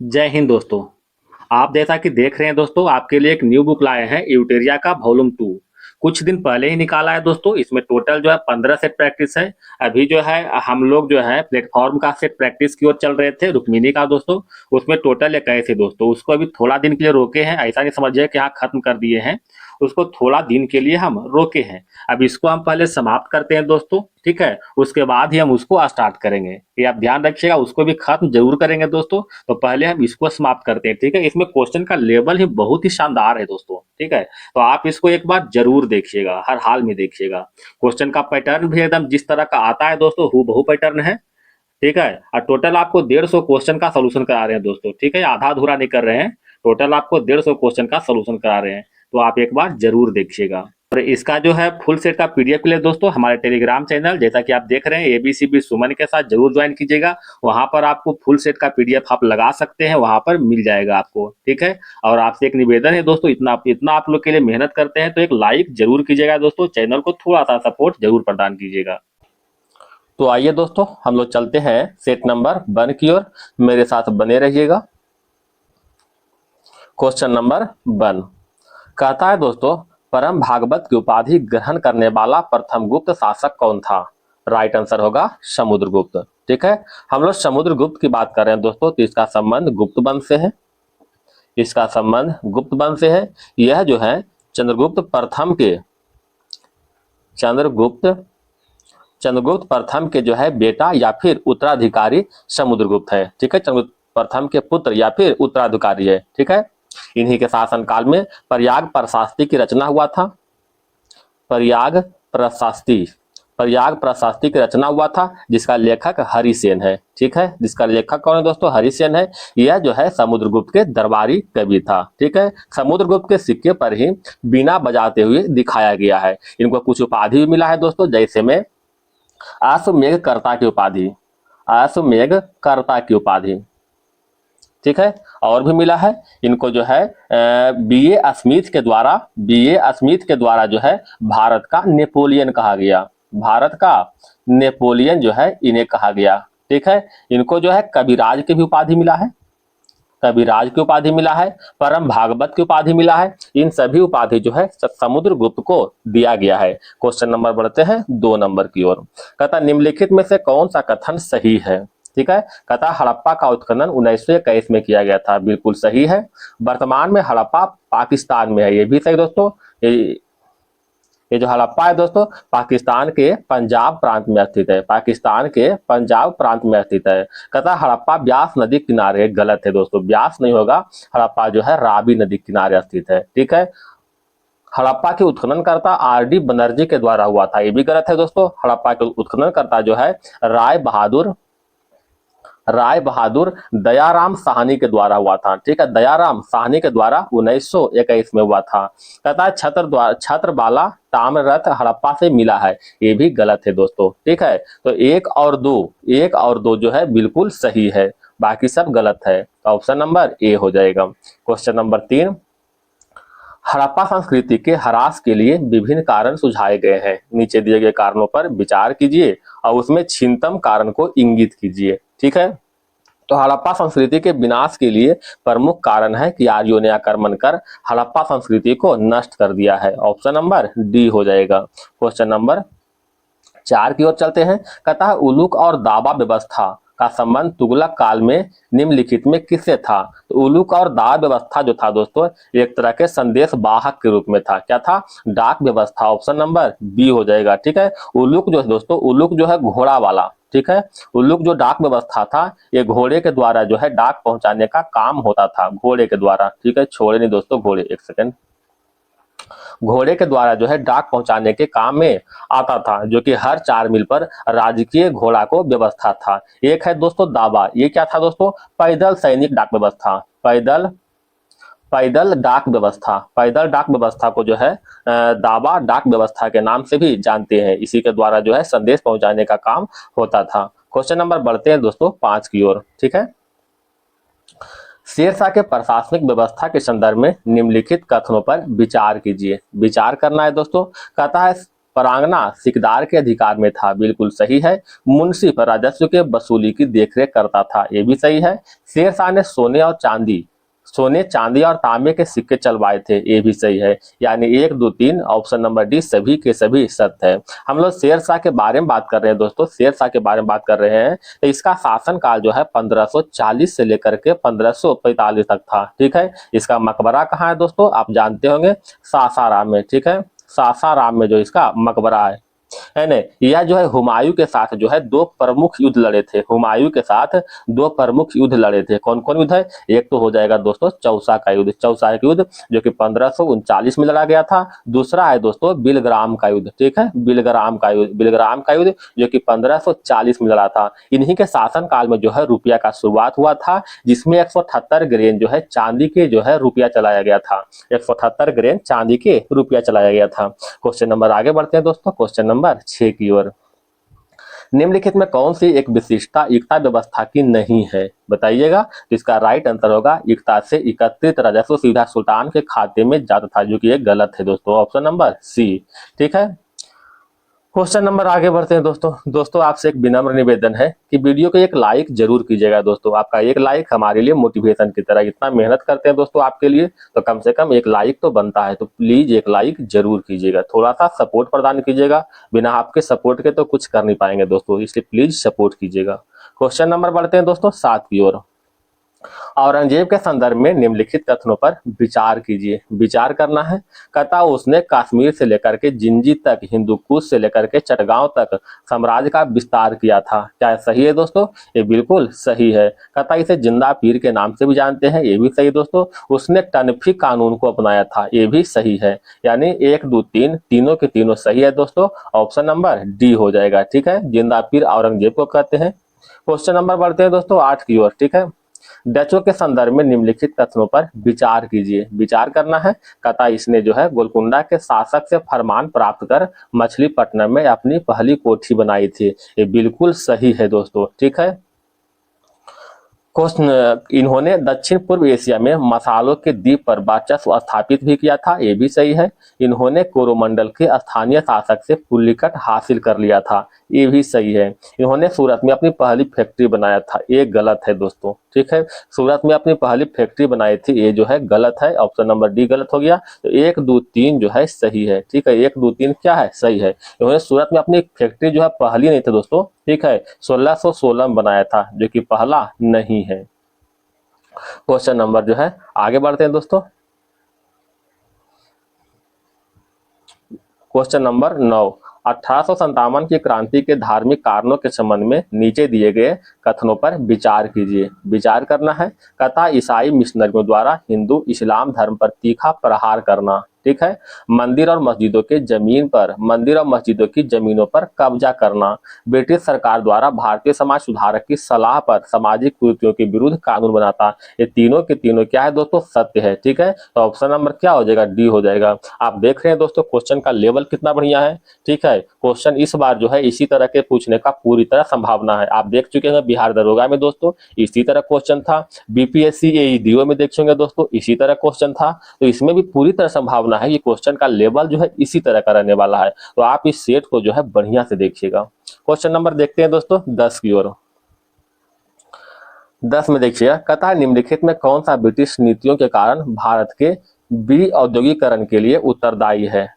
जय हिंद दोस्तों। आप जैसा कि देख रहे हैं दोस्तों, आपके लिए एक न्यू बुक लाए हैं, यूटेरिया का वॉल्यूम 2। कुछ दिन पहले ही निकाला है दोस्तों। इसमें टोटल जो है 15 सेट प्रैक्टिस है। अभी जो है हम लोग जो है प्लेटफॉर्म का सेट प्रैक्टिस की ओर चल रहे थे, रुक्मिनी का दोस्तों। उसमें टोटल 21 है दोस्तों। उसको अभी थोड़ा दिन के लिए रोके हैं, ऐसा नहीं समझिए कि हाँ खत्म कर दिए हैं। उसको थोड़ा दिन के लिए हम रोके हैं। अब इसको हम पहले समाप्त करते हैं दोस्तों, ठीक है। उसके बाद ही हम उसको स्टार्ट करेंगे, ये आप ध्यान रखिएगा। उसको भी खत्म जरूर करेंगे दोस्तों। तो पहले हम इसको समाप्त करते हैं, ठीक है। इसमें क्वेश्चन का लेवल ही बहुत ही शानदार है दोस्तों, ठीक है। तो आप इसको एक बार जरूर देखिएगा, हर हाल में देखिएगा। क्वेश्चन का पैटर्न भी एकदम जिस तरह का आता है दोस्तों, हूबहू पैटर्न है, ठीक है। और टोटल आपको 150 क्वेश्चन का सोल्यूशन करा रहे हैं दोस्तों, ठीक है। आधा अधूरा नहीं कर रहे हैं, टोटल आपको 150 क्वेश्चन का सोल्यूशन करा रहे हैं। तो आप एक बार जरूर देखिएगा। और इसका जो है फुल सेट का पीडीएफ के लिए दोस्तों हमारे टेलीग्राम चैनल, जैसा कि आप देख रहे हैं, एबीसीबी सुमन के साथ जरूर ज्वाइन कीजिएगा। वहां पर आपको फुल सेट का पीडीएफ आप लगा सकते हैं, वहां पर मिल जाएगा आपको, ठीक है। और आपसे एक निवेदन है दोस्तों, इतना इतना आप लोग के लिए मेहनत करते हैं तो एक लाइक जरूर कीजिएगा दोस्तों। चैनल को थोड़ा सा सपोर्ट जरूर प्रदान कीजिएगा। तो आइए दोस्तों, हम लोग चलते हैं सेट नंबर 1 की ओर। मेरे साथ बने रहिएगा। क्वेश्चन नंबर 1 कहता है दोस्तों, परम भागवत की उपाधि ग्रहण करने वाला प्रथम गुप्त शासक कौन था? राइट आंसर होगा समुद्रगुप्त, ठीक है। हम लोग समुद्रगुप्त की बात कर रहे हैं दोस्तों, तो इसका संबंध गुप्त वंश से है। इसका संबंध गुप्त वंश से है। यह जो है चंद्रगुप्त प्रथम के चंद्रगुप्त चंद्रगुप्त प्रथम के जो है बेटा या फिर उत्तराधिकारी समुद्रगुप्त है, ठीक है। चंद्रगुप्त प्रथम के पुत्र या फिर उत्तराधिकारी है, ठीक है। इन्हीं के शासनकाल में प्रयाग प्रशास्ति की रचना हुआ था। प्रयाग प्रशास्ति प्रयाग प्रशास्ति की रचना हुआ था, जिसका लेखक हरिसेन है, ठीक है। जिसका लेखक कौन है दोस्तों? हरिसेन है। यह जो है समुद्रगुप्त के दरबारी कवि था, ठीक है। समुद्रगुप्त के सिक्के पर ही बीना बजाते हुए दिखाया गया है। इनको कुछ उपाधि भी मिला है दोस्तों, जैसे में अश्वमेधकर्ता की उपाधि, अश्वमेधकर्ता की उपाधि, ठीक है। और भी मिला है इनको जो है बीए स्मिथ के द्वारा जो है भारत का नेपोलियन कहा गया। भारत का नेपोलियन जो है इन्हें कहा गया, ठीक है। इनको जो है कविराज की भी उपाधि मिला है, कविराज की उपाधि मिला है, परम भागवत की उपाधि मिला है। इन सभी उपाधि जो है समुद्रगुप्त को दिया गया है। क्वेश्चन नंबर बढ़ते हैं 2 नंबर की ओर। कहता निम्नलिखित में से कौन सा कथन सही है? ठीक है। कहता हड़प्पा का उत्खनन 1921 में किया गया था, बिल्कुल सही है। वर्तमान में हड़प्पा पाकिस्तान में है, ये भी सही दोस्तों। ये जो हड़प्पा है दोस्तों पाकिस्तान के पंजाब प्रांत में स्थित है, पाकिस्तान के पंजाब प्रांत में स्थित है। कहता हड़प्पा ब्यास नदी किनारे, गलत है दोस्तों, ब्यास नहीं होगा। हड़प्पा जो है रावी नदी किनारे स्थित है, ठीक है। हड़प्पा के उत्खननकर्ता आर.डी. बनर्जी के द्वारा हुआ था, ये भी गलत है दोस्तों। हड़प्पा के उत्खननकर्ता जो है राय बहादुर दयाराम साहनी के द्वारा हुआ था, ठीक है। दयाराम साहनी के द्वारा 1921 में हुआ था। कहता है छत्रबाला ताम्ररथ हड़प्पा से मिला है, ये भी गलत है दोस्तों, ठीक है। तो एक और दो जो है बिल्कुल सही है, बाकी सब गलत है। तो ऑप्शन नंबर ए हो जाएगा। क्वेश्चन नंबर 3 हड़प्पा संस्कृति के ह्रास के लिए विभिन्न कारण सुझाए गए हैं। नीचे दिए गए कारणों पर विचार कीजिए और उसमें छिन्नतम कारण को इंगित कीजिए, ठीक है। तो हड़प्पा संस्कृति के विनाश के लिए प्रमुख कारण है कि आर्यों ने आक्रमण कर हड़प्पा संस्कृति को नष्ट कर दिया है। ऑप्शन नंबर डी हो जाएगा। क्वेश्चन नंबर 4 की ओर चलते हैं। कहता है उलूक और दावा व्यवस्था का संबंध तुगलक काल में निम्नलिखित में किससे था? तो उलूक और दावा व्यवस्था जो था दोस्तों एक तरह के संदेश वाहक के रूप में था। क्या था? डाक व्यवस्था। ऑप्शन नंबर बी हो जाएगा, ठीक है। उलूक जो है दोस्तों, उलूक जो है घोड़ा वाला, ठीक है। उल्लुक जो डाक व्यवस्था था, ये घोड़े के द्वारा जो है डाक पहुंचाने का काम होता था, घोड़े के द्वारा, ठीक है। छोड़े नहीं दोस्तों, घोड़े, एक सेकंड। घोड़े के द्वारा जो है डाक पहुंचाने के काम में आता था, जो कि हर 4 मील पर राजकीय घोड़ा को व्यवस्था था। एक है दोस्तों दावा, ये क्या था दोस्तों? पैदल सैनिक डाक व्यवस्था, पैदल डाक व्यवस्था को जो है दावा डाक व्यवस्था के नाम से भी जानते हैं। इसी के द्वारा जो है संदेश पहुंचाने का काम होता था। क्वेश्चन नंबर बढ़ते हैं दोस्तों 5 की ओर, ठीक है। शेरशाह के प्रशासनिक व्यवस्था के संदर्भ में निम्नलिखित कथनों पर विचार कीजिए। विचार करना है दोस्तों। कहता है परांगना सिकदार के अधिकार में था, बिल्कुल सही है। मुंसिफ राजस्व के वसूली की देखरेख करता था, ये भी सही है। शेरशाह ने सोने चांदी और तांबे के सिक्के चलवाए थे, ये भी सही है। यानी 1 2 3 ऑप्शन नंबर डी सभी के सभी सत्य है। हम लोग शेरशाह के बारे में बात कर रहे हैं दोस्तों, शेरशाह के बारे में बात कर रहे हैं। तो इसका शासनकाल जो है 1540 से लेकर के 1545 तक था, ठीक है। इसका मकबरा कहाँ है दोस्तों, आप जानते होंगे, सासाराम में, ठीक है। सासाराम में जो इसका मकबरा है ना। यह जो है हुमायूं के साथ जो है 2 प्रमुख युद्ध लड़े थे, हुमायूं के साथ 2 प्रमुख युद्ध लड़े थे। कौन कौन युद्ध है, एक तो हो जाएगा दोस्तों चौसा का युद्ध, चौसा का युद्ध जो कि 1539 में लड़ा गया था। दूसरा है दोस्तों बिलग्राम का युद्ध, ठीक है, बिलग्राम का युद्ध जो कि 1540 में लड़ा था। इन्हीं के शासन काल में जो है रुपया का शुरुआत हुआ था, जिसमें 178 ग्रेन जो है चांदी के जो है रुपया चलाया गया था, 178 ग्रेन चांदी के रुपया चलाया गया था। क्वेश्चन नंबर आगे बढ़ते हैं दोस्तों, क्वेश्चन नंबर 6 की ओर। निम्नलिखित में कौन सी एक विशिष्टता इकता व्यवस्था की नहीं है, बताइएगा। तो इसका राइट आंसर होगा इकता से एकत्रित राजस्व सीधा सुल्तान के खाते में जाता था, जो कि ये गलत है दोस्तों, ऑप्शन नंबर सी, ठीक है। क्वेश्चन नंबर आगे बढ़ते हैं दोस्तों आपसे एक विनम्र निवेदन है कि वीडियो को एक लाइक जरूर कीजिएगा दोस्तों। आपका एक लाइक हमारे लिए मोटिवेशन की तरह, इतना मेहनत करते हैं दोस्तों आपके लिए, तो कम से कम एक लाइक तो बनता है। तो प्लीज एक लाइक जरूर कीजिएगा, थोड़ा सा सपोर्ट प्रदान कीजिएगा। बिना आपके सपोर्ट के तो कुछ कर नहीं पाएंगे दोस्तों, इसलिए प्लीज सपोर्ट कीजिएगा। क्वेश्चन नंबर बढ़ते हैं दोस्तों 7 की ओर। औरंगजेब के संदर्भ में निम्नलिखित कथनों पर विचार कीजिए, विचार करना है। कहता उसने कश्मीर से लेकर के जिंजी तक, हिंदू कुश से लेकर के चटगांव तक साम्राज्य का विस्तार किया था, क्या सही है दोस्तों, ये बिल्कुल सही है। कहता इसे जिंदा पीर के नाम से भी जानते हैं, ये भी सही दोस्तों। उसने टनफी कानून को अपनाया था, ये भी सही है। यानी 1 2 3 तीनों के तीनों सही है दोस्तों, ऑप्शन नंबर डी हो जाएगा, ठीक है। जिंदा पीर औरंगजेब को कहते हैं। क्वेश्चन नंबर बढ़ते हैं दोस्तों 8 की ओर, ठीक है। डचों के संदर्भ में निम्नलिखित कथनों पर विचार कीजिए, विचार करना है। कहता इसने जो है गोलकुंडा के शासक से फरमान प्राप्त कर मछलीपट्टनम में अपनी पहली कोठी बनाई थी, ये बिल्कुल सही है दोस्तों, ठीक है। इन्होंने दक्षिण पूर्व एशिया में मसालों के द्वीप पर वर्चस्व स्थापित भी किया था, ये भी सही है। इन्होंने कोरोमंडल के स्थानीय शासक से पुलिकट हासिल कर लिया था, ये भी सही है। इन्होंने सूरत में अपनी पहली फैक्ट्री बनाया था, ये गलत है दोस्तों, ठीक है। सूरत में अपनी पहली फैक्ट्री बनाई थी, ये जो है गलत है, ऑप्शन नंबर डी गलत हो गया। तो 1 2 3 जो है सही है, ठीक है। 1 2 3 क्या है, सही है। इन्होंने सूरत में अपनी फैक्ट्री जो है पहली नहीं थी दोस्तों, ठीक है, 1616 में बनाया था, जो कि पहला नहीं है। क्वेश्चन नंबर जो है आगे बढ़ते हैं दोस्तों, क्वेश्चन नंबर 9। 1857 की क्रांति के धार्मिक कारणों के संबंध में नीचे दिए गए कथनों पर विचार कीजिए, विचार करना है। कथा ईसाई मिशनरियों द्वारा हिंदू इस्लाम धर्म पर तीखा प्रहार करना, ठीक है। मंदिर और मस्जिदों की जमीनों पर कब्जा करना, ब्रिटिश सरकार द्वारा भारतीय समाज सुधारक की सलाह पर सामाजिक कुरीतियों के विरुद्ध कानून बनाता, ये तीनों के तीनों क्या है दोस्तों, सत्य है, ठीक है। तो ऑप्शन नंबर क्या हो जाएगा, डी हो जाएगा। आप देख रहे हैं दोस्तों क्वेश्चन का लेवल कितना बढ़िया है, ठीक है। क्वेश्चन इस बार जो है इसी तरह के पूछने का पूरी तरह संभावना है। आप देख चुके हैं बिहार दरोगा में दोस्तों इसी तरह क्वेश्चन था, बीपीएससी एईडीओ में देख चुके दोस्तों इसी तरह क्वेश्चन था। तो इसमें भी पूरी तरह संभावना है कि क्वेश्चन का लेवल जो है इसी तरह का रहने वाला है। तो आप इस सेट को जो है बढ़िया से देखिएगा। क्वेश्चन नंबर देखते हैं दोस्तों 10 की ओर। 10 में देखिएगा, कथा निम्नलिखित में कौन सा ब्रिटिश नीतियों के कारण भारत के विऔद्योगिकरण के लिए उत्तरदायी है,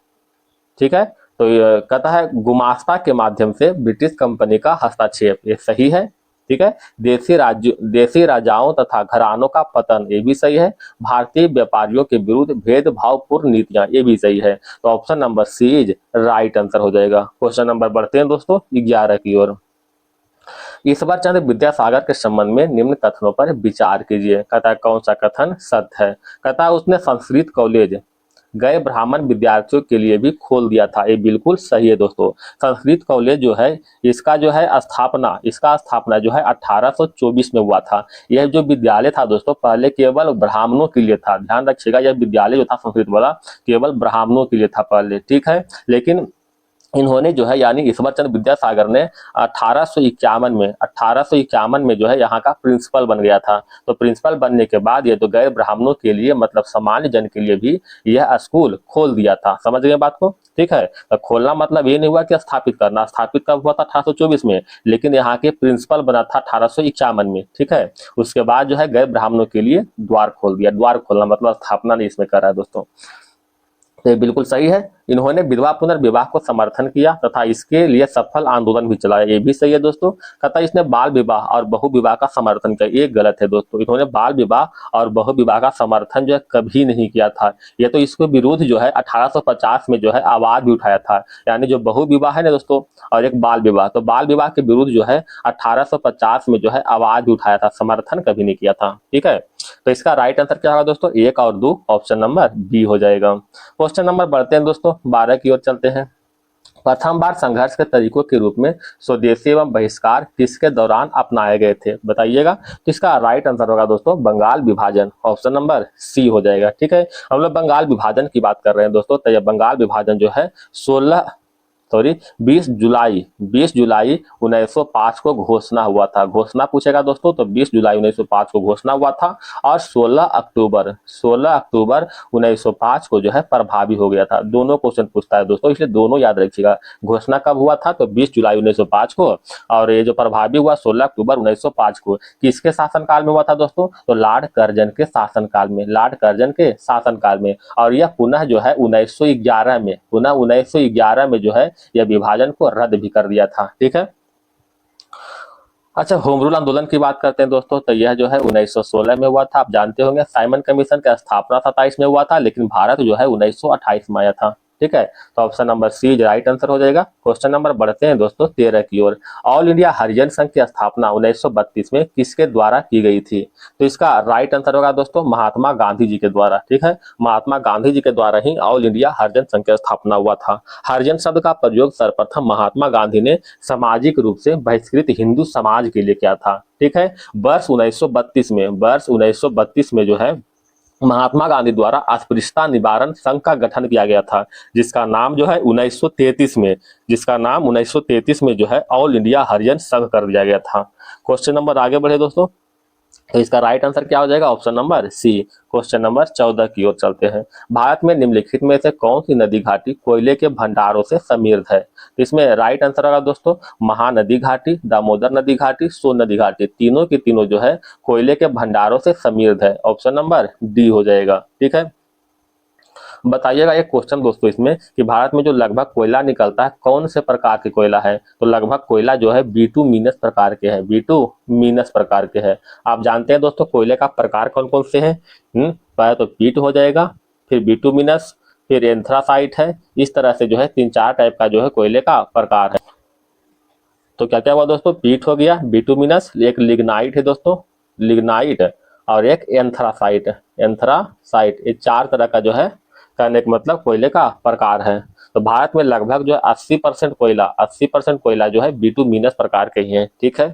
ठीक है। तो कहता है गुमास्ता के माध्यम से ब्रिटिश कंपनी का हस्तक्षेप, ये सही है, ठीक है। देशी राजाओं तथा घरानों का पतन, ये भी सही है। भारतीय व्यापारियों के विरुद्ध भेदभावपूर्ण नीतियां, ये भी सही है। तो option number C is right answer हो जाएगा। क्वेश्चन नंबर बढ़ते हैं दोस्तों 11 की ओर। ईश्वर चंद्र विद्यासागर के संबंध में निम्न कथनों पर विचार कीजिए। कहता है कौन सा कथन सत्य है। कहता है उसने संस्कृत कॉलेज गए ब्राह्मण विद्यार्थियों के लिए भी खोल दिया था, ये बिल्कुल सही है दोस्तों। संस्कृत कॉलेज जो है इसका स्थापना जो है 1824 में हुआ था। यह जो विद्यालय था दोस्तों पहले केवल ब्राह्मणों के लिए था, ध्यान रखिएगा। यह विद्यालय जो था संस्कृत वाला केवल ब्राह्मणों के लिए था पहले, ठीक है। लेकिन इन्होंने जो है यानी ईश्वर चंद्र विद्यासागर ने 1851 में जो है यहाँ का प्रिंसिपल बन गया था। तो प्रिंसिपल बनने के बाद ये तो गैर ब्राह्मणों के लिए मतलब सामान्य जन के लिए भी यह स्कूल खोल दिया था। समझ गए बात को? ठीक है, तो खोलना मतलब ये नहीं हुआ कि स्थापित करना। स्थापित कब हुआ था? 1824 में, लेकिन यहाँ के प्रिंसिपल बना था 1851 में। ठीक है, उसके बाद जो है गैर ब्राह्मणों के लिए द्वार खोल दिया। द्वार खोलना मतलब स्थापना नहीं इसमें कर रहा है दोस्तों। तो ये बिल्कुल सही है। इन्होंने विधवा पुनर्विवाह को समर्थन किया तथा इसके लिए सफल आंदोलन भी चलाया। ये भी सही है दोस्तों। कहता है इसने बाल विवाह और बहु विवाह का समर्थन किया। ये गलत है दोस्तों। इन्होंने बाल विवाह और बहु विवाह का समर्थन जो है कभी नहीं किया था। ये तो इसके विरुद्ध जो है 1850 में जो है आवाज भी उठाया था। यानी जो बहु विवाह है ना दोस्तों और एक बाल विवाह, तो बाल विवाह के विरुद्ध जो है 1850 में जो है आवाज भी उठाया था, समर्थन कभी नहीं किया था। ठीक है, तो इसका राइट आंसर क्या होगा दोस्तों? 1 और 2, ऑप्शन नंबर बी हो जाएगा। क्वेश्चन नंबर बढ़ते हैं दोस्तों, 12 की ओर चलते हैं। प्रथम बार संघर्ष के तरीकों के रूप में स्वदेशी एवं बहिष्कार किसके दौरान अपनाए गए थे? बताइएगा। तो इसका राइट आंसर होगा दोस्तों बंगाल विभाजन, ऑप्शन नंबर सी हो जाएगा। ठीक है, हम लोग बंगाल विभाजन की बात कर रहे हैं दोस्तों। तो यह बंगाल विभाजन जो है 20 जुलाई 1905 को घोषणा हुआ था। घोषणा पूछेगा दोस्तों तो 20 जुलाई 1905 को घोषणा हुआ था और 16 अक्टूबर 1905 को जो है प्रभावी हो गया था। दोनों क्वेश्चन पूछता है दोस्तों, इसलिए दोनों याद रखिएगा। घोषणा कब हुआ था? तो 20 जुलाई 1905 को, और ये जो प्रभावी हुआ 16 अक्टूबर 1905 को। किसके शासनकाल में हुआ था दोस्तों? तो लॉर्ड कर्जन के शासनकाल में, लॉर्ड कर्जन के शासनकाल में। और यह पुनः जो है 1911 में जो है यह विभाजन को रद्द भी कर दिया था। ठीक है, अच्छा, होम रूल आंदोलन की बात करते हैं दोस्तों। तो यह जो है 1916 में हुआ था। आप जानते होंगे साइमन कमीशन की स्थापना 27 में हुआ था, लेकिन भारत जो है 1928 में आया था। ठीक है, तो option number C right answer हो जाएगा। क्वेश्चन नंबर बढ़ते हैं दोस्तों 13 की ओर। ऑल इंडिया हरिजन संघ की स्थापना 1932 में किसके द्वारा की गई थी? तो इसका राइट आंसर होगा दोस्तों महात्मा गांधी जी के द्वारा। ठीक है, महात्मा गांधी जी के द्वारा ही ऑल इंडिया हरिजन संघ की स्थापना हुआ था। हरिजन शब्द का प्रयोग सर्वप्रथम महात्मा गांधी ने सामाजिक रूप से बहिष्कृत हिंदू समाज के लिए किया था। ठीक है, वर्ष 1932 में जो है महात्मा गांधी द्वारा अस्पृश्यता निवारण संघ का गठन किया गया था, जिसका नाम जो है 1933 में जो है ऑल इंडिया हरिजन संघ कर दिया गया था। क्वेश्चन नंबर आगे बढ़े दोस्तों, तो इसका राइट आंसर क्या हो जाएगा? Option number C. Question number 14 की ओर चलते हैं। भारत में निम्नलिखित में से कौन सी नदी घाटी कोयले के भंडारों से समृद्ध है? तो इसमें राइट आंसर होगा दोस्तों महानदी घाटी, दामोदर नदी घाटी, सोन नदी घाटी। तीनों की तीनों जो है कोयले के भंडारों से समृद्ध है। ऑप्शन नंबर डी हो जाएगा। ठीक है, बताइएगा एक क्वेश्चन दोस्तों इसमें कि भारत में जो लगभग कोयला निकलता है कौन से प्रकार के कोयला है? तो लगभग कोयला जो है बिटुमिनस प्रकार के है, बिटुमिनस प्रकार के है। आप जानते हैं दोस्तों कोयले का प्रकार कौन कौन से हैं? पहले तो पीट हो जाएगा, फिर बिटुमिनस, फिर एंथ्रासाइट है। इस तरह से जो है 3-4 टाइप का जो है कोयले का प्रकार है। तो क्या क्या हुआ दोस्तों? पीट हो गया, बिटुमिनस, एक लिग्नाइट है दोस्तों, लिग्नाइट, और एक एंथ्रासाइट। ये 4 तरह का जो है कहने का मतलब कोयले का प्रकार है। तो भारत में लगभग जो है 80% कोयला जो है बिटुमिनस प्रकार के ही है। ठीक है,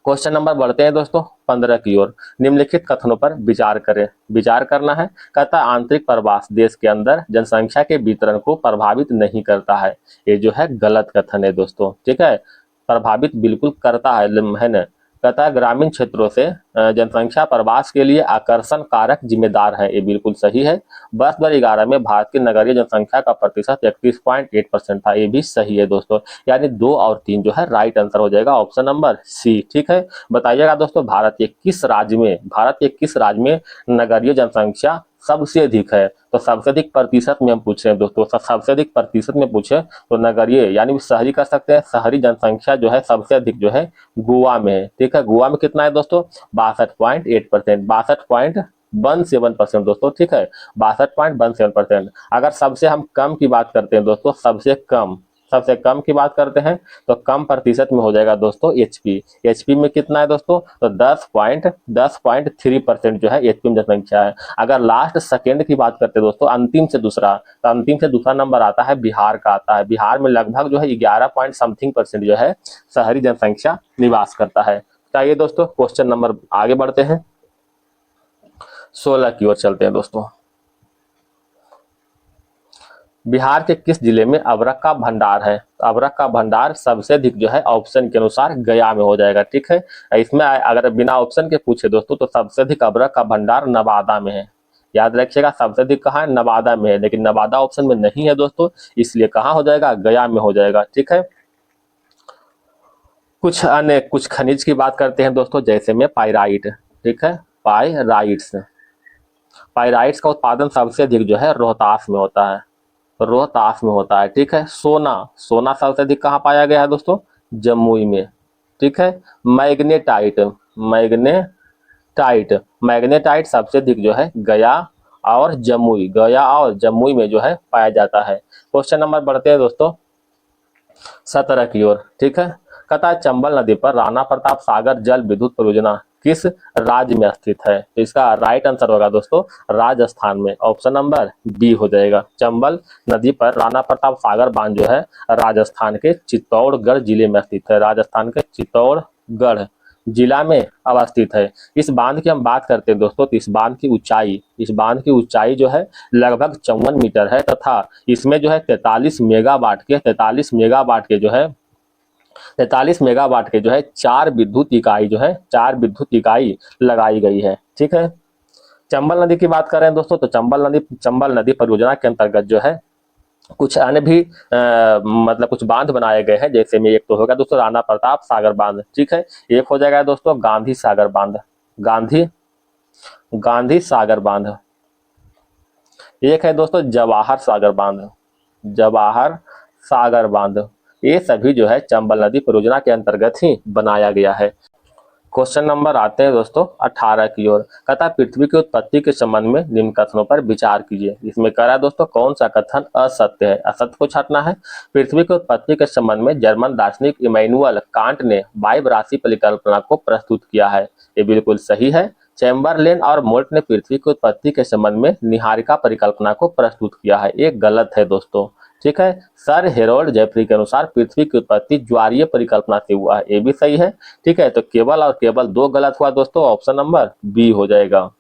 क्वेश्चन नंबर बढ़ते हैं दोस्तों 15 की ओर। निम्नलिखित कथनों पर विचार करें। विचार करना है। कहता है आंतरिक प्रवास देश के अंदर जनसंख्या के वितरण को प्रभावित नहीं करता है। ये जो है गलत कथन है दोस्तों। ठीक है, प्रभावित बिल्कुल करता है ना। कहता है ग्रामीण क्षेत्रों से जनसंख्या प्रवास के लिए आकर्षण कारक जिम्मेदार है। ये बिल्कुल सही है। वर्ष 2011 में भारत की नगरीय जनसंख्या का प्रतिशत 31.8% था। ये भी सही है दोस्तों। यानी 2 और 3 जो है राइट आंसर हो जाएगा, ऑप्शन नंबर सी। ठीक है, बताइएगा दोस्तों भारत के किस राज्य में नगरीय जनसंख्या सबसे अधिक है? तो सबसे अधिक प्रतिशत में हम पूछ रहे हैं दोस्तों। सबसे अधिक प्रतिशत में पूछे तो नगरीय यानी शहरी कर सकते हैं। शहरी जनसंख्या जो है सबसे अधिक जो है गोवा में है। ठीक है, गोवा में कितना है दोस्तों? 62.8%, 62.17% दोस्तों। ठीक है, 62.17%। अगर सबसे हम कम की बात करते हैं दोस्तों, सबसे कम की बात करते हैं तो कम प्रतिशत में हो जाएगा दोस्तों एचपी में कितना है दोस्तों? तो 10.3% जो है एचपी में जनसंख्या है। अगर लास्ट सेकेंड की बात करते हैं दोस्तों अंतिम से दूसरा नंबर आता है बिहार का आता है। बिहार में लगभग जो है 11 पॉइंट समथिंग % जो है शहरी जनसंख्या निवास करता है। चाहिए दोस्तों क्वेश्चन नंबर आगे बढ़ते हैं 16 की ओर चलते हैं दोस्तों। बिहार के किस जिले में अबरख का भंडार है? तो अबरख का भंडार सबसे अधिक जो है ऑप्शन के अनुसार गया में हो जाएगा। ठीक है, इसमें अगर बिना ऑप्शन के पूछे दोस्तों तो सबसे अधिक अबरख का भंडार नवादा में है। याद रखिएगा, सबसे अधिक कहाँ है? नवादा में है, लेकिन नवादा ऑप्शन में नहीं है दोस्तों, इसलिए कहाँ हो जाएगा? गया में हो जाएगा। ठीक है, कुछ खनिज की बात करते हैं दोस्तों, जैसे में पाइराइट। ठीक है, पाइराइट्स का उत्पादन सबसे अधिक जो है रोहतास में होता है, रोहतास में होता है। ठीक है, सोना सोना सबसे अधिक कहाँ पाया गया है दोस्तों? जमुई में। ठीक है, मैग्नेटाइट मैग्नेटाइट मैग्नेटाइट सबसे अधिक जो है गया और जमुई में जो है पाया जाता है। क्वेश्चन नंबर बढ़ते हैं दोस्तों 17 की ओर। ठीक है, कहता है चंबल नदी पर राणा प्रताप सागर जल विद्युत परियोजना किस राज्य में स्थित है? तो इसका राइट आंसर होगा दोस्तों राजस्थान में, ऑप्शन नंबर बी हो जाएगा। चंबल नदी पर राणा प्रताप सागर बांध जो है राजस्थान के चित्तौड़गढ़ जिले में स्थित है, राजस्थान के चित्तौड़गढ़ जिला में अवस्थित है। इस बांध की हम बात करते हैं दोस्तों, तो इस बांध की ऊंचाई जो है लगभग 54 मीटर है, तथा इसमें जो है 43 मेगावाट के जो है 4 विद्युत इकाई लगाई गई है। ठीक है, चंबल नदी की बात करें दोस्तों, तो चंबल नदी परियोजना के अंतर्गत जो है कुछ अन्य भी मतलब कुछ बांध बनाए गए हैं, जैसे में एक तो होगा दोस्तों राणा प्रताप सागर बांध। ठीक है, एक हो जाएगा दोस्तों गांधी सागर बांध, एक है दोस्तों जवाहर सागर बांध। ये सभी जो है चंबल नदी परियोजना के अंतर्गत ही बनाया गया है। क्वेश्चन नंबर आते हैं दोस्तों 18 की ओर। कहता है पृथ्वी की उत्पत्ति के संबंध में निम्न कथनों पर विचार कीजिए। इसमें कह रहा है दोस्तों कौन सा कथन असत्य है? असत्य को छांटना है। पृथ्वी की उत्पत्ति के संबंध में जर्मन दार्शनिक इमैनुअल कांट ने वायव राशि परिकल्पना को प्रस्तुत किया है, ये बिल्कुल सही है। चैम्बरलेन और मोल्ट ने पृथ्वी की उत्पत्ति के संबंध में निहारिका परिकल्पना को प्रस्तुत किया है, ये गलत है दोस्तों। ठीक है, सर हेरोल्ड जेफरी के अनुसार पृथ्वी की उत्पत्ति ज्वारीय परिकल्पना से हुआ है, ये भी सही है। ठीक है, तो केवल 2 गलत हुआ दोस्तों, ऑप्शन नंबर बी हो जाएगा।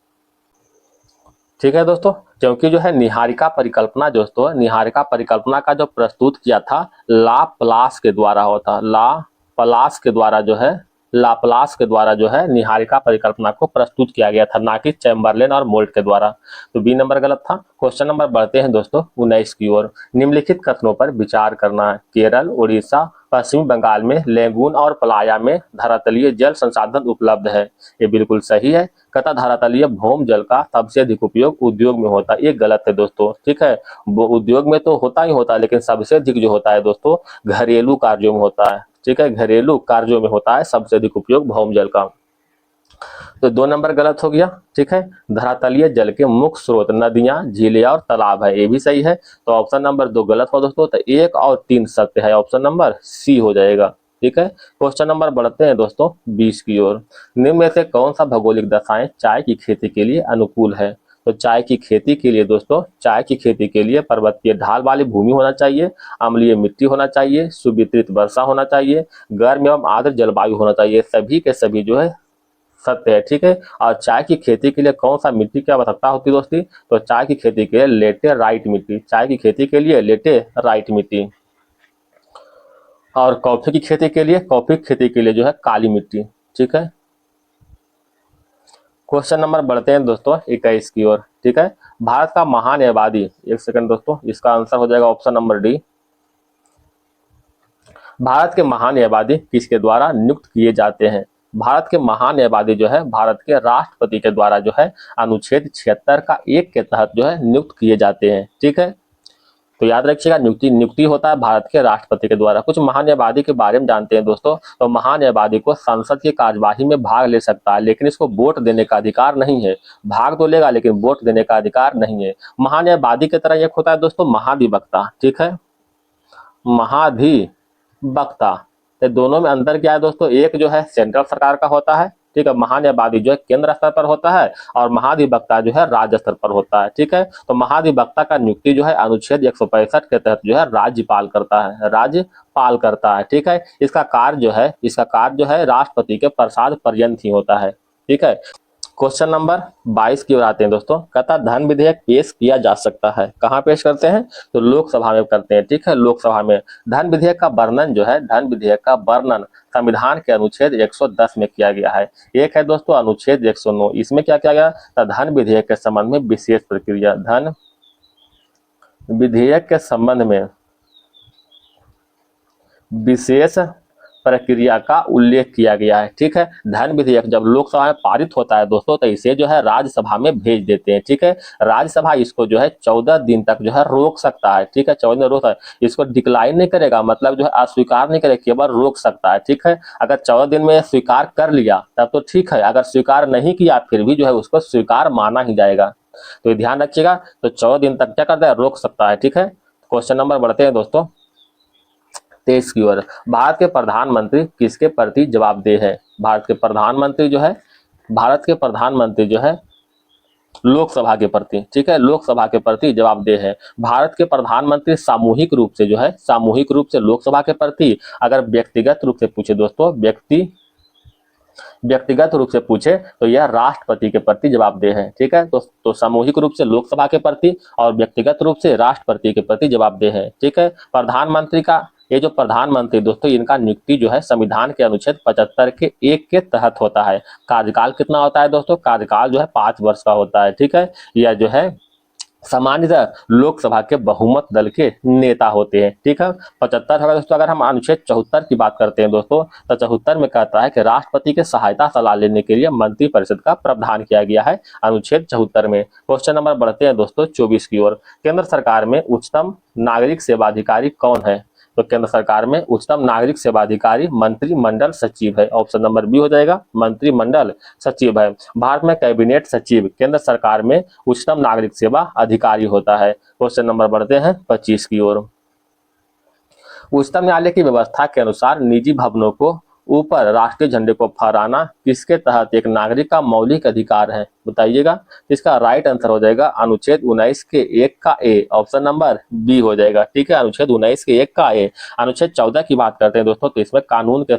ठीक है दोस्तों, क्योंकि जो है निहारिका परिकल्पना का जो प्रस्तुत किया था लाप्लास के द्वारा जो है निहारिका परिकल्पना को प्रस्तुत किया गया था, ना कि चैम्बरलेन और मोल्ट के द्वारा। तो बी नंबर गलत था। क्वेश्चन नंबर बढ़ते हैं दोस्तों 19 की ओर। निम्नलिखित कथनों पर विचार करना है। केरल, उड़ीसा, पश्चिमी बंगाल में लेगून और पलाया में धरातलीय जल संसाधन उपलब्ध है, ये बिल्कुल सही है। कहता धरातलीय भौम जल का सबसे अधिक उपयोग उद्योग में होता है, ये गलत है दोस्तों। ठीक है, वो उद्योग में तो होता ही होता है, लेकिन सबसे अधिक जो होता है दोस्तों घरेलू कार्यों में होता है। ठीक है, घरेलू कार्यों में होता है सबसे अधिक उपयोग भौम जल का। तो 2 नंबर गलत हो गया। ठीक है, धरातलीय जल के मुख्य स्रोत नदियां, झीलें और तालाब है, ये भी सही है। तो ऑप्शन नंबर 2 गलत हो दोस्तों, तो 1 और 3 सत्य है, ऑप्शन नंबर सी हो जाएगा। ठीक है, क्वेश्चन नंबर बढ़ते हैं दोस्तों 20 की ओर। निम्न में से कौन सा भौगोलिक दशाएं चाय की खेती के लिए अनुकूल है? तो चाय की खेती के लिए पर्वतीय ढाल वाली भूमि होना चाहिए, अम्लीय मिट्टी होना चाहिए, सुवितरित वर्षा होना चाहिए, गर्म एवं आर्द्र जलवायु होना चाहिए, सभी के सभी जो है सत्य है। ठीक है, और चाय की खेती के लिए कौन सा मिट्टी की आवश्यकता होती है दोस्ती? तो चाय की खेती के लिए लेटेराइट मिट्टी, और कॉफी की खेती के लिए जो है काली मिट्टी। ठीक है, क्वेश्चन नंबर बढ़ते हैं दोस्तों 21 की ओर। ठीक है, भारत का महान्यायवादी, एक सेकंड दोस्तों, इसका आंसर हो जाएगा ऑप्शन नंबर डी। भारत के महान्यायवादी किसके द्वारा नियुक्त किए जाते हैं? भारत के महान्यायवादी जो है भारत के राष्ट्रपति के द्वारा जो है अनुच्छेद 76 का 1 के तहत जो है नियुक्त किए जाते हैं। ठीक है, तो याद रखिएगा नियुक्ति होता है भारत के राष्ट्रपति के द्वारा। कुछ महान्यायवादी के बारे में जानते हैं दोस्तों। तो महान्यायवादी को संसद की कार्यवाही में भाग ले सकता है, लेकिन इसको वोट देने का अधिकार नहीं है। भाग तो लेगा लेकिन वोट देने का अधिकार नहीं है। महान्यायवादी की तरह एक होता है दोस्तों महाधिवक्ता। ठीक है, महाधिवक्ता, तो दोनों में अंतर क्या है दोस्तों? एक जो है सेंट्रल सरकार का होता है, ठीक है, महान्यायवादी जो है केंद्र स्तर पर होता है, और महाधिवक्ता जो है राज्य स्तर पर होता है। ठीक है, तो महाधिवक्ता का नियुक्ति जो है अनुच्छेद 165 के तहत जो है राज्यपाल करता है। ठीक है, इसका कार्य जो है राष्ट्रपति के प्रसाद पर्यंत ही होता है। ठीक है, क्वेश्चन नंबर 22 की ओर आते हैं दोस्तों। कहता धन विधेयक पेश किया जा सकता है, कहाँ पेश करते हैं? तो लोकसभा में करते हैं, ठीक है, लोकसभा में। धन विधेयक का वर्णन जो है, धन विधेयक का वर्णन संविधान के अनुच्छेद 110 में किया गया है। एक है दोस्तों अनुच्छेद 109, इसमें क्या किया गया? तो धन विधेयक के संबंध में विशेष प्रक्रिया, धन विधेयक के संबंध में विशेष प्रक्रिया का उल्लेख किया गया है, ठीक है। धन विधेयक जब लोकसभा में पारित होता है दोस्तों, तो इसे जो है राज्यसभा में भेज देते हैं, ठीक है। राज्यसभा इसको जो है 14 दिन तक जो है रोक सकता है, ठीक है, 14 दिन रोक सकता है। इसको डिक्लाइन नहीं करेगा, मतलब जो है अस्वीकार नहीं करेगा, केवल रोक सकता है, ठीक है। अगर 14 दिन में स्वीकार कर लिया तब तो ठीक है, अगर स्वीकार नहीं किया फिर भी जो है उसको स्वीकार माना ही जाएगा। तो ध्यान रखिएगा, तो 14 दिन तक क्या करता है? रोक सकता है, ठीक है। क्वेश्चन नंबर बढ़ते हैं दोस्तों 23 की ओर। भारत के प्रधानमंत्री किसके प्रति जवाबदेह है? भारत के प्रधानमंत्री जो है, भारत के प्रधानमंत्री जो है लोकसभा के प्रति, ठीक है, लोकसभा के प्रति जवाबदेह है। भारत के प्रधानमंत्री सामूहिक रूप से जो है, सामूहिक रूप से लोकसभा के प्रति, अगर व्यक्तिगत रूप से पूछे दोस्तों, व्यक्तिगत रूप से पूछे तो यह राष्ट्रपति के प्रति जवाबदेह है, ठीक है। तो सामूहिक रूप से लोकसभा के प्रति और व्यक्तिगत रूप से राष्ट्रपति के प्रति जवाबदेह है, ठीक है। प्रधानमंत्री का, ये जो प्रधानमंत्री दोस्तों, इनका नियुक्ति जो है संविधान के अनुच्छेद 75 के 1 के तहत होता है। कार्यकाल कितना होता है दोस्तों? कार्यकाल जो है 5 वर्ष का होता है, ठीक है। यह जो है सामान्यतः लोकसभा के बहुमत दल के नेता होते हैं, ठीक है। 75 है दोस्तों। अगर हम अनुच्छेद 74 की बात करते हैं दोस्तों, तो 74 में कहता है कि राष्ट्रपति के सहायता सलाह लेने के लिए मंत्रिपरिषद का प्रावधान किया गया है, अनुच्छेद 74 में। क्वेश्चन नंबर बढ़ते हैं दोस्तों 24 की ओर। केंद्र सरकार में उच्चतम नागरिक सेवा अधिकारी कौन है? तो केंद्र सरकार में उच्चतम नागरिक सेवा अधिकारी मंत्रिमंडल सचिव है। ऑप्शन नंबर बी हो जाएगा, मंत्रिमंडल सचिव है। भारत में कैबिनेट सचिव केंद्र सरकार में उच्चतम नागरिक सेवा अधिकारी होता है। क्वेश्चन नंबर बढ़ते हैं 25 की ओर। उच्चतम न्यायालय की व्यवस्था के अनुसार निजी भवनों को ऊपर राष्ट्रीय झंडे को फहराना किसके तहत एक नागरिक का मौलिक अधिकार है? बताइएगा। इसका राइट आंसर हो जाएगा अनुच्छेद 19 के 1 का ए, ऑप्शन नंबर बी हो जाएगा, ठीक है। अनुच्छेद 19 के 1 का ए। अनुच्छेद 14 की बात करते हैं दोस्तों, तो इसमें कानून के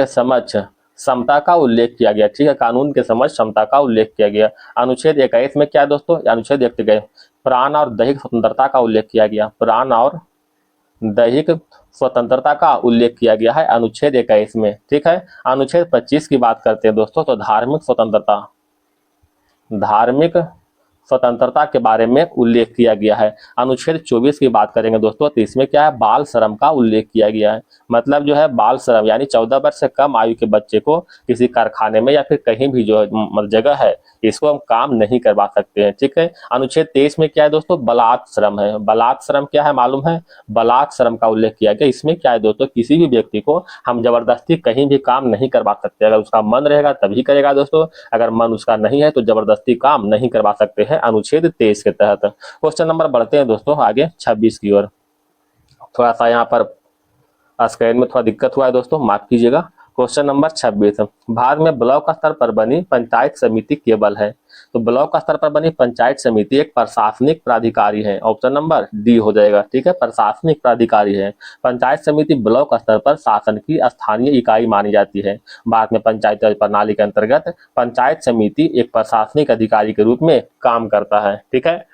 समक्ष समता का उल्लेख किया गया, ठीक है। कानून के समक्ष समता का उल्लेख किया गया। अनुच्छेद 21 में क्या है दोस्तों? अनुच्छेद 21 प्राण और दैहिक स्वतंत्रता का उल्लेख किया गया, प्राण और दैहिक स्वतंत्रता का उल्लेख किया गया है अनुच्छेद 21 में, ठीक है। अनुच्छेद 25 की बात करते हैं दोस्तों, तो धार्मिक स्वतंत्रता के बारे में उल्लेख किया गया है। अनुच्छेद 24 की बात करेंगे दोस्तों, तो इसमें क्या है? बाल श्रम का उल्लेख किया गया है। मतलब जो है बाल श्रम यानी 14 वर्ष से कम आयु के बच्चे को किसी कारखाने में या फिर कहीं भी जो जगह है, इसको हम काम नहीं करवा सकते हैं, ठीक है। अनुच्छेद 23 में क्या है दोस्तों? बलात् श्रम है। बलात् श्रम क्या है मालूम है? बलात् श्रम का उल्लेख किया गया। इसमें क्या है दोस्तों? किसी भी व्यक्ति को हम जबरदस्ती कहीं भी काम नहीं करवा सकते। अगर उसका मन रहेगा तभी करेगा दोस्तों, अगर मन उसका नहीं है तो जबरदस्ती काम नहीं करवा सकते हैं, अनुच्छेद 23 के तहत। क्वेश्चन नंबर बढ़ते हैं दोस्तों आगे 26 की ओर। थोड़ा सा यहाँ पर स्क्रीन में थोड़ा दिक्कत हुआ है दोस्तों, माफ कीजिएगा। क्वेश्चन नंबर 26, भारत में ब्लॉक स्तर पर बनी पंचायत समिति केवल है? तो ब्लॉक स्तर पर बनी पंचायत समिति एक प्रशासनिक प्राधिकारी है, ऑप्शन नंबर डी हो जाएगा, ठीक है, प्रशासनिक प्राधिकारी है। पंचायत समिति ब्लॉक स्तर पर शासन की स्थानीय इकाई मानी जाती है। भारत में पंचायत राज प्रणाली के अंतर्गत पंचायत समिति एक प्रशासनिक अधिकारी के रूप में काम करता है, ठीक है।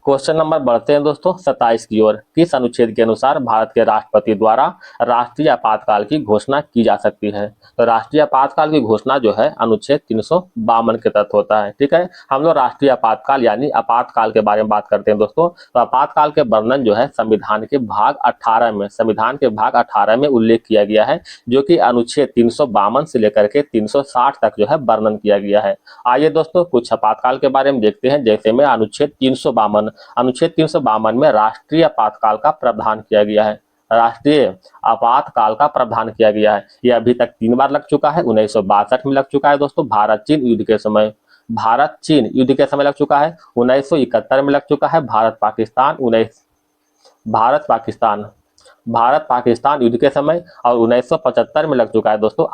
क्वेश्चन नंबर बढ़ते हैं दोस्तों 27 की ओर। किस अनुच्छेद के अनुसार भारत के राष्ट्रपति द्वारा राष्ट्रीय आपातकाल की घोषणा की जा सकती है? तो राष्ट्रीय आपातकाल की घोषणा जो है अनुच्छेद 352 के तहत होता है, ठीक है। हम लोग राष्ट्रीय आपातकाल यानी आपातकाल के बारे में बात करते हैं दोस्तों। तो आपातकाल के वर्णन जो है संविधान के भाग 18 में उल्लेख किया गया है, जो कि अनुच्छेद 352 से लेकर के 360 तक जो है वर्णन किया गया है। आइए दोस्तों कुछ आपातकाल के बारे में देखते हैं। जैसे में अनुच्छेद 352 में राष्ट्रीय आपातकाल का प्रावधान किया गया है। राष्ट्रीय आपातकाल का प्रावधान किया गया है। यह अभी तक 3 बार लग चुका है। 1962 में लग चुका है दोस्तों, भारत चीन युद्ध के समय लग चुका है। 1971 में लग चुका है, भारत पाकिस्तान युद्ध के समय। और 1975 में लग चुका है दोस्तों,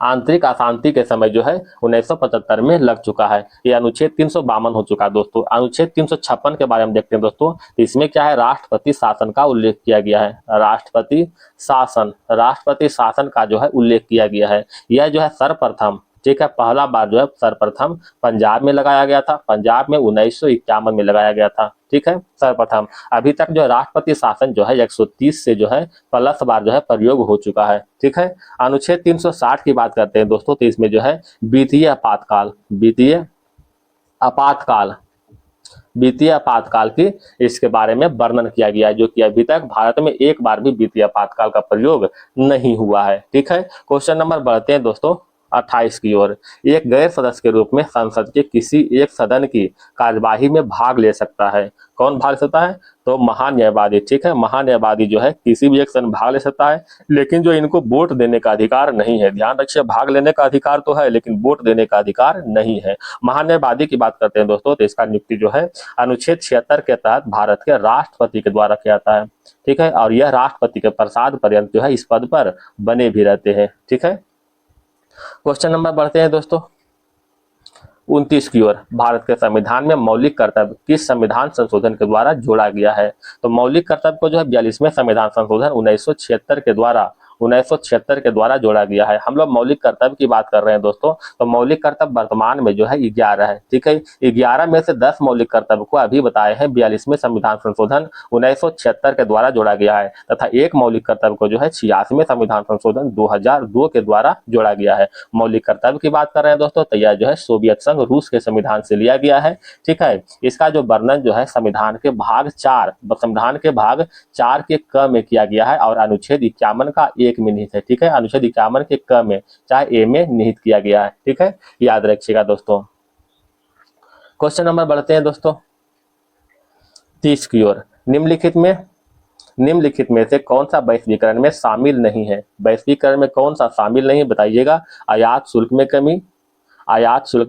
आंतरिक अशांति के समय जो है 1975 में लग चुका है। ये अनुच्छेद 352 हो चुका है दोस्तों। अनुच्छेद 356 के बारे में देखते हैं दोस्तों। इसमें क्या है, राष्ट्रपति शासन का उल्लेख किया गया है। राष्ट्रपति शासन का जो है उल्लेख किया गया है। यह जो है सर्वप्रथम, ठीक है, पहला बार जो है सर्वप्रथम पंजाब में लगाया गया था। पंजाब में 1951 में लगाया गया था, ठीक है, सर्वप्रथम। अभी तक जो है राष्ट्रपति शासन जो है 130 से जो है प्लस बार जो है प्रयोग हो चुका है, ठीक है। अनुच्छेद 360 की बात करते हैं दोस्तों, तो इसमें जो है वित्तीय आपातकाल की इसके बारे में वर्णन किया गया है, जो कि अभी तक भारत में एक बार भी वित्तीय आपातकाल का प्रयोग नहीं हुआ है, ठीक है। क्वेश्चन नंबर बढ़ते हैं दोस्तों 28 की ओर। एक गैर सदस्य के रूप में संसद के किसी एक सदन की कार्यवाही में भाग ले सकता है। कौन भाग सकता है? तो महान्यायवादी, ठीक है। महान्यायवादी जो है किसी भी एक सदन में भाग ले सकता है, लेकिन जो इनको वोट देने का अधिकार नहीं है। ध्यान रखिए, भाग लेने का अधिकार तो है लेकिन वोट देने का अधिकार नहीं है। महान्यायवादी की बात करते हैं दोस्तों, तो इसका नियुक्ति जो है अनुच्छेद 76 के तहत भारत के राष्ट्रपति के द्वारा किया जाता है, ठीक है। और यह राष्ट्रपति के प्रसाद पर्यंत जो है इस पद पर बने भी रहते हैं, ठीक है। क्वेश्चन नंबर बढ़ते हैं दोस्तों 29 की ओर। भारत के संविधान में मौलिक कर्तव्य किस संविधान संशोधन के द्वारा जोड़ा गया है? तो मौलिक कर्तव्य को जो है 42वें संविधान संशोधन 1976 के द्वारा जोड़ा गया है। हम लोग मौलिक कर्तव्य की बात कर रहे हैं दोस्तों, तो मौलिक कर्तव्य वर्तमान में जो है 11 है, ठीक है। 11 में से 10 मौलिक कर्तव्य को अभी बताए हैं 42वें संविधान संशोधन 1976 के द्वारा जोड़ा गया है, तथा एक मौलिक कर्तव्य को जो है 86वें संविधान संशोधन 2002 के द्वारा जोड़ा गया है। मौलिक कर्तव्य की बात कर रहे हैं दोस्तों, तो यह जो है सोवियत संघ रूस के संविधान से लिया गया है, ठीक है। इसका जो वर्णन जो है संविधान के भाग 4 के क में किया गया है, और अनुच्छेद 51 का 1 में निहित है, ठीक है। अनुच्छेद 51 के क में चाहे ए में निहित किया गया है, ठीक है, याद रखिएगा दोस्तों। क्वेश्चन नंबर बढ़ते हैं दोस्तों 30 की ओर। निम्नलिखित में से कौन सा वैश्वीकरण में शामिल नहीं है? वैश्वीकरण में कौन सा शामिल नहीं है बताइएगा। आयात शुल्क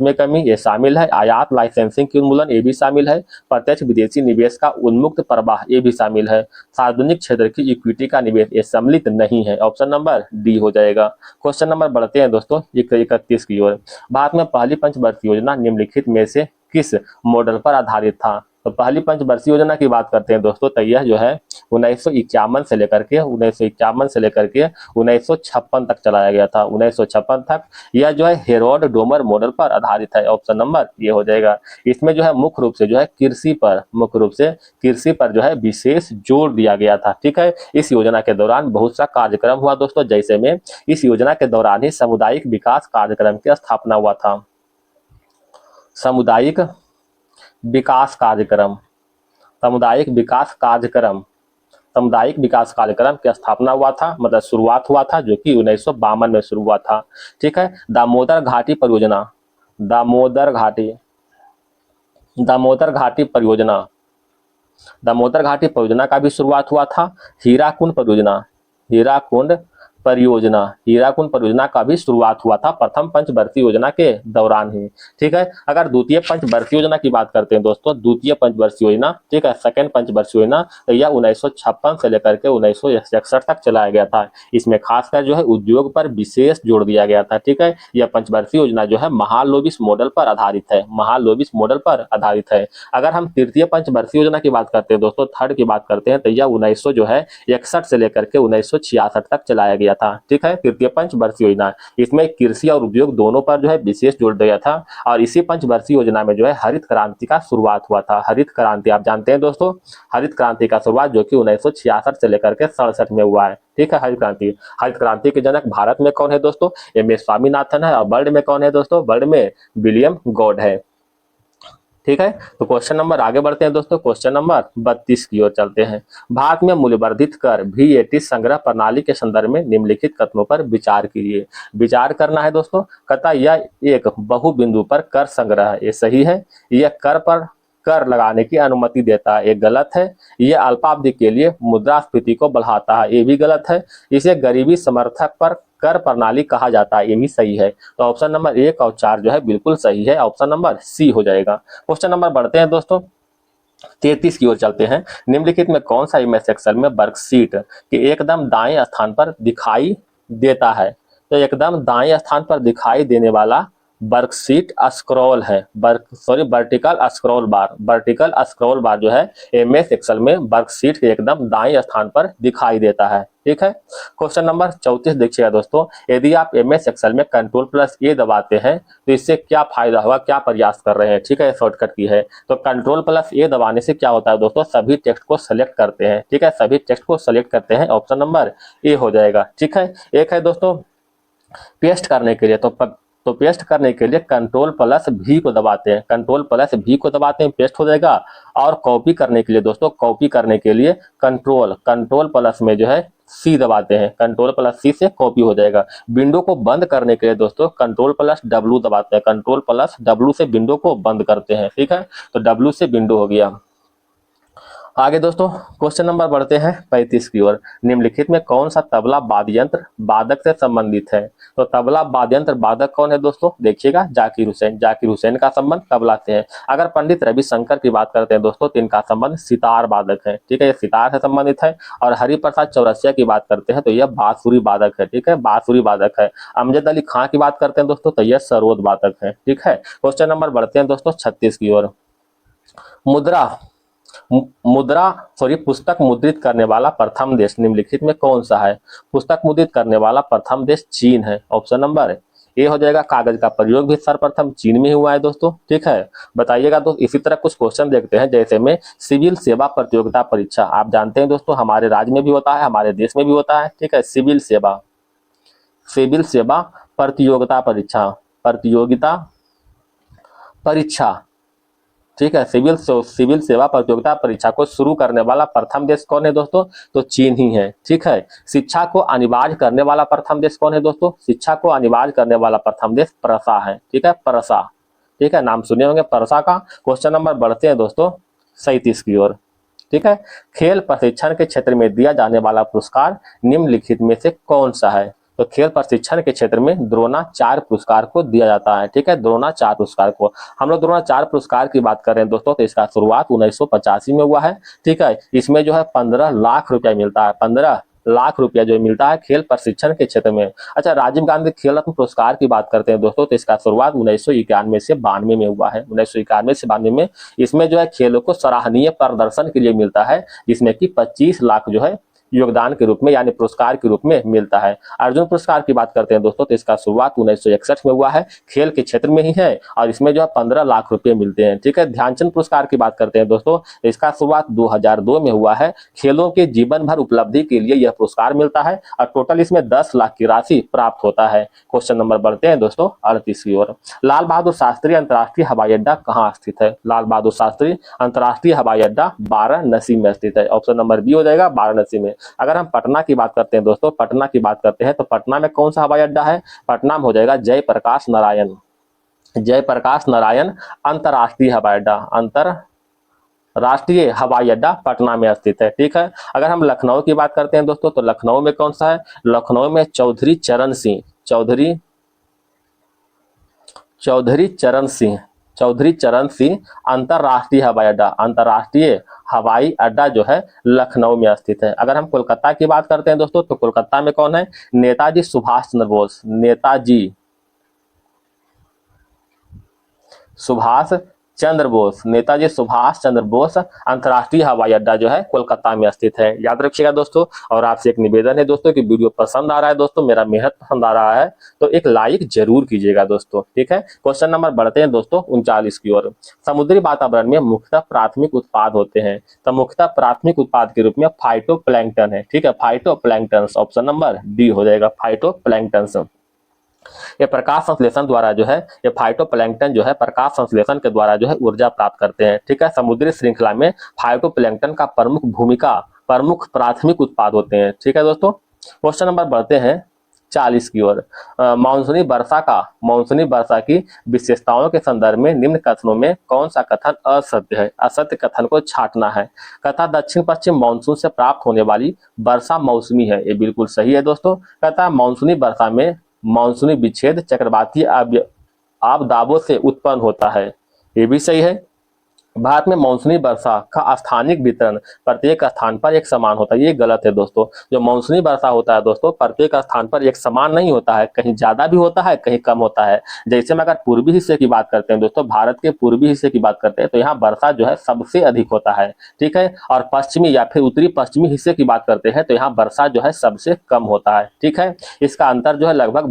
में कमी ये शामिल है। आयात लाइसेंसिंग की उन्मूलन ये भी शामिल है। प्रत्यक्ष विदेशी निवेश का उन्मुक्त प्रवाह ये भी शामिल है। सार्वजनिक क्षेत्र की इक्विटी का निवेश ये सम्मिलित नहीं है। ऑप्शन नंबर डी हो जाएगा। क्वेश्चन नंबर बढ़ते हैं दोस्तों 31 की ओर। भारत में पहली पंचवर्षीय योजना निम्नलिखित में से किस मॉडल पर आधारित था? तो पहली पंचवर्षीय योजना की बात करते हैं दोस्तों, तो यह जो है 1951 से लेकर के 1956 तक चलाया गया था। 1956 तक यह जो है हेरोल्ड डोमर मॉडल पर आधारित है। ऑप्शन नंबर ये हो जाएगा। इसमें जो है मुख्य रूप से कृषि पर जो है विशेष जोर दिया गया था, ठीक है। इस योजना के दौरान बहुत सा कार्यक्रम हुआ दोस्तों, जैसे में इस योजना के दौरान ही सामुदायिक विकास कार्यक्रम की स्थापना हुआ था। सामुदायिक विकास कार्यक्रम की स्थापना हुआ था, मतलब शुरुआत हुआ था, जो कि 1952 में शुरू हुआ था, ठीक है। दामोदर घाटी परियोजना का भी शुरुआत हुआ था। हीराकुंड परियोजना का भी शुरुआत हुआ था प्रथम पंचवर्षीय योजना के दौरान ही, ठीक है। अगर द्वितीय पंचवर्षीय योजना की बात करते हैं दोस्तों, द्वितीय पंचवर्षीय योजना, ठीक है, सेकंड पंचवर्षीय योजना, तो यह 1956 से लेकर के 1961 तक चलाया गया था। इसमें खासकर जो है उद्योग पर विशेष जोर दिया गया था, ठीक है। यह पंचवर्षीय योजना जो है महालनोबिस मॉडल पर आधारित है। अगर हम तृतीय पंचवर्षीय योजना की बात करते हैं दोस्तों, थर्ड की बात करते हैं, तो यह 1961 से लेकर के 1966 तक चलाया गया था, ठीक है, तृतीय पंचवर्षीय योजना। इसमें कृषि और उद्योग दोनों पर जो है विशेष जोर दिया था। और इसी पंचवर्षीय योजना में जो है हरित क्रांति का शुरुआत हुआ था। हरित क्रांति आप जानते हैं दोस्तों, हरित क्रांति का शुरुआत जो कि 1966 से लेकर के 67 में हुआ है, ठीक है। हरित क्रांति के जनक भारत में कौन है दोस्तों? एम.एस. स्वामीनाथन है। और वर्ल्ड में कौन है दोस्तों? वर्ल्ड में विलियम गॉड है, ठीक है। तो क्वेश्चन नंबर आगे बढ़ते हैं दोस्तों, क्वेश्चन नंबर 32 की ओर चलते हैं। भारत में मूल्यवर्धित कर VAT संग्रह प्रणाली के संदर्भ में निम्नलिखित कथनों पर विचार कीजिए। विचार करना है दोस्तों। कहता यह एक बहुबिंदु पर कर संग्रह है, ये सही है। यह कर पर कर लगाने की अनुमति देता है, ये गलत है। यह अल्पावधि के लिए मुद्रास्फीति को बढ़ाता है, ये भी गलत है। इसे गरीबी समर्थक पर कर प्रणाली कहा जाता है, ये भी सही है। तो ऑप्शन नंबर 1 और 4 जो है बिल्कुल सही है। ऑप्शन नंबर सी हो जाएगा। क्वेश्चन नंबर बढ़ते हैं दोस्तों 33 की ओर चलते हैं। निम्नलिखित में कौन सा इमेज एक्सेल में वर्कशीट के एकदम दाएं स्थान पर दिखाई देता है? तो एकदम दाएं स्थान पर दिखाई देने वाला वर्कशीट स्क्रॉल है, वर्टिकल स्क्रॉल बार जो है एमएस एक्सेल में वर्कशीट के एकदम दाएं स्थान पर दिखाई देता है। ठीक है। क्वेश्चन नंबर 34 देखिएगा दोस्तों, यदि आप एमएस एक्सेल में कंट्रोल+A दबाते हैं तो इससे क्या फायदा होगा, क्या प्रयास कर रहे हैं। ठीक है, शॉर्टकट की है। तो कंट्रोल+A दबाने से क्या होता है दोस्तों, सभी टेक्स्ट को सेलेक्ट करते हैं। ठीक है, सभी टेक्स्ट को सेलेक्ट करते हैं, ऑप्शन नंबर ए हो जाएगा। ठीक है। एक है दोस्तों पेस्ट करने के लिए, तो पेस्ट करने के लिए कंट्रोल+V को दबाते हैं, कंट्रोल+V को दबाते हैं, पेस्ट हो जाएगा। और कॉपी करने के लिए दोस्तों, कॉपी करने के लिए कंट्रोल प्लस में जो है C दबाते हैं, कंट्रोल+C से कॉपी हो जाएगा। विंडो को बंद करने के लिए दोस्तों कंट्रोल+W दबाते हैं, कंट्रोल+W से विंडो को बंद करते हैं। ठीक है, तो W से विंडो हो गया। आगे दोस्तों क्वेश्चन नंबर बढ़ते हैं 35 की ओर। निम्नलिखित में कौन सा तबला वाद्य यंत्र वादक से संबंधित है। तो तबला वाद्य यंत्र वादक कौन है दोस्तों, देखिएगा जाकिर हुसैन का संबंध तबला से है। अगर पंडित रविशंकर की बात करते हैं दोस्तों तो इनका संबंध सितार वादक है। ठीक है, ये सितार से संबंधित है। और हरिप्रसाद चौरसिया की बात करते हैं तो यह बांसुरी वादक है। ठीक है, बांसुरी वादक है। अमजद अली खां की बात करते हैं दोस्तों तो यह सरोद वादक है। ठीक है, क्वेश्चन नंबर बढ़ते हैं दोस्तों 36 की ओर। पुस्तक मुद्रित करने वाला प्रथम देश निम्नलिखित में कौन सा है। पुस्तक मुद्रित करने वाला प्रथम देश चीन है, ऑप्शन नंबर ए हो जाएगा। कागज का प्रयोग भी सर्वप्रथम चीन में हुआ है दोस्तों। ठीक है, बताइएगा दोस्तों। इसी तरह कुछ क्वेश्चन देखते हैं, जैसे में सिविल सेवा प्रतियोगिता परीक्षा, आप जानते हैं दोस्तों हमारे राज्य में भी होता है, हमारे देश में भी होता है। ठीक है, सिविल सेवा प्रतियोगिता परीक्षा। ठीक है, सिविल सेवा प्रतियोगिता परीक्षा को शुरू करने वाला प्रथम देश कौन है दोस्तों, तो चीन ही है। ठीक है, शिक्षा को अनिवार्य करने वाला प्रथम देश कौन है दोस्तों, शिक्षा को अनिवार्य करने वाला प्रथम देश परसा है। ठीक है, परसा। ठीक है, नाम सुने होंगे परसा का। क्वेश्चन नंबर बढ़ते हैं दोस्तों 37 की ओर। ठीक है, खेल प्रशिक्षण के क्षेत्र में दिया जाने वाला पुरस्कार निम्नलिखित में से कौन सा है। तो खेल प्रशिक्षण के क्षेत्र में द्रोणाचार्य पुरस्कार को दिया जाता है। ठीक है, द्रोणाचार्य पुरस्कार को हम लोग द्रोणाचार्य पुरस्कार की बात कर रहे हैं दोस्तों, तो इसका शुरुआत 1985 में हुआ है। ठीक है, इसमें जो है 15 लाख रुपया मिलता है, 15 लाख रुपया जो मिलता है खेल प्रशिक्षण के क्षेत्र में। अच्छा, राजीव गांधी खेल रत्न पुरस्कार की बात करते हैं दोस्तों, तो इसका शुरुआत 1991 से 92 में हुआ है, 1991 से 92 में। इसमें जो है खेलों को सराहनीय प्रदर्शन के लिए मिलता है, जिसमें कि 25 लाख जो है योगदान के रूप में यानी पुरस्कार के रूप में मिलता है। अर्जुन पुरस्कार की बात करते हैं दोस्तों, तो इसका शुरुआत 1961 में हुआ है, खेल के क्षेत्र में ही है, और इसमें जो है 15 लाख रुपए मिलते हैं। ठीक है, ध्यानचंद पुरस्कार की बात करते हैं दोस्तों, तो इसका शुरुआत 2002 में हुआ है। खेलों के जीवन भर उपलब्धि के लिए यह पुरस्कार मिलता है और टोटल इसमें 10 लाख की राशि प्राप्त होता है। क्वेश्चन नंबर बढ़ते हैं दोस्तों 38 की ओर। लाल बहादुर शास्त्री अंतर्राष्ट्रीय हवाई अड्डा कहाँ स्थित है। लाल बहादुर शास्त्री अंतर्राष्ट्रीय हवाई अड्डा वाराणसी में स्थित है, ऑप्शन नंबर बी हो जाएगा, वाराणसी में। अगर हम पटना की बात करते हैं दोस्तों, पटना की बात करते हैं तो पटना में कौन सा हवाई अड्डा है, पटना में हो जाएगा जयप्रकाश नारायण अंतर्राष्ट्रीय हवाई अड्डा, अंतरराष्ट्रीय हवाई अड्डा पटना में स्थित है। ठीक है, अगर हम लखनऊ की बात करते हैं दोस्तों, तो लखनऊ में कौन सा है, लखनऊ में चौधरी चरण सिंह अंतरराष्ट्रीय हवाई अड्डा जो है लखनऊ में स्थित है। अगर हम कोलकाता की बात करते हैं दोस्तों, तो कोलकाता में कौन है, नेताजी सुभाष चंद्र बोस अंतर्राष्ट्रीय हवाई अड्डा जो है कोलकाता में स्थित है। याद रखिएगा दोस्तों। और आपसे एक निवेदन है दोस्तों कि वीडियो पसंद आ रहा है दोस्तों, मेरा मेहनत पसंद आ रहा है तो एक लाइक जरूर कीजिएगा दोस्तों। ठीक है, क्वेश्चन नंबर बढ़ते हैं दोस्तों 39 की ओर। समुद्री वातावरण में मुख्यतः प्राथमिक उत्पाद होते हैं, तो मुख्यतः प्राथमिक उत्पाद के रूप में फाइटोप्लैंक्टन है। ठीक है, फाइटोप्लैंक्टन, ऑप्शन नंबर डी हो जाएगा, फाइटोप्लैंक्टन। ये प्रकाश संश्लेषण द्वारा जो है, ये फाइटोप्लैंक्टन जो है प्रकाश संश्लेषण के द्वारा जो है ऊर्जा प्राप्त करते हैं। ठीक है, समुद्री श्रृंखला में फाइटोप्लैंक्टन का प्रमुख प्राथमिक उत्पाद होते हैं। ठीक है दोस्तों, क्वेश्चन नंबर बढ़ते हैं 40 की ओर। मानसूनी वर्षा की विशेषताओं के संदर्भ में निम्न कथनों में कौन सा कथन असत्य है। असत्य कथन को छांटना है। कथा दक्षिण पश्चिम मानसून से प्राप्त होने वाली वर्षा मौसमी है, ये बिल्कुल सही है दोस्तों। कथा मानसूनी वर्षा में मानसूनी विच्छेद चक्रवाती आपदाओं से उत्पन्न होता है, ये भी सही है। भारत में मानसूनी वर्षा का स्थानिक वितरण प्रत्येक स्थान पर एक समान होता है। ये गलत है दोस्तों। जो मानसूनी वर्षा होता है दोस्तों, प्रत्येक स्थान पर एक समान नहीं होता है, कहीं ज्यादा भी होता है, कहीं कम होता है। जैसे में अगर पूर्वी हिस्से की बात करते हैं दोस्तों, भारत के पूर्वी हिस्से की बात करते हैं, तो यहाँ वर्षा जो है सबसे अधिक होता है, ठीक है। और पश्चिमी या फिर उत्तरी पश्चिमी हिस्से की बात करते हैं, तो यहाँ वर्षा जो है सबसे कम होता है, ठीक है। इसका अंतर जो है लगभग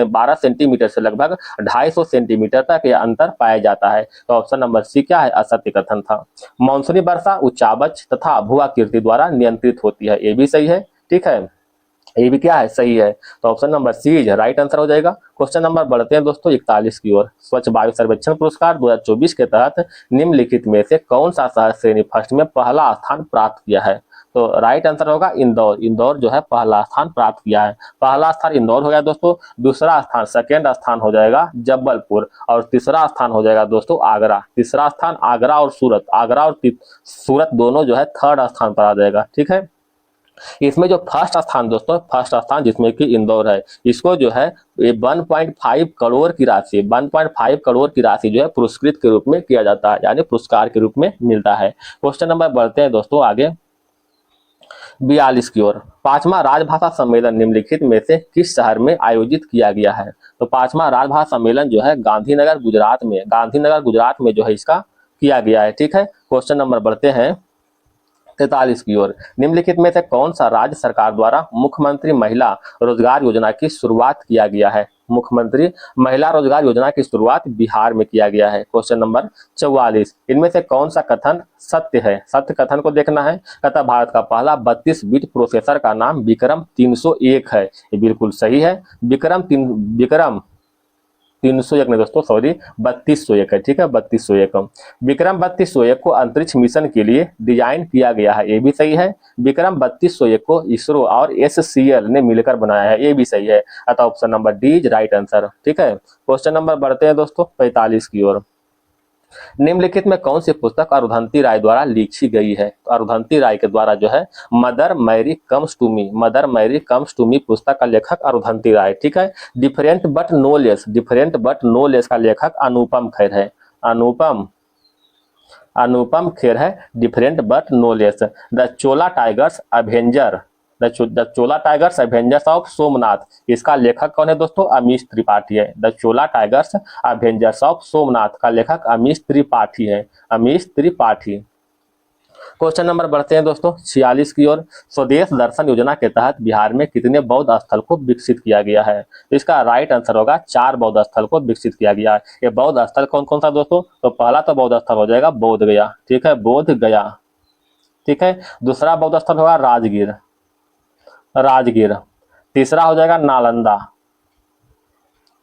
12 सेंटीमीटर से लगभग 250 सेंटीमीटर तक यह अंतर पाया जाता है। तो ऑप्शन नंबर सी क्या है, असत्य कथन था। मानसूनी वर्षा उच्चावच तथा भूआकृति द्वारा नियंत्रित होती है, ये भी सही है, ठीक है। ये भी क्या है, सही है। तो option number C right answer हो जाएगा। क्वेश्चन नंबर बढ़ते हैं दोस्तों 41 की ओर। स्वच्छ वायु सर्वेक्षण पुरस्कार 2024 के तहत निम्नलिखित में से कौन सा शहर श्रेणी फर्स्ट में पहला स्थान प्राप्त किया है। तो राइट आंसर होगा इंदौर। इंदौर जो है पहला स्थान प्राप्त किया है। पहला स्थान इंदौर हो गया दोस्तों। दूसरा स्थान, सेकेंड स्थान हो जाएगा जबलपुर, और तीसरा स्थान हो जाएगा दोस्तों आगरा। तीसरा स्थान आगरा और सूरत, आगरा और सूरत दोनों जो है थर्ड स्थान पर आ जाएगा, ठीक है। इसमें जो फर्स्ट स्थान दोस्तों, फर्स्ट स्थान जिसमें कि इंदौर है, इसको जो है ये 1.5 करोड़ की राशि, 1.5 करोड़ की राशि जो है पुरस्कृत के रूप में किया जाता है, यानी पुरस्कार के रूप में मिलता है। क्वेश्चन नंबर बढ़ते हैं दोस्तों आगे 42 की ओर। पांचवा राजभाषा सम्मेलन निम्नलिखित में से किस शहर में आयोजित किया गया है। तो पांचवा राजभाषा सम्मेलन जो है गांधीनगर गुजरात में जो है इसका किया गया है, ठीक है। क्वेश्चन नंबर बढ़ते हैं 43 की ओर। निम्नलिखित में से कौन सा राज्य सरकार द्वारा मुख्यमंत्री महिला रोजगार योजना की शुरुआत किया गया है। मुख्यमंत्री महिला रोजगार योजना की शुरुआत बिहार में किया गया है। Question number 44। इनमें से कौन सा कथन सत्य है। सत्य कथन को देखना है। कहता भारत का पहला 32 बिट प्रोसेसर का नाम विक्रम 301 है। ये बिल्कुल सही है। विक्रम 301 नहीं दोस्तों, सॉरी 3201 है, ठीक है, 3201। विक्रम 3201 को अंतरिक्ष मिशन के लिए डिजाइन किया गया है, ये भी सही है। विक्रम 3201 को इसरो और SCL ने मिलकर बनाया है, ये भी सही है। अतः option number D is right answer, ठीक है। क्वेश्चन नंबर बढ़ते हैं दोस्तों 45 की ओर। निम्नलिखित में कौन सी पुस्तक अरुंधति राय द्वारा लिखी गई है। तो अरुंधति राय के द्वारा जो है Mother Mary comes to me पुस्तक का लेखक अरुंधति राय, ठीक है। डिफरेंट बट नो लेस का लेखक अनुपम खेर है। अनुपम खेर है different but no less. The Chola tigers avengers of Somnath, इसका लेखक कौन है दोस्तों, अमीश त्रिपाठी है। The Chola tigers avengers of Somnath का लेखक अमीश त्रिपाठी है, अमीश त्रिपाठी। क्वेश्चन नंबर बढ़ते हैं दोस्तों 46 की ओर। स्वदेश दर्शन योजना के तहत बिहार में कितने बौद्ध स्थल को विकसित किया गया है। तो इसका राइट आंसर होगा 4 बौद्ध स्थल को विकसित किया गया है। ये बौद्ध स्थल कौन कौन सा दोस्तों, तो पहला तो बौद्ध स्थल हो जाएगा बोध गया, ठीक है, बोध गया, ठीक है। दूसरा बौद्ध स्थल होगा राजगीर। तीसरा हो जाएगा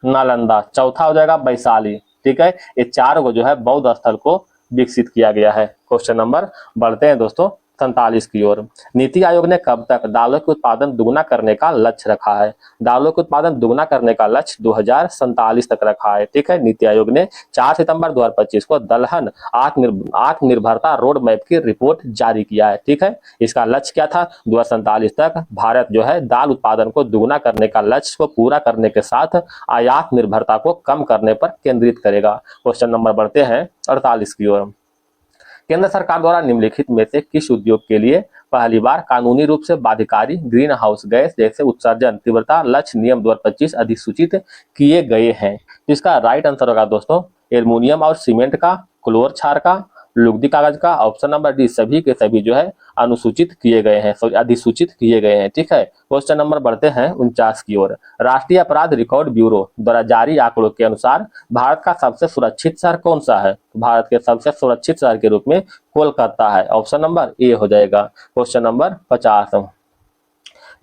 नालंदा। चौथा हो जाएगा वैशाली, ठीक है। ये 4 को जो है बौद्ध स्थल को विकसित किया गया है। क्वेश्चन नंबर बढ़ते हैं दोस्तों 47 की ओर। नीति आयोग ने कब तक दालों के उत्पादन दुगुना करने का लक्ष्य रखा है। दालों के उत्पादन दुगुना करने का लक्ष्य 2047 तक रखा है, ठीक है। नीति आयोग ने 4 सितंबर 2025 को दलहन आत्मनिर्भरता रोड मैप की रिपोर्ट जारी किया है, ठीक है। इसका लक्ष्य क्या था, 2047 तक भारत जो है दाल उत्पादन को दुगुना करने का लक्ष्य को पूरा करने के साथ आयात निर्भरता को कम करने पर केंद्रित करेगा। क्वेश्चन नंबर बढ़ते हैं 48 की ओर। केंद्र सरकार द्वारा निम्नलिखित में से किस उद्योग के लिए पहली बार कानूनी रूप से बाध्यकारी ग्रीन हाउस गैस जैसे उत्सर्जन तीव्रता लक्ष्य नियम 2025 अधिसूचित किए गए हैं। इसका राइट आंसर होगा दोस्तों एल्युमिनियम और सीमेंट का, क्लोर क्षार का, लुगदी कागज का। ऑप्शन नंबर डी सभी के सभी जो है अनुसूचित किए गए हैं, अधिसूचित किए गए हैं, ठीक है। क्वेश्चन नंबर बढ़ते हैं 49 की ओर। राष्ट्रीय अपराध रिकॉर्ड ब्यूरो द्वारा जारी आंकड़ों के अनुसार भारत का सबसे सुरक्षित शहर कौन सा है। भारत के सबसे सुरक्षित शहर के रूप में कोलकाता है। ऑप्शन नंबर ए हो जाएगा। Question number 50।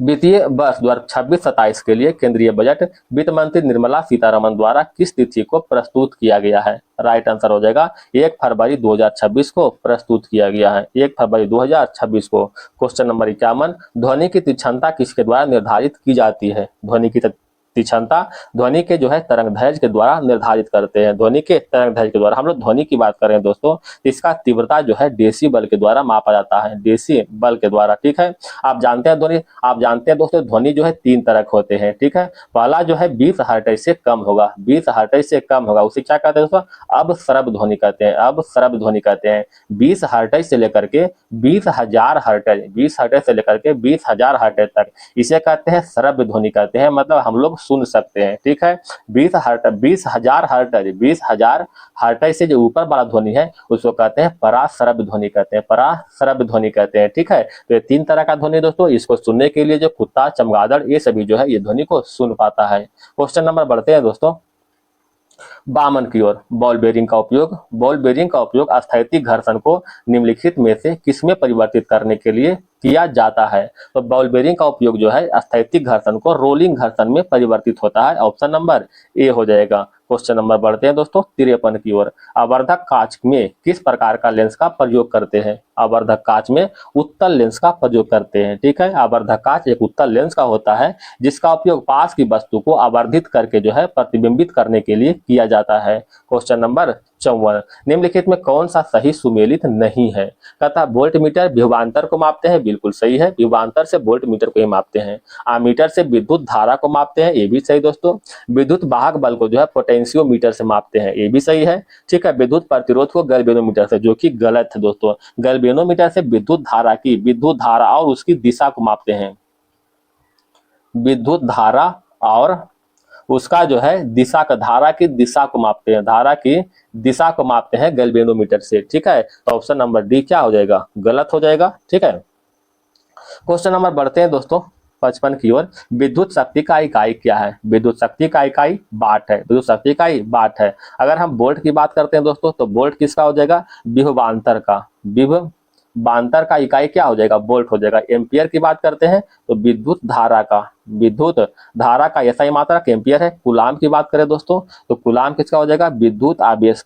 वित्तीय वर्ष 2026-27 के लिए केंद्रीय बजट वित्त मंत्री निर्मला सीतारमण द्वारा किस तिथि को प्रस्तुत किया गया है। राइट आंसर हो जाएगा 1 फरवरी 2026 को प्रस्तुत किया गया है, 1 फरवरी 2026 को। Question number 51। ध्वनि की तीक्ष्णता किसके द्वारा निर्धारित की जाती है। ध्वनि की तीक्ष्णता ध्वनि के जो है तरंग दैर्घ्य के द्वारा निर्धारित करते हैं। ध्वनि के तरंग दैर्घ्य के द्वारा, हम लोग ध्वनि की बात करें दोस्तों, इसका तीव्रता जो है डेसिबल के द्वारा मापा जाता है, डेसिबल के द्वारा। ठीक है, आप जानते हैं दोस्तों ध्वनि जो है 3 तरह के होते हैं। ठीक है, पहला जो है 20 हर्ट्ज से कम होगा, 20 हर्ट्ज से कम होगा, उसे क्या कहते हैं दोस्तों, अब श्रव्य ध्वनि कहते हैं, अब श्रव्य ध्वनि कहते हैं। 20 हर्ट्ज से लेकर के 20,000 हर्ट्ज, 20 हर्ट्ज से लेकर के 20,000 हर्ट्ज तक इसे कहते हैं श्रव्य ध्वनि कहते हैं, मतलब हम लोग सुन सकते हैं। ठीक है, 20,000 हर्ट्ज, 20,000 हर्ट्ज से जो ऊपर वाला ध्वनि है उसको कहते हैं पराश्रव्य ध्वनि कहते हैं, पराश्रव्य ध्वनि कहते हैं। ठीक है, तो ये 3 तरह का ध्वनि दोस्तों, इसको सुनने के लिए जो कुत्ता, चमगादड़, ये सभी जो है ये ध्वनि को सुन पाता है। क्वेश्चन नंबर बढ़ते हैं दोस्तों बामन की ओर। बॉल बेरिंग का उपयोग, बॉल बेरिंग का उपयोग स्थैतिक घर्षण को निम्नलिखित में से किसमें परिवर्तित करने के लिए किया जाता है। तो बॉल बेरिंग का उपयोग जो है स्थैतिक घर्षण को रोलिंग घर्षण में परिवर्तित होता है। ऑप्शन नंबर ए हो जाएगा। क्वेश्चन नंबर बढ़ते हैं दोस्तों 53 की ओर। आवर्धक कांच में किस प्रकार का लेंस का प्रयोग करते हैं। आवर्धक कांच में उत्तल लेंस का प्रयोग करते हैं। ठीक है, आवर्धक कांच एक उत्तल लेंस का होता है जिसका उपयोग पास की वस्तु को आवर्धित करके जो है प्रतिबिंबित करने के लिए किया जाता है। क्वेश्चन नंबर 54, निम्नलिखित में कौन सा सही सुमेलित नहीं है। कहता वोल्ट मीटर विभवांतर को मापते हैं, बिल्कुल सही है, विभवांतर से वोल्ट मीटर को ही मापते हैं। आमीटर से विद्युत धारा को मापते हैं, ये भी सही दोस्तों। विद्युत वाहक बल को जो है पोटेंशियोमीटर से मापते हैं, ये भी सही है। ठीक है, विद्युत प्रतिरोध को गैल्वेनोमीटर से, जो कि गलत है दोस्तों। गैल्वेनोमीटर से विद्युत धारा और उसकी दिशा को मापते हैं, विद्युत धारा और उसका जो है दिशा का, धारा की दिशा को मापते हैं, धारा की दिशा को मापते हैं गैल्वेनोमीटर से। ठीक है, तो ऑप्शन नंबर डी क्या हो जाएगा, गलत हो जाएगा। ठीक है, क्वेश्चन नंबर बढ़ते हैं दोस्तों 55 की ओर। विद्युत शक्ति का इकाई क्या है। विद्युत शक्ति का इकाई वाट है, विद्युत शक्ति का इकाई वाट है। अगर हम वोल्ट की बात करते हैं दोस्तों, तो वोल्ट किसका हो जाएगा, विभवांतर का, विभवांतर का इकाई क्या हो जाएगा, वोल्ट हो जाएगा। एम्पियर की बात करते हैं तो विद्युत धारा का एसआई मात्रक एम्पियर है। कूलाम की बात करें दोस्तों, तो कूलाम किसका हो जाएगा, विद्युत आवेश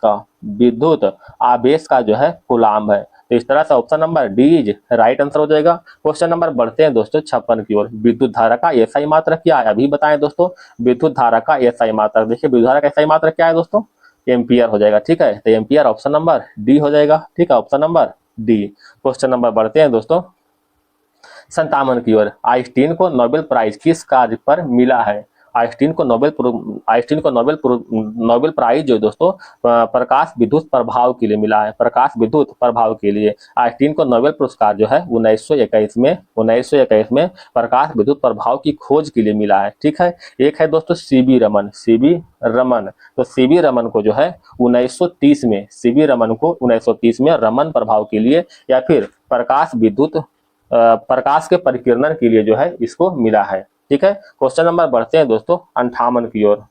का जो है कूलाम है। तो इस तरह से option number D is right answer हो जाएगा। क्वेश्चन नंबर बढ़ते हैं दोस्तों 56 की ओर। विद्युत धारा का एसआई मात्रक क्या है, अभी बताएं दोस्तों। विद्युत धारा का एसआई मात्रक, देखिए विद्युत धारा का एसआई मात्रक क्या है दोस्तों, एम्पियर हो जाएगा। ठीक है, तो एम्पियर ऑप्शन नंबर डी हो जाएगा। ठीक है, option number D. Question number बढ़ते हैं दोस्तों 57 की ओर। आइंस्टीन को नोबेल प्राइज किस कार्य पर मिला है। आइंस्टीन को नोबेल प्राइज जो दोस्तों प्रकाश विद्युत प्रभाव के लिए मिला है, प्रकाश विद्युत प्रभाव के लिए। आइंस्टीन को नोबेल पुरस्कार जो है 1921 में प्रकाश विद्युत प्रभाव की खोज के लिए मिला है। ठीक है, एक है दोस्तों सीबी रमन, तो सीबी रमन को जो है 1930 में, सीबी रमन को 1930 में रमन प्रभाव के लिए या फिर प्रकाश के परिकिरणन के लिए जो है इसको मिला है। ठीक है, क्वेश्चन नंबर बढ़ते हैं दोस्तों 58 की ओर।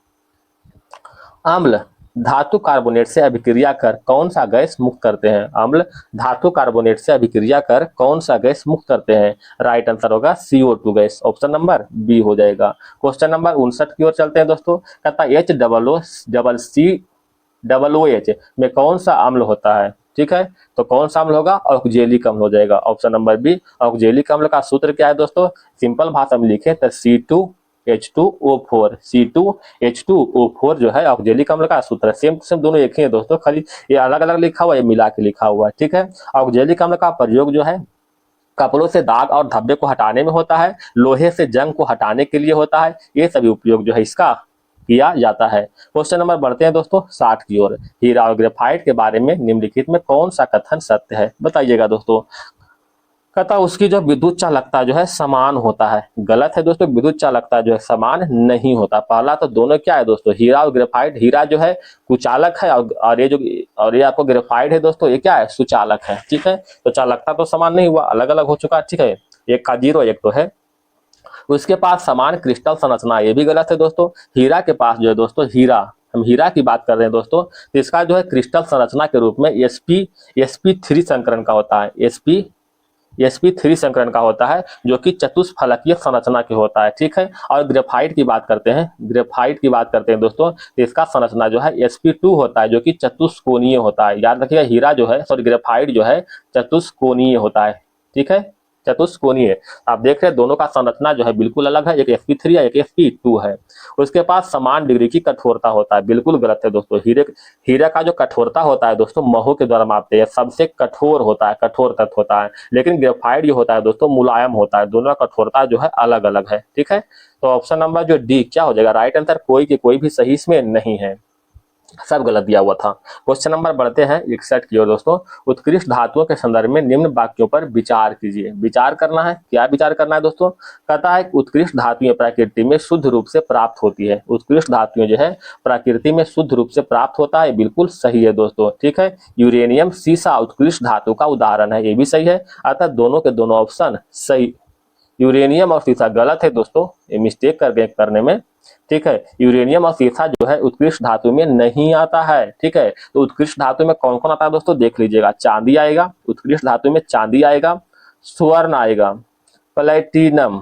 अम्ल धातु कार्बोनेट से अभिक्रिया कर कौन सा गैस मुक्त करते हैं। अम्ल धातु कार्बोनेट से अभिक्रिया कर कौन सा गैस मुक्त करते हैं। राइट आंसर होगा CO2 gas, option number B हो जाएगा। क्वेश्चन नंबर 59 की ओर चलते हैं दोस्तों। कहता HCCOH में कौन सा अम्ल होता है। ठीक है, तो कौन सा अम्ल होगा, ऑक्जेलिक अम्ल हो जाएगा, ऑप्शन नंबर बी। ऑक्जेलिक अम्ल का सूत्र क्या है दोस्तों, सिंपल भाषा में लिखे तो C2H2O4 जो है ऑक्जेलिक अम्ल का सूत्र है। सेम दोनों एक ही है दोस्तों, खाली ये अलग अलग लिखा हुआ है, ये मिला के लिखा हुआ है। ठीक है, ऑक्जेलिक अम्ल का प्रयोग जो है कपड़ों से दाग और धब्बे को हटाने में होता है, लोहे से जंग को हटाने के लिए होता है, ये सभी उपयोग जो है इसका किया जाता है। क्वेश्चन नंबर बढ़ते हैं दोस्तों 60 की ओर। हीरा और ग्रेफाइट के बारे में निम्नलिखित में कौन सा कथन सत्य है, बताइएगा दोस्तों। कहता उसकी जो विद्युत चालकता जो है समान होता है, गलत है दोस्तों, विद्युत चालकता जो है समान नहीं होता। पहला तो दोनों क्या है दोस्तों, हीरा और ग्रेफाइट, हीरा जो है कुचालक है और ये आपको ग्रेफाइट है दोस्तों, ये क्या है, सुचालक है। ठीक है, तो चालकता तो समान नहीं हुआ, अलग अलग हो चुका। ठीक है, एक का 0 एक तो है। उसके पास समान क्रिस्टल संरचना, ये भी गलत है दोस्तों। हीरा के पास जो है दोस्तों, हम हीरा की बात कर रहे हैं दोस्तों, तो इसका जो है क्रिस्टल संरचना के रूप में sp3 संकरण का होता है, sp3 संकरण का होता है, जो कि चतुष्फलकीय संरचना के होता है। ठीक है, और ग्रेफाइट की बात करते हैं दोस्तों, तो इसका संरचना जो है sp2 होता है, जो कि चतुष्कोणीय होता है। याद रखिएगा, हीरा जो है ग्रेफाइट जो है चतुष्कोणीय होता है। ठीक है, चतुष्कोणीय। आप देख रहे हैं दोनों का संरचना जो है बिल्कुल अलग है, एक sp3 है, एक sp2 है। उसके पास समान डिग्री की कठोरता होता है, बिल्कुल गलत है दोस्तों। हीरे का जो कठोरता होता है दोस्तों महों के द्वारा मापते हैं, सबसे कठोर होता है, कठोर तत्व होता है। लेकिन ग्रेफाइट जो होता है दोस्तों मुलायम होता है, दोनों का कठोरता जो है अलग अलग है। ठीक है, तो ऑप्शन नंबर जो डी क्या हो जाएगा राइट आंसर, कोई की कोई भी सही इसमें नहीं है, सब गलत दिया हुआ था। क्वेश्चन नंबर बढ़ते हैं 61 की ओर दोस्तों। उत्कृष्ट धातुओं के संदर्भ में निम्न वाक्यों पर विचार कीजिए। विचार करना है, क्या विचार करना है दोस्तों? कहता है उत्कृष्ट धातुएं प्रकृति में शुद्ध रूप से प्राप्त होती है। उत्कृष्ट धातुएं जो है प्रकृति में शुद्ध रूप से प्राप्त होता है, बिल्कुल सही है दोस्तों। ठीक है, यूरेनियम सीसा उत्कृष्ट धातु का उदाहरण है, ये भी सही है। अतः दोनों के दोनों ऑप्शन सही। यूरेनियम और सीसा गलत है दोस्तों, ये मिस्टेक कर गए करने में। ठीक है, यूरेनियम और सीसा जो है उत्कृष्ट धातु में नहीं आता है। ठीक है, तो उत्कृष्ट धातु में कौन कौन आता है दोस्तों देख लीजिएगा। चांदी आएगा, उत्कृष्ट धातु में चांदी आएगा, स्वर्ण आएगा, प्लेटिनम,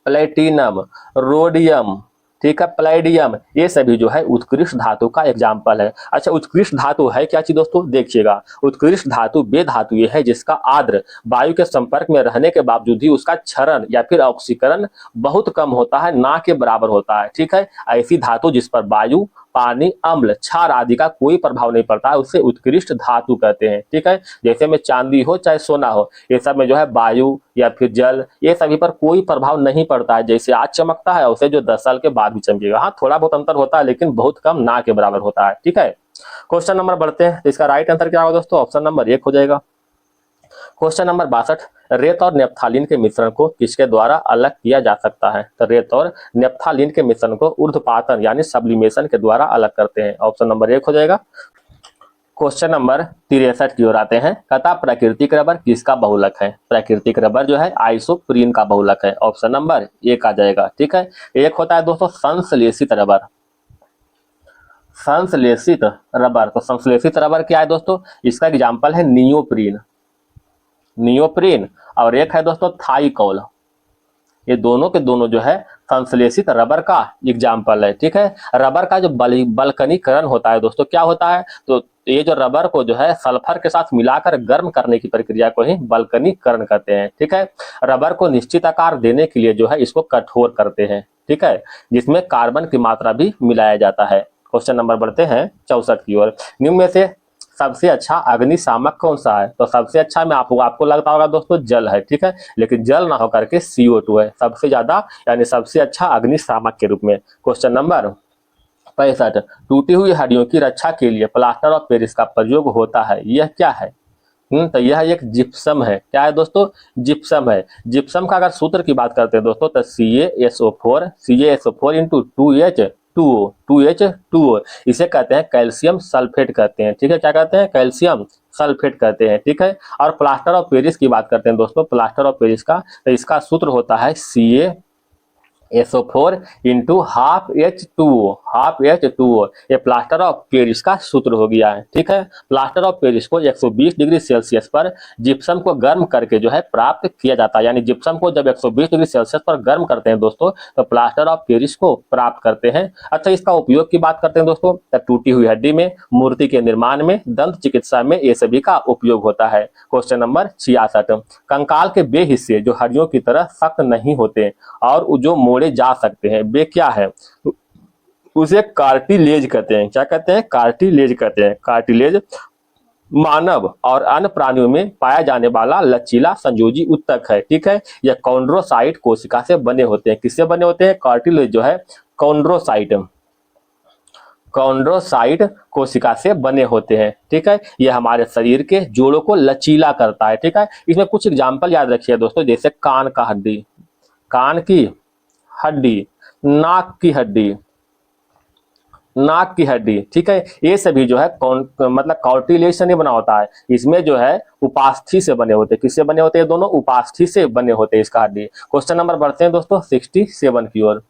प्लेटिनम, रोडियम, ठीक है, प्लेडियम, ये सभी जो है उत्कृष्ट धातु का एग्जाम्पल है। अच्छा, उत्कृष्ट धातु है क्या चीज दोस्तों? देखिएगा, उत्कृष्ट धातु वे धातु ये है जिसका आर्द्र वायु के संपर्क में रहने के बावजूद ही उसका क्षरण या फिर ऑक्सीकरण बहुत कम होता है, ना के बराबर होता है। ठीक है, ऐसी धातु जिस पर वायु, पानी, अम्ल, क्षार आदि का कोई प्रभाव नहीं पड़ता है उसे उत्कृष्ट धातु कहते हैं। ठीक है, जैसे में चांदी हो चाहे सोना हो, ये सब में जो है वायु या फिर जल ये सभी पर कोई प्रभाव नहीं पड़ता है। जैसे आज चमकता है उसे जो 10 साल के बाद भी चमकेगा। हाँ, थोड़ा बहुत अंतर होता है लेकिन बहुत कम, ना के बराबर होता है। ठीक है, क्वेश्चन नंबर बढ़ते हैं। तो इसका राइट आंसर क्या होगा दोस्तों? ऑप्शन नंबर 1 हो जाएगा। क्वेश्चन नंबर 62, रेत और नेप्थालीन के मिश्रण को किसके द्वारा अलग किया जा सकता है? तो रेत और नेप्थालीन के मिश्रण को ऊर्ध्वपातन यानी सब्लिमेशन के द्वारा अलग करते हैं। ऑप्शन नंबर 1 हो जाएगा। क्वेश्चन नंबर 63 की ओर आते हैं। कहता प्राकृतिक रबर किसका बहुलक है? प्राकृतिक रबर जो है आइसोप्रीन का बहुलक है। ऑप्शन नंबर 1 आ जाएगा। ठीक है, एक होता है दोस्तों संश्लेषित रबर, संश्लेषित रबर। तो संश्लेषित रबर क्या है दोस्तों? इसका एग्जाम्पल है नियोप्रीन, नियोप्रीन, और एक है दोस्तों थाइकॉल। ये दोनों के दोनों जो है संश्लेषित रबर का एग्जाम्पल है। ठीक है, रबर का जो बल्कनीकरण होता है दोस्तों क्या होता है? तो ये जो रबर को जो है सल्फर के साथ मिलाकर गर्म करने की प्रक्रिया को ही बल्कनीकरण कहते हैं। ठीक है, रबर को निश्चित आकार देने के लिए जो है इसको कठोर करते हैं। ठीक है, जिसमें कार्बन की मात्रा भी मिलाया जाता है। क्वेश्चन नंबर बढ़ते हैं 64 की ओर। निम्न में से सबसे अच्छा अग्निशामक कौन सा है? तो सबसे अच्छा में आपको लगता होगा दोस्तों जल है। ठीक है, लेकिन जल ना होकर के CO2 है सबसे ज्यादा, यानी सबसे अच्छा अग्निशामक के रूप में। क्वेश्चन नंबर 65, टूटी हुई हड्डियों की रक्षा के लिए प्लास्टर ऑफ पेरिस का प्रयोग होता है, यह क्या है? तो यह एक जिप्सम है। क्या है दोस्तों? जिप्सम है। जिप्सम का अगर सूत्र की बात करते हैं दोस्तों तो CaSO4 इंटू 2H2O, इसे कहते हैं कैल्शियम सल्फेट कहते हैं। ठीक है, क्या कहते हैं? कैल्शियम सल्फेट कहते हैं। ठीक है, और प्लास्टर ऑफ पेरिस की बात करते हैं दोस्तों, प्लास्टर ऑफ पेरिस का तो इसका सूत्र होता है CaSO4 इंटू हाफ H2O, ये प्लास्टर ऑफ पेरिस का सूत्र हो गया है। ठीक है, प्लास्टर ऑफ पेरिस को 120 डिग्री सेल्सियस पर जिप्सम को गर्म करके जो है प्राप्त किया जाता है। यानी जिप्सम को जब 120 डिग्री सेल्सियस पर गर्म करते हैं दोस्तों तो प्लास्टर ऑफ पेरिस को प्राप्त करते हैं। अच्छा, इसका उपयोग की बात करते हैं दोस्तों तो टूटी हुई हड्डी में, मूर्ति के निर्माण में, दंत चिकित्सा में ये सभी का उपयोग होता है। क्वेश्चन नंबर 66, कंकाल के वे हिस्से जो हड्डियों की तरह सख्त नहीं होते और जो मोड़े जा सकते हैं वे क्या है? उसे कार्टिलेज कहते हैं। क्या कहते हैं? कार्टिलेज कहते हैं। कार्टिलेज मानव और अन्य प्राणियों में पाया जाने वाला लचीला संयोजी ऊतक है। ठीक है, यह कॉन्ड्रोसाइट कोशिका से बने होते हैं। किससे बने होते हैं? कार्टिलेज जो है कॉन्ड्रोसाइट कोशिका से बने होते हैं। ठीक है, यह हमारे शरीर के जोड़ों को लचीला करता है। ठीक है, इसमें कुछ एग्जाम्पल याद रखिए दोस्तों, जैसे कान का हड्डी, कान की हड्डी, नाक की हड्डी, नाक की हड्डी। ठीक है, ये सभी जो है मतलब कार्टिलेज से नहीं बना होता है, इसमें जो है उपास्थि से बने होते हैं। किससे बने होते हैं? दोनों उपास्थि से बने होते हैं इसका हड्डी। क्वेश्चन नंबर बढ़ते हैं दोस्तों 67 की ओर।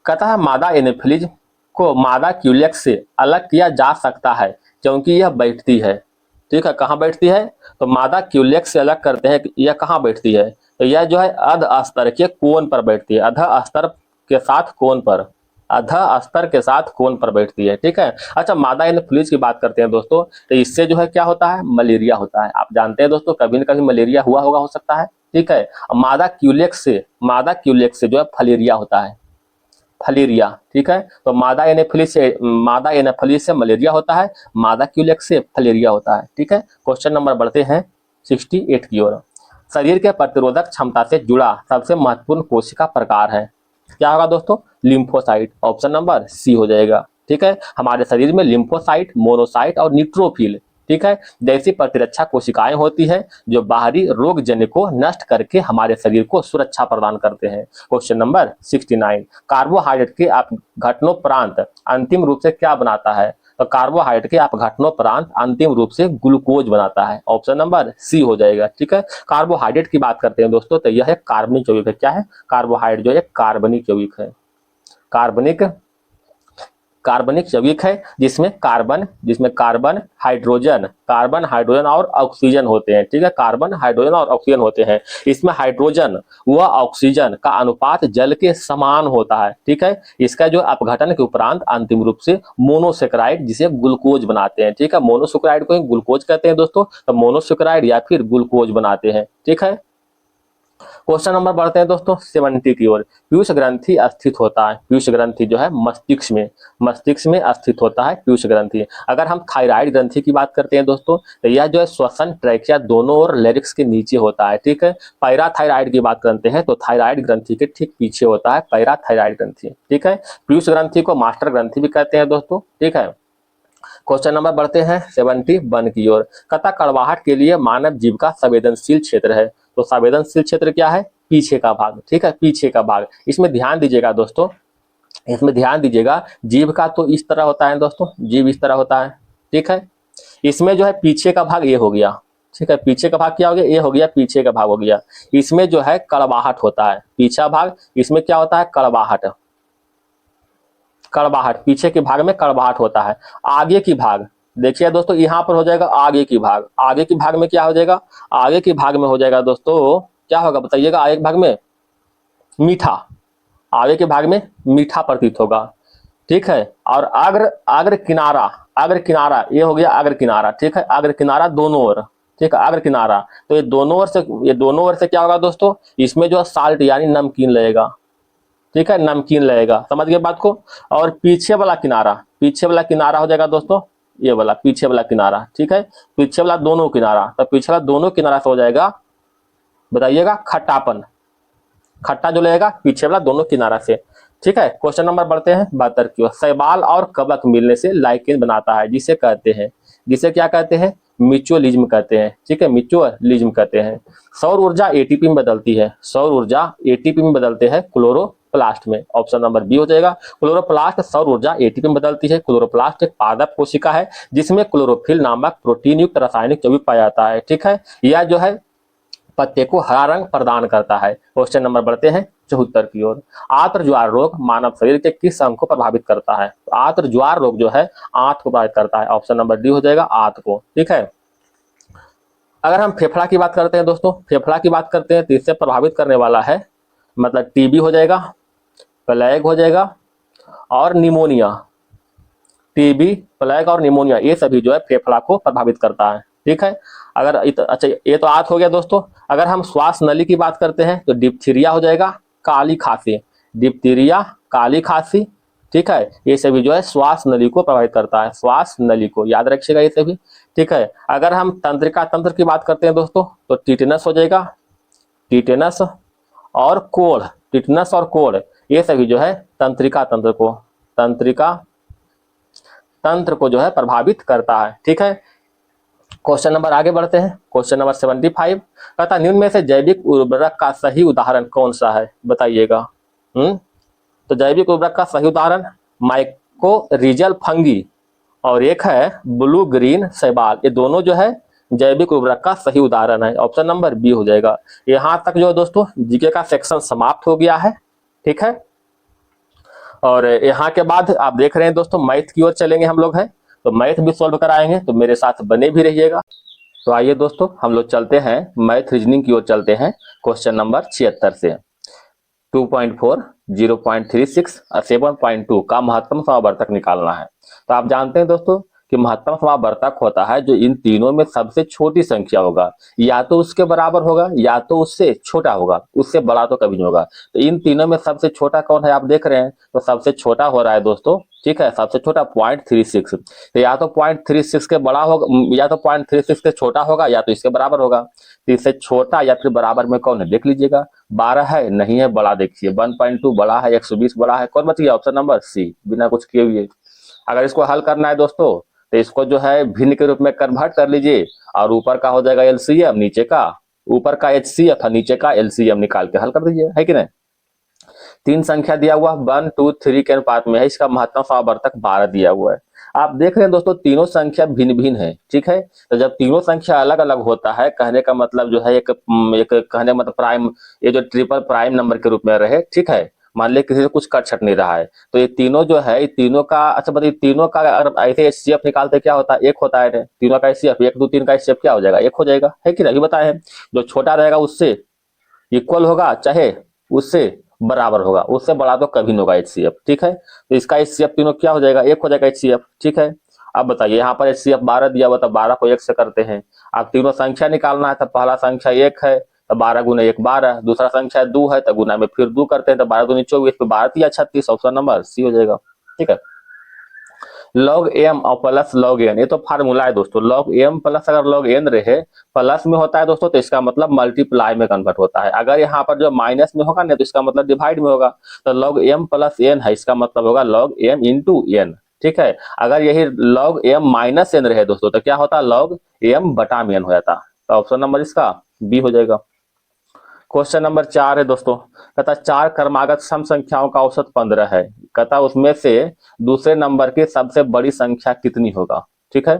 कहता है मादा एनोफिलीज को मादा क्यूलेक्स से अलग किया जा सकता है क्योंकि यह बैठती है। ठीक है, कहाँ बैठती है? तो मादा क्यूलेक्स से अलग करते हैं कि यह कहाँ बैठती है? तो यह जो है अध स्तर के कोण पर बैठती है, अध स्तर के साथ कोण पर। अध स्तर के साथ कोन पर बैठती है, ठीक है। अच्छा, मादा एनोफिलीज की बात करते हैं दोस्तों, तो इससे जो है क्या होता है, मलेरिया होता है। आप जानते हैं दोस्तों, कभी न कभी मलेरिया हुआ होगा, हो सकता है, ठीक है। मादा क्यूलेक्स से जो है फलेरिया होता है, फलेरिया, ठीक है। तो मादा एनाफिलिस से मलेरिया होता है, मादा क्यूलेक्स से फलेरिया होता है, ठीक है। क्वेश्चन नंबर बढ़ते हैं 68 की ओर। शरीर के प्रतिरोधक क्षमता से जुड़ा सबसे महत्वपूर्ण कोशिका प्रकार है, क्या होगा दोस्तों, लिम्फोसाइट। ऑप्शन नंबर सी हो जाएगा, ठीक है। हमारे शरीर में लिम्फोसाइट, मोनोसाइट और न्यूट्रोफिल, ठीक है, जैसी प्रतिरक्षा कोशिकाएं होती है जो बाहरी रोग जन्य को नष्ट करके हमारे शरीर को सुरक्षा प्रदान करते हैं। क्वेश्चन नंबर 69, कार्बोहाइड्रेट के अपघटनोपरांत अंतिम रूप से क्या बनाता है, तो कार्बोहाइड्रेट के अपघटनोपरांत अंतिम रूप से ग्लूकोज बनाता है। ऑप्शन नंबर सी हो जाएगा, ठीक है। कार्बोहाइड्रेट की बात करते हैं दोस्तों, तो यह है कार्बनिक यौगिक है। क्या है, कार्बोहाइड्रेट जो है कार्बनिक यौगिक है, कार्बनिक यौगिक है, जिसमें कार्बन हाइड्रोजन और ऑक्सीजन होते हैं, ठीक है। कार्बन हाइड्रोजन और ऑक्सीजन होते हैं। इसमें हाइड्रोजन व ऑक्सीजन का अनुपात जल के समान होता है, ठीक है। इसका जो अपघटन के उपरांत अंतिम रूप से मोनोसेक्राइड जिसे ग्लूकोज बनाते हैं, ठीक है। मोनोसेक्राइड को ग्लूकोज कहते हैं दोस्तों, तो मोनोसेक्राइड या फिर ग्लूकोज बनाते हैं, ठीक है। क्वेश्चन नंबर बढ़ते हैं दोस्तों 70 की ओर। पीयूष ग्रंथि स्थित होता है, पीयूष ग्रंथि जो है मस्तिष्क में स्थित होता है पीयूष ग्रंथि। अगर हम थायराइड ग्रंथि की बात करते हैं दोस्तों, तो यह जो है श्वसन ट्रैकिया दोनों ओर लेरिक्स के नीचे होता है, ठीक है। पैराथायराइड की बात करते हैं तो थायराइड ग्रंथि के ठीक पीछे होता है पैराथायराइड ग्रंथि, ठीक है। पीयूष ग्रंथि को मास्टर ग्रंथि भी कहते हैं दोस्तों, ठीक है। क्वेश्चन नंबर बढ़ते हैं 71 की ओर। कथा कड़वाहट के लिए मानव जीव का संवेदनशील क्षेत्र है, तो संवेदनशील क्षेत्र क्या है, पीछे का भाग, ठीक है, पीछे का भाग। इसमें ध्यान दीजिएगा दोस्तों, इसमें ध्यान दीजिएगा, जीव का तो इस तरह होता है दोस्तों, जीव इस तरह होता है, ठीक है। इसमें जो है पीछे का भाग ये हो गया, ठीक है, पीछे का भाग क्या हो गया, ये हो गया, पीछे का भाग हो गया। इसमें जो है कड़वाहट होता है, पीछा भाग, इसमें क्या होता है, कड़वाहट, पीछे के भाग में कड़वाहट होता है। आगे की भाग देखिए दोस्तों, यहाँ पर हो जाएगा आगे की भाग, आगे की भाग में क्या हो जाएगा, आगे की भाग में हो जाएगा दोस्तों, क्या होगा बताइएगा, आगे के भाग में मीठा, आगे के भाग में मीठा प्रतीत होगा, ठीक है। और अग्र किनारा ये हो गया अग्र किनारा, ठीक है, अग्र किनारा दोनों ओर, ठीक है, अग्र किनारा। तो ये दोनों ओर से क्या होगा दोस्तों, इसमें जो साल्ट यानी नमकीन लगेगा, ठीक है, नमकीन लगेगा, समझ गए बात को। और पीछे वाला किनारा हो जाएगा दोस्तों, ये वाला पीछे वाला किनारा, ठीक है, पीछे वाला दोनों किनारा, तो पीछे वाला दोनों किनारा से हो जाएगा, बताइएगा, खट्टापन, खट्टा जो लगेगा पीछे वाला दोनों किनारा से, ठीक है। क्वेश्चन नंबर बढ़ते हैं 72 की ओर। शैवाल और कवक मिलने से लाइकेन बनाता है, जिसे क्या कहते हैं, म्यूचुअलिज्म कहते हैं, ठीक है, म्यूचुअलिज्म कहते हैं। सौर ऊर्जा एटीपी में बदलती है, सौर ऊर्जा एटीपी में बदलते हैं क्लोरोप्लास्ट में। ऑप्शन नंबर बी हो जाएगा, क्लोरोप्लास्ट सौर ऊर्जा एटीपी में बदलती है। क्लोरोप्लास्ट एक पादप कोशिका है जिसमें क्लोरोफिल नामक प्रोटीन युक्त रासायनिक यौगिक पाया जाता है, ठीक है। यह जो है पत्ते को हरा रंग प्रदान करता है। क्वेश्चन नंबर बढ़ते हैं 74 की ओर। आंत्र ज्वार रोग मानव शरीर के किस अंग को प्रभावित करता है, तो आंत्र ज्वार रोग जो है आंत को प्रभावित करता है। ऑप्शन नंबर डी हो जाएगा, आंत को, ठीक है। अगर हम फेफड़ा की बात करते हैं दोस्तों, फेफड़ा की बात करते हैं तो इससे प्रभावित करने वाला है, मतलब टीबी हो जाएगा, प्लेग हो जाएगा और निमोनिया, टीबी, प्लेग और निमोनिया, ये सभी जो है फेफड़ा को प्रभावित करता है, ठीक है। अच्छा, ये तो आंत हो गया दोस्तों। अगर हम श्वास नली की बात करते हैं तो डिप्थीरिया हो जाएगा, काली खांसी, डिप्थीरिया, काली खांसी, ठीक है, ये सभी जो है श्वास नली को प्रभावित करता है, श्वास नली को याद रखिएगा ये सभी, ठीक है। अगर हम तंत्रिका तंत्र की बात करते हैं दोस्तों, तो टिटेनस हो जाएगा, टिटेनस और कोढ़, ये सभी जो है तंत्रिका तंत्र को जो है प्रभावित करता है, ठीक है। क्वेश्चन नंबर आगे बढ़ते हैं, क्वेश्चन नंबर 75। कहता निम्न में से जैविक उर्वरक का सही उदाहरण कौन सा है, बताइएगा। तो जैविक उर्वरक का सही उदाहरण माइकोरिजल फंगी और एक है ब्लू ग्रीन शैवाल, ये दोनों जो है जैविक उर्वरक का सही उदाहरण है। ऑप्शन नंबर बी हो जाएगा। यहाँ तक जो दोस्तों जीके का सेक्शन समाप्त हो गया है, ठीक है। और यहाँ के बाद आप देख रहे हैं दोस्तों मैथ की ओर चलेंगे हम लोग हैं, तो मैथ भी सॉल्व कराएंगे, तो मेरे साथ बने भी रहिएगा। तो आइए दोस्तों हम लोग चलते हैं मैथ रीजनिंग की ओर चलते हैं, क्वेश्चन नंबर 76 से। 2.4, 0.36 और 7.2 का महत्तम समावर्तक निकालना है। तो आप जानते हैं दोस्तों कि महत्तम समावर्तक होता है जो इन तीनों में सबसे छोटी संख्या होगा, या तो उसके बराबर होगा या तो उससे छोटा होगा, उससे बड़ा तो कभी नहीं होगा। तो इन तीनों में सबसे छोटा कौन है आप देख रहे हैं, तो सबसे छोटा हो रहा है दोस्तों, ठीक है, सबसे छोटा 0.36। तो या तो 0.36 के बड़ा होगा, या तो 0.36 के छोटा होगा या तो इसके बराबर होगा। तो इससे छोटा या फिर बराबर में कौन है देख लीजिएगा। 12 है, नहीं है, बड़ा देखिए 1.2 बड़ा है, 120 बड़ा है, कौन बच गया ऑप्शन नंबर सी, बिना कुछ किए हुए। अगर इसको हल करना है दोस्तों तो इसको जो है भिन्न के रूप में कन्वर्ट कर लीजिए, और ऊपर का हो जाएगा एलसीएम, नीचे का ऊपर का एचसीएफ और नीचे का एलसीएम निकाल के हल कर दीजिए, है कि नहीं। तीन संख्या दिया हुआ 1, 2, 3 के अनुपात में है, इसका महत्तम समावर्तक 12 दिया हुआ है। आप देख रहे हैं दोस्तों तीनों संख्या भिन्न भिन्न है, ठीक है। तो जब तीनों संख्या अलग अलग होता है, कहने का मतलब जो है एक कहने मतलब प्राइम, ये जो ट्रिपल प्राइम नंबर के रूप में रहे, ठीक है। मान लीजिए किसी से कुछ कट छट नहीं रहा है, तो ये तीनों जो है, तीनों का अच्छा बताइए, तीनों का अगर ऐसे एचसीएफ निकालते क्या होता है, एक होता है, तीनों का एचसीएफ 1, 2, 3 का एचसीएफ क्या हो जाएगा, एक हो जाएगा, है कि नहीं बताए हैं। जो छोटा रहेगा उससे इक्वल होगा, चाहे उससे बराबर होगा, उससे बड़ा तो कभी नहीं होगा एचसीएफ, ठीक है। तो इसका एचसीएफ तीनों क्या हो जाएगा, एक हो जाएगा एचसीएफ, ठीक है। अब बताइए यहाँ पर एचसीएफ 12 दिया हुआ, तो 12 को 1 से करते हैं। अब तीनों संख्या निकालना है, तो पहला संख्या 1 है तो 12 गुना 1 12, दूसरा संख्या 2 है तो गुना में फिर 2 करते हैं, तो 12 दूनी 24, तो 12 तिया 36, ऑप्शन नंबर सी हो जाएगा, ठीक है। लॉग एम और प्लस लॉग एन, ये तो फार्मूला है दोस्तों। लॉग एम प्लस अगर लॉग एन रहे, प्लस में होता है दोस्तों, तो इसका मतलब मल्टीप्लाई में कन्वर्ट होता है। अगर यहाँ पर जो माइनस में होगा ना, तो इसका मतलब डिवाइड में होगा। तो लॉग एम प्लस एन है, इसका मतलब होगा लॉग एम इंटू एन, ठीक है। अगर यही लॉग एम माइनस एन रहे दोस्तों, तो क्या होता, लॉग एम बटा में एन हो जाता। तो ऑप्शन नंबर इसका बी हो जाएगा। क्वेश्चन नंबर 4 है दोस्तों, कहता 4 क्रमागत सम संख्याओं का औसत 15 है, कहता उसमें से दूसरे नंबर की सबसे बड़ी संख्या कितनी होगा, ठीक है।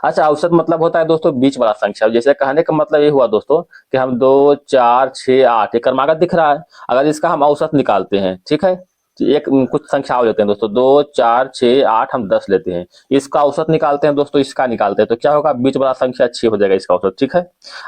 अच्छा, औसत मतलब होता है दोस्तों बीच वाला संख्या। जैसे कहने का मतलब ये हुआ दोस्तों कि हम 2, 4, 6, 8 ये क्रमागत दिख रहा है, अगर इसका हम औसत निकालते हैं, ठीक है। एक कुछ संख्या लेते हैं दोस्तों, 2, 4, 6, 8 हम 10 लेते हैं, इसका औसत निकालते हैं दोस्तों, इसका निकालते हैं तो क्या होगा, बीच वाला संख्या 6 हो जाएगा इसका औसत, ठीक है।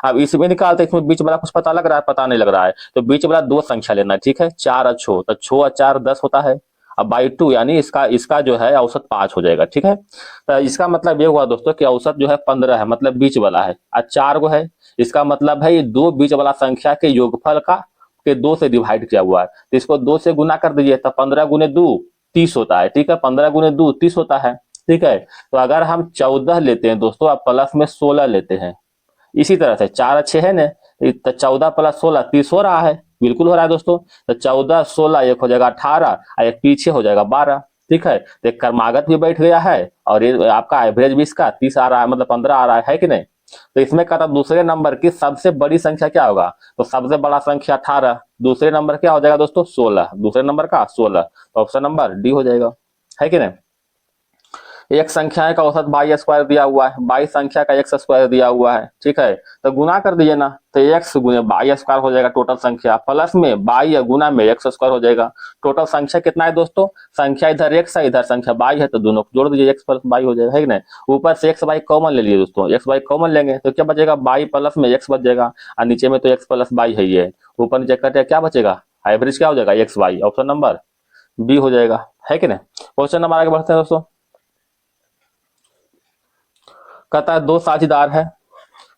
अब इसमें निकालते हैं, इसमें बीच वाला कुछ पता लग रहा है, पता नहीं लग रहा है, तो बीच वाला दो संख्या लेना है, ठीक है। 4 और 6, तो 6 और 4 10 होता है। अब बाई 2 यानी इसका इसका जो है औसत 5 हो जाएगा, ठीक है। तो इसका मतलब ये हुआ दोस्तों कि औसत जो है 15 है, मतलब बीच वाला है, और 4 को है, इसका मतलब है ये दो बीच वाला संख्या के योगफल का के 2 से डिवाइड किया हुआ है, तो इसको 2 से गुना कर दीजिए, तो 15 गुने 2 30 होता है, ठीक है। 15 गुने 2 30 होता है, ठीक है। तो अगर हम 14 लेते हैं दोस्तों, आप प्लस में 16 लेते हैं, इसी तरह से 4 अच्छे है ना, तो 14 प्लस 16 30 हो रहा है, बिल्कुल हो रहा है दोस्तों। तो 14 16 एक हो जाएगा 18 और एक पीछे हो जाएगा 12, ठीक है। तो एक क्रमागत भी बैठ गया है और ये आपका एवरेज भी इसका 30 आ रहा है, मतलब 15 आ रहा है कि नहीं। तो इसमें कहता दूसरे नंबर की सबसे बड़ी संख्या क्या होगा, तो सबसे बड़ा संख्या 18, दूसरे नंबर क्या हो जाएगा दोस्तों 16, दूसरे नंबर का 16, तो ऑप्शन नंबर डी हो जाएगा, है कि नहीं। एक संख्या का औसत बाई स्क्वायर दिया हुआ है, बाई संख्या का एक्स स्क्वायर दिया हुआ है, ठीक है। तो गुना कर दीजिए ना, तो एक्स गुने बाई स्क्वायर हो जाएगा टोटल संख्या, प्लस में बाई या गुना में एक्स स्क्वायर हो जाएगा। टोटल संख्या कितना है दोस्तों, संख्या इधर एक्स है इधर संख्या बाई है, तो दोनों को जोड़ दीजिए, एक्स प्लस बाई हो जाएगा, है कि नहीं। ऊपर से एक्स बाई कॉमन ले लीजिए दोस्तों, एक्स बाई कॉमन लेंगे तो क्या बचेगा, बाई प्लस में एक्स बच जाएगा, और नीचे में तो एक्स प्लस बाई है, ये ऊपर नीचे कटे क्या बचेगा, एवरेज क्या हो जाएगा x y, option number B हो जाएगा, है कि नहीं। क्वेश्चन नंबर आगे बढ़ते हैं दोस्तों। कहता है दो साझेदार है,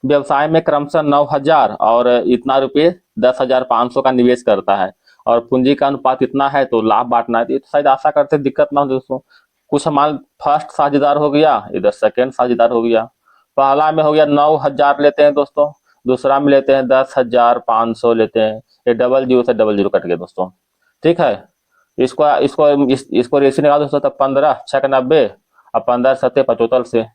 व्यवसाय में क्रमशः 9,000 और इतना रुपये 10,500 का निवेश करता है, और पूंजी का अनुपात इतना है, तो लाभ बांटना है। तो शायद आशा करते दिक्कत ना हो दोस्तों। कुछ मान फर्स्ट साझेदार हो गया, इधर सेकेंड साझेदार हो गया। पहला में हो गया 9,000 लेते हैं दोस्तों, दूसरा में लेते हैं 10,500 लेते हैं, ये डबल जीरो से डबल जीरो कट गया दोस्तों, ठीक है। इसको इसको इसको रेसी निकाल दोस्तों, तो 15 6 90 और 15 7 75 से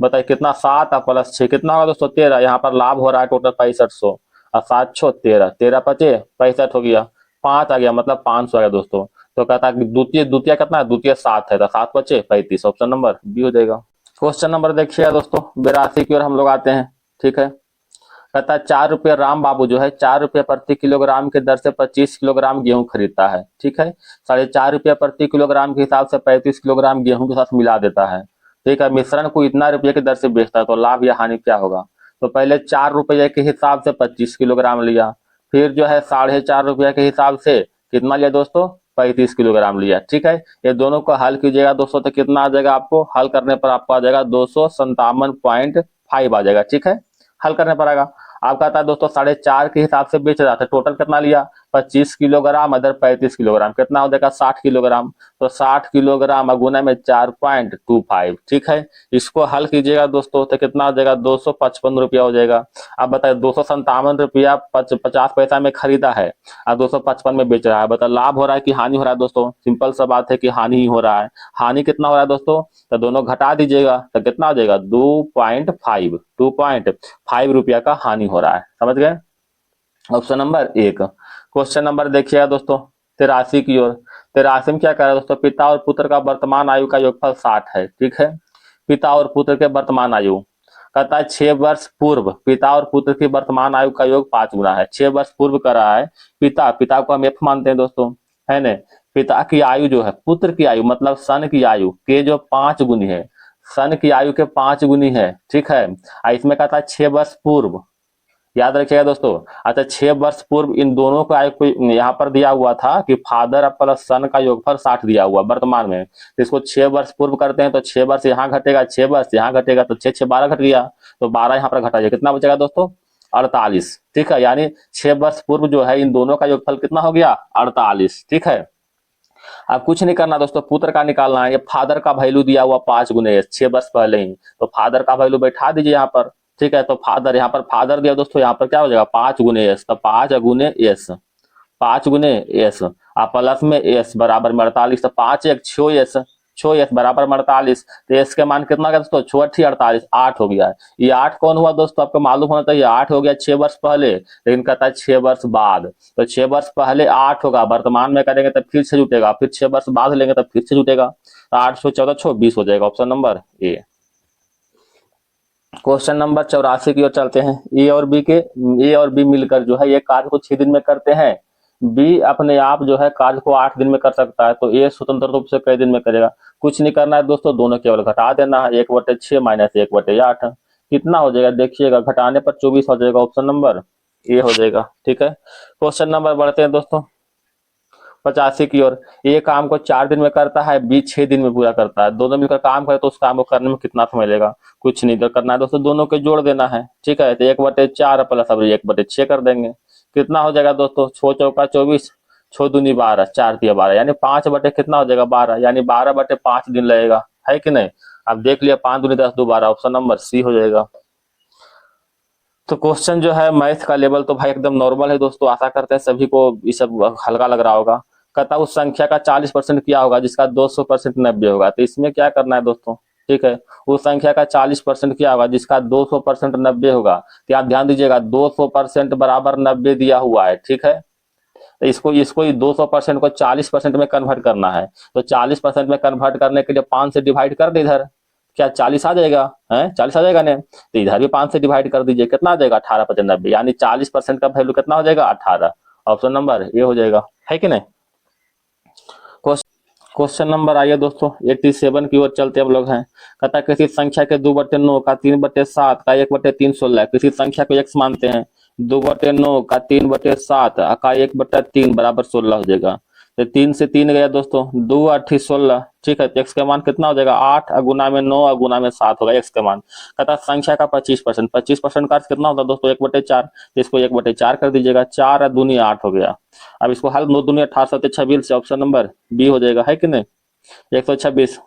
बताइए कितना, 7 और प्लस 6 कितना होगा दोस्तों 13। यहाँ पर लाभ हो रहा है टोटल 6500, और 7 6 13, 13 5 65 हो गया, 5 आ गया, मतलब 500 आ गया दोस्तों। तो कहता है द्वितीय द्वितीय कितना है, द्वितीय 7 है, तो 7 बचे 35, ऑप्शन नंबर बी हो जाएगा। क्वेश्चन नंबर देखिए दोस्तों 82 की ओर हम लोग आते हैं, ठीक है। कहता है 4 रुपये राम बाबू जो है 4 रुपये प्रति किलोग्राम के दर से 25 किलोग्राम गेहूं खरीदता है, ठीक है। 4.5 रुपये प्रति किलोग्राम के हिसाब से 35 किलोग्राम गेहूं के साथ मिला देता है, ठीक है। मिश्रण को इतना रुपये की दर से बेचता है, तो लाभ या हानि क्या होगा। तो पहले 4 रुपये के हिसाब से 25 किलोग्राम लिया, फिर जो है 4.5 रुपया के हिसाब से कितना लिया दोस्तों, 35 किलोग्राम लिया। ठीक है, ये दोनों को हल कीजिएगा दोस्तों तो कितना आ जाएगा, आपको हल करने पर आपको आ जाएगा 257.5 आ जाएगा। ठीक है, हल करने पर आएगा। आप कहता है दोस्तों 4.5 के हिसाब से बेच रहा था, टोटल कितना लिया 25 किलोग्राम, अदर 35 किलोग्राम, कितना हो जाएगा 60 किलोग्राम। तो 60 किलोग्राम गुना में 4.25। ठीक है, इसको हल कीजिएगा दोस्तों तो कितना हो जाएगा 255 रुपया हो जाएगा। अब बताइए 257 रुपया 50 पैसा में खरीदा है और 255 में बेच रहा है, बताओ लाभ हो रहा है कि हानि हो रहा है दोस्तों। सिंपल सा बात है कि हानि ही हो रहा है। हानि कितना हो रहा है दोस्तों, तो दोनों घटा दीजिएगा तो कितना हो जाएगा 2.5 रुपया का हानि हो रहा है। समझ गए। Option number 1। क्वेश्चन नंबर देखिएगा दोस्तों 83 की ओर। 83 में क्या कह रहा है दोस्तों, पिता और पुत्र का वर्तमान आयु का योगफल 60 है। ठीक है, पिता और पुत्र के वर्तमान आयु कहता है 6 वर्ष पूर्व पिता और पुत्र की वर्तमान आयु का योग 5 गुना है। 6 वर्ष पूर्व कर रहा है, पिता को हम एफ मानते हैं दोस्तों, है न। पिता की आयु जो है, पुत्र की आयु मतलब सन की आयु के जो 5 गुनी है, सन की आयु के 5 गुनी है। ठीक है, इसमें कहता है 6 वर्ष पूर्व, याद रखिएगा दोस्तों। अच्छा 6 वर्ष पूर्व इन दोनों का आयु यहाँ पर दिया हुआ था कि फादर प्लस सन का योगफल 60 दिया हुआ वर्तमान में, तो इसको 6 वर्ष पूर्व करते हैं तो 6 वर्ष यहाँ घटेगा, 6 वर्ष यहाँ घटेगा, तो 6 6 12 घट गया, तो 12 यहाँ पर घटाइए, कितना बचेगा दोस्तों 48। ठीक है, यानी 6 वर्ष पूर्व जो है इन दोनों का योगफल कितना हो गया 48। ठीक है, अब कुछ नहीं करना दोस्तों, पुत्र का निकालना है। ये फादर का वैल्यू दिया हुआ 5 गुने 6 वर्ष पहले ही, तो फादर का वैल्यू बैठा दीजिए यहाँ पर। ठीक है, तो फादर यहाँ पर फादर दिया दोस्तों, यहाँ पर क्या हो जाएगा 5 गुने एस, तो 5 गुने एस, 5 गुने एस और प्लस में एस बराबर में 48, तो 5 1 6 एस, 6 एस बराबर में 48, तो एस के मान कितना गया दोस्तों 6 48, 8 हो गया है। ये 8 कौन हुआ दोस्तों, आपको मालूम होना चाहिए 8 हो गया 6 वर्ष पहले, लेकिन कहता है 6 वर्ष बाद, तो 6 वर्ष पहले 8 होगा, वर्तमान में करेंगे तो फिर से जुटेगा, फिर 6 वर्ष बाद लेंगे तो फिर से जुटेगा, तो 8 6 14 6 20 हो जाएगा। Option number A. Question number 84 की ओर चलते हैं। ए और बी मिलकर जो है ये कार्य को 6 दिन में करते हैं, बी अपने आप जो है कार्य को 8 दिन में कर सकता है, तो ए स्वतंत्र रूप से कई दिन में करेगा। कुछ नहीं करना है दोस्तों, दोनों केवल घटा देना है, 1/6 माइनस 1/8 कितना हो जाएगा देखिएगा, घटाने पर 24 हो जाएगा। ऑप्शन नंबर ए हो जाएगा। ठीक है, क्वेश्चन नंबर बढ़ते हैं दोस्तों 85 की ओर। ये काम को 4 दिन में करता है, बी 6 दिन में पूरा करता है, दोनों मिलकर काम करे तो उस काम को करने में कितना समय लगेगा। कुछ नहीं करना है दोस्तों, दोनों को जोड़ देना है। ठीक है, तो 1/4 प्लस अब 1/6 कर देंगे, कितना हो जाएगा दोस्तों 6 चौका 24, 6 दूनी 12, 4 तिया 12, यानी 5 बटे कितना हो जाएगा 12, यानी 12/5 दिन लगेगा, है कि नहीं। अब देख लिया 5 दूनी 10 2 12, ऑप्शन नंबर सी हो जाएगा। तो क्वेश्चन जो है मैथ का लेवल तो भाई एकदम नॉर्मल है दोस्तों, आशा करते हैं सभी को ये सब हल्का लग रहा होगा। कहता उस संख्या का 40% क्या होगा जिसका 200% 90 होगा, तो इसमें क्या करना है दोस्तों। ठीक है, उस संख्या का 40% क्या होगा जिसका 200% 90 होगा, तो आप ध्यान दीजिएगा 200% बराबर 90 दिया हुआ है। ठीक है, तो इसको इसको 200% को 40% में कन्वर्ट करना है, तो 40% में कन्वर्ट करने के लिए 5 से डिवाइड कर दे इधर, क्या 40 आ जाएगा, है 40 आ जाएगा ने, तो इधर भी 5 से डिवाइड कर दीजिए, कितना आ जाएगा 18/90, यानी 40% का वैल्यू कितना हो जाएगा 18। ऑप्शन नंबर ए हो जाएगा, है कि नहीं। क्वेश्चन नंबर आइए दोस्तों 87 की ओर चलते हम लोग हैं। कहता है किसी संख्या के 2/9 का 3/7 का 1/3 16, किसी संख्या को x मानते हैं, 2/9 का 3/7 का 1/3 बराबर 16 हो जाएगा। तो 3 से 3 गया दोस्तों, 2 8 16। ठीक है, तो x का मान कितना हो जाएगा 8 गुना में 9 गुना में 7 होगा x का मान। कहता संख्या का 25%, 25% का कितना होता है दोस्तों 1/4, तो इसको 1/4 कर दीजिएगा, 4 दूनी 8 हो गया। अब इसको हल 9 दूनी 18 26 से ऑप्शन नंबर बी हो जाएगा, है कि नहीं 126।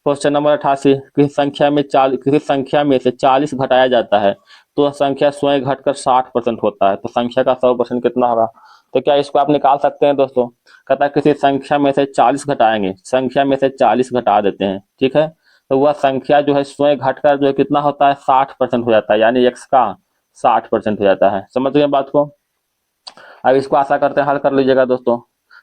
क्वेश्चन नंबर 88, किसी संख्या में से 40 घटाया जाता है तो संख्या स्वयं घटकर 60% होता है, तो संख्या का 100% कितना होगा। तो क्या इसको आप निकाल सकते हैं दोस्तों। कहता है किसी संख्या में से 40 घटाएंगे, संख्या में से 40 घटा देते हैं। ठीक है, तो वह संख्या जो है स्वयं घटकर जो है कितना होता है 60% हो जाता है, यानी x का 60% हो जाता है। समझ गए बात को। अब इसको आशा करते हैं हल कर लीजिएगा दोस्तों।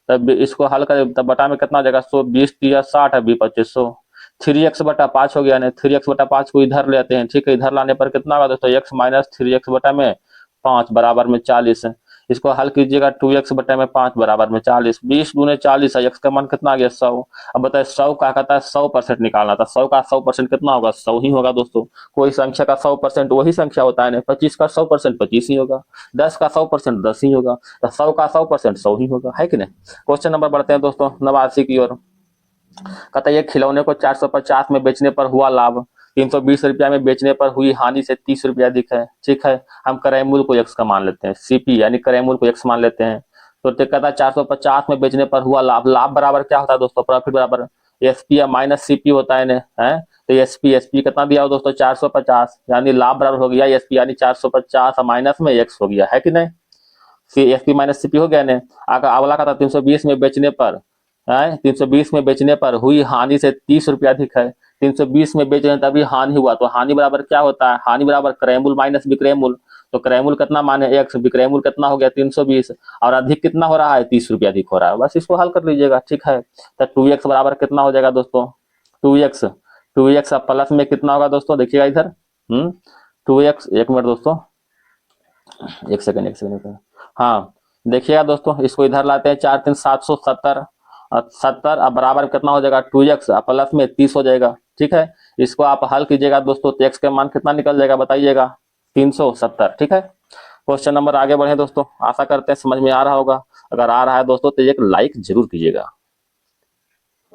तब इसको हल कर तब बटा में कितना हो जाएगा 120 दिया 60 है 2500, 3x/5 हो गया ना, 3x/5 को इधर लेते हैं। ठीक है, इधर लाने पर कितना होगा दोस्तों x माइनस 3x/5 बराबर में 40। इसको हल कीजिएगा 2x बटे में 5 बराबर में 40, 20 दूने 40 है, x का मान कितना आ गया 100। अब बताए 100 क्या कहता है 100% निकालना था, 100 का 100% कितना होगा 100 ही होगा दोस्तों। कोई संख्या का 100% वही संख्या होता है ना, 25 का 100% 25 ही होगा, 10 का 100% 10 ही होगा, तो 100 का 100% 100 ही होगा, है कि नहीं। क्वेश्चन नंबर बढ़ते हैं दोस्तों 89 की ओर। कहता है ये खिलौने को 450 में बेचने पर हुआ लाभ 320 रुपया में बेचने पर हुई हानि से 30 रुपया अधिक है। ठीक है, हम क्रय मूल्य को x का मान लेते हैं, सीपी यानी क्रय मूल्य को x मान लेते हैं। तो कहता है 450 में बेचने पर हुआ लाभ, लाभ बराबर क्या होता है दोस्तों, प्रॉफिट बराबर एसपी या माइनस सीपी होता है ना, है तो एसपी एसपी कितना दिया हो दोस्तों 450, यानी लाभ बराबर हो गया एसपी यानी 450 माइनस में x हो गया, है कि नहीं। सी एसपी माइनस सीपी हो गया ने। अगला का था 320 में बेचने पर, 320 में बेचने पर हुई हानि से 30 रुपया अधिक है। 320 में बेच रहे हैं तभी हानि हुआ, तो हानि बराबर क्या होता है, हानि बराबर क्रय मूल्य माइनस विक्रय मूल्य। तो क्रय मूल्य कितना माने x, विक्रय मूल्य कितना हो गया 320, और अधिक कितना हो रहा है 30 रुपया अधिक हो रहा है, बस इसको हल कर लीजिएगा। ठीक है, तो 2x बराबर कितना हो जाएगा दोस्तों, 2x 2x प्लस में कितना होगा दोस्तों, देखिएगा इधर 2x, एक मिनट दोस्तों, एक सेकंड, हाँ देखिएगा दोस्तों, इसको इधर लाते हैं, 4 3 770 70 अब बराबर कितना हो जाएगा 2x प्लस में 30 हो जाएगा। ठीक है, इसको आप हल कीजिएगा दोस्तों, तो x का मान कितना निकल जाएगा बताइएगा 370। ठीक है, क्वेश्चन नंबर आगे बढ़े दोस्तों, आशा करते हैं समझ में आ रहा होगा, अगर आ रहा है दोस्तों तो एक लाइक जरूर कीजिएगा।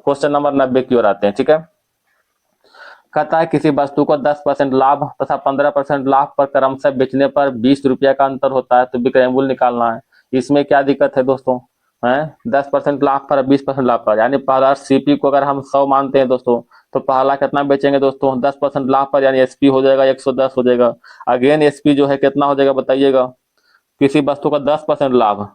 क्वेश्चन नंबर 90 की ओर आते हैं। ठीक है, कहता है किसी वस्तु को 10% लाभ तथा 15% लाभ पर क्रमशः बेचने पर 20 रुपया का अंतर होता है, तो विक्रय मूल्य निकालना है। इसमें क्या दिक्कत है दोस्तों, है 10% लाभ पर 20% लाभ पर, यानी पहला सीपी को अगर हम 100 मानते हैं दोस्तों, तो पहला कितना बेचेंगे दोस्तों 10% लाभ पर, यानी एसपी हो जाएगा 110 हो जाएगा। अगेन एसपी जो है कितना हो जाएगा बताइएगा, किसी वस्तु का 10% लाभ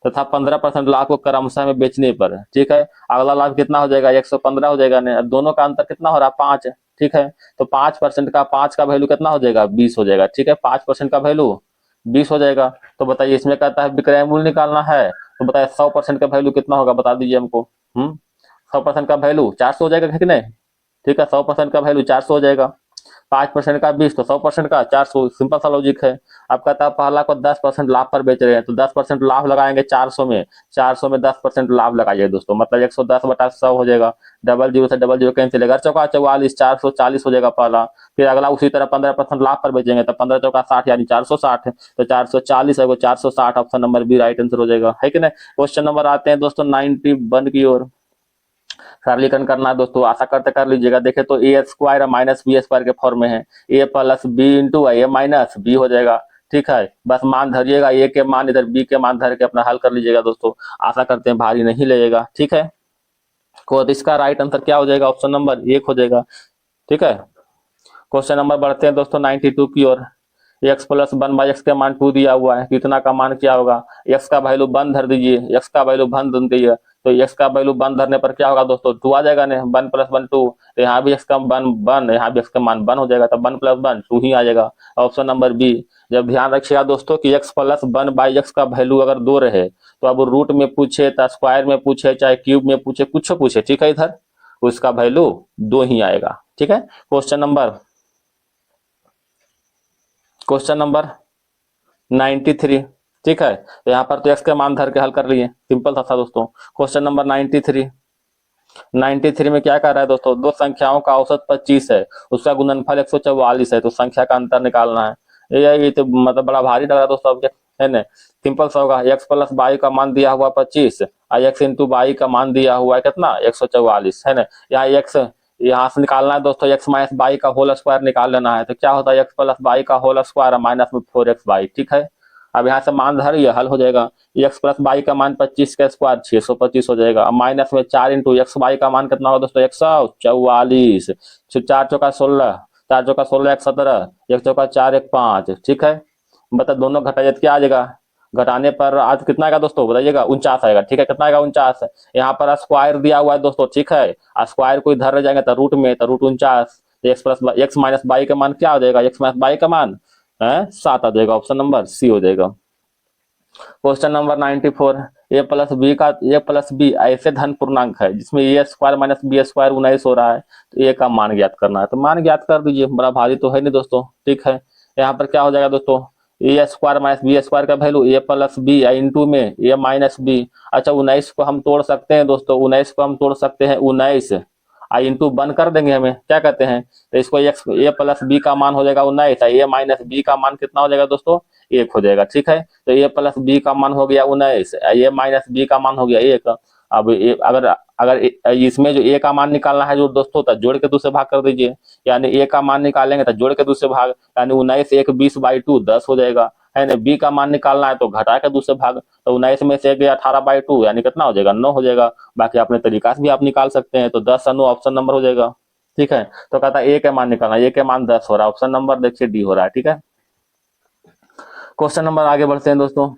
तथा 15% लाभ को क्रमशः में बेचने पर। ठीक है, अगला लाभ कितना हो जाएगा 115 हो जाएगा ने, दोनों का अंतर कितना हो रहा है 5। ठीक है, तो 5% का 5 का वैल्यू कितना हो जाएगा 20 हो जाएगा। ठीक है, 5% का वैल्यू 20 हो जाएगा। तो बताइए इसमें कहता है विक्रय मूल्य निकालना है, तो बताइए 100% का वैल्यू कितना होगा बता दीजिए हमको। 100% का वैल्यू 400 हो जाएगा कि नहीं। ठीक है, 100% का वैल्यू 400 हो जाएगा, 5% का 20 तो 100% का 400, सिंपल सा लॉजिक है। अब कहता है पहला को 10% लाभ पर बेच रहे हैं, तो 10% लाभ लगाएंगे 400 में, 400 में 10% लाभ लगाइए दोस्तों, मतलब 110 बटा 100 हो जाएगा, डबल जीरो से डबल जीरो कैंसिल, अगर चौका 44 440 हो जाएगा पहला। फिर अगला उसी तरह 15% लाभ पर बेचेंगे, तो 15 चौका 60 यानी 460, तो 440 है वो 460, option number B right answer हो जाएगा, है कि नहीं। क्वेश्चन नंबर आते हैं दोस्तों 91 की ओर, सरलीकरण करना है दोस्तों, आशा करते कर लीजिएगा। देखे तो ए स्क्वायर माइनस बी स्क्वायर के फॉर्म में है, ए प्लस बी इंटू ए माइनस बी हो जाएगा। ठीक है, बस मान धरिएगा, ए के मान इधर बी के मान धर के अपना हल कर लीजिएगा दोस्तों, आशा करते हैं भारी नहीं लगेगा। ठीक है, तो इसका राइट आंसर क्या हो जाएगा, ऑप्शन नंबर 1 हो जाएगा। ठीक है, क्वेश्चन नंबर बढ़ते हैं दोस्तों 92 की ओर। एक्स प्लस 1/x का मान 2 दिया हुआ है, कितना का मान क्या होगा, x का वैल्यू 1 धर दीजिए, x का वैल्यू 1 धर दीजिए, तो x का वैल्यू 1 धरने पर क्या होगा दोस्तों 2 आ जाएगा ना, 1 + 1 2, तो यहाँ भी x का 1 यहाँ भी x का मान 1 हो जाएगा, तो 1 + 1 2 ही आ जाएगा, ऑप्शन नंबर बी। जब ध्यान रखिएगा दोस्तों कि x प्लस 1/x का वैल्यू अगर 2 रहे, तो अब रूट में पूछे तो स्क्वायर में पूछे चाहे क्यूब में पूछे कुछ पूछे, ठीक है, इधर उसका वैल्यू 2 ही आएगा। ठीक है, क्वेश्चन नंबर 93। ठीक है, तो यहाँ पर तो x के मान धर के हल कर लिए, सिंपल था दोस्तों। क्वेश्चन नंबर 93 में क्या कर रहा है दोस्तों, दो संख्याओं का औसत 25 है, उसका गुणनफल 144 है, तो संख्या का अंतर निकालना है। ये तो मतलब बड़ा भारी लग रहा है दोस्तों, अब है ना, सिंपल सा होगा, x प्लस बाई का मान दिया हुआ 25 और x इंटू बाई का मान दिया हुआ है कितना 144, है ना। यहाँ x यहाँ से निकालना है दोस्तों, x माइनस बाई का होल स्क्वायर निकाल लेना है, तो क्या होता है x प्लस बाई का होल स्क्वायर माइनस में 4x बाई। ठीक है, अब यहाँ से मान धरिए हल हो जाएगा, x प्लस बाई का मान 25 का स्क्वायर 625 हो जाएगा, माइनस में 4 इंटू एक्स बाई का मान कितना होगा दोस्तों 144, 4 चौका 16, 4 चौका 16 1 17, 1 चौका 4 1 5। ठीक है, बता दोनों घटाइए क्या आ जाएगा, घटाने पर आज कितना आएगा दोस्तों बताइएगा 49 आएगा। ठीक है, कितना आएगा 49, यहाँ पर स्क्वायर दिया हुआ है दोस्तों। ठीक है, स्क्वायर को इधर रह जाएंगे तो रूट में, तो root 49, x plus x minus y का मान क्या हो जाएगा, एक्स माइनस बाई का मान 7 आ जाएगा, ऑप्शन नंबर सी हो जाएगा। क्वेश्चन नंबर 94, ए प्लस बी ऐसे धन पूर्णांक है जिसमें ए स्क्वायर माइनस बी स्क्वायर 19 हो रहा है, तो ए का मान ज्ञात करना है, तो मान ज्ञात कर दीजिए, बड़ा भारी तो है नहीं दोस्तों। ठीक है, यहाँ पर क्या हो जाएगा दोस्तों, ए स्क्वायर माइनस बी स्क्वायर का वैल्यू ए प्लस बी इंटू में ए माइनस बी। अच्छा 19 को हम तोड़ सकते हैं दोस्तों, 19 को हम तोड़ सकते हैं, 19 इंटू 1 कर देंगे, हमें क्या कहते हैं, तो इसको ए प्लस बी का मान हो जाएगा 19, ए माइनस बी का मान कितना हो जाएगा दोस्तों, 1 हो जाएगा। ठीक है, तो ए प्लस बी का मान हो गया 19, ए माइनस बी का मान हो गया 1। अब अगर अगर इसमें जो ए का मान निकालना है जो दोस्तों, तो जोड़ के दूसरे भाग कर दीजिए, यानी ए का मान निकालेंगे तो जोड़ के दूसरे भाग, यानी 19 1 20/2 10 हो जाएगा, है ना। बी का मान निकालना है तो घटा के दूसरे भाग, तो 19 में से 1 गया 18/2, यानी कितना हो जाएगा, 9 हो जाएगा। बाकी अपने तरीका से भी आप निकाल सकते हैं, तो 10 9 ऑप्शन नंबर हो जाएगा। ठीक है, तो कहता है ए का मान निकालना, ए का मान 10 हो रहा है, ऑप्शन नंबर देखिए डी हो रहा है। ठीक है, क्वेश्चन नंबर आगे बढ़ते हैं दोस्तों।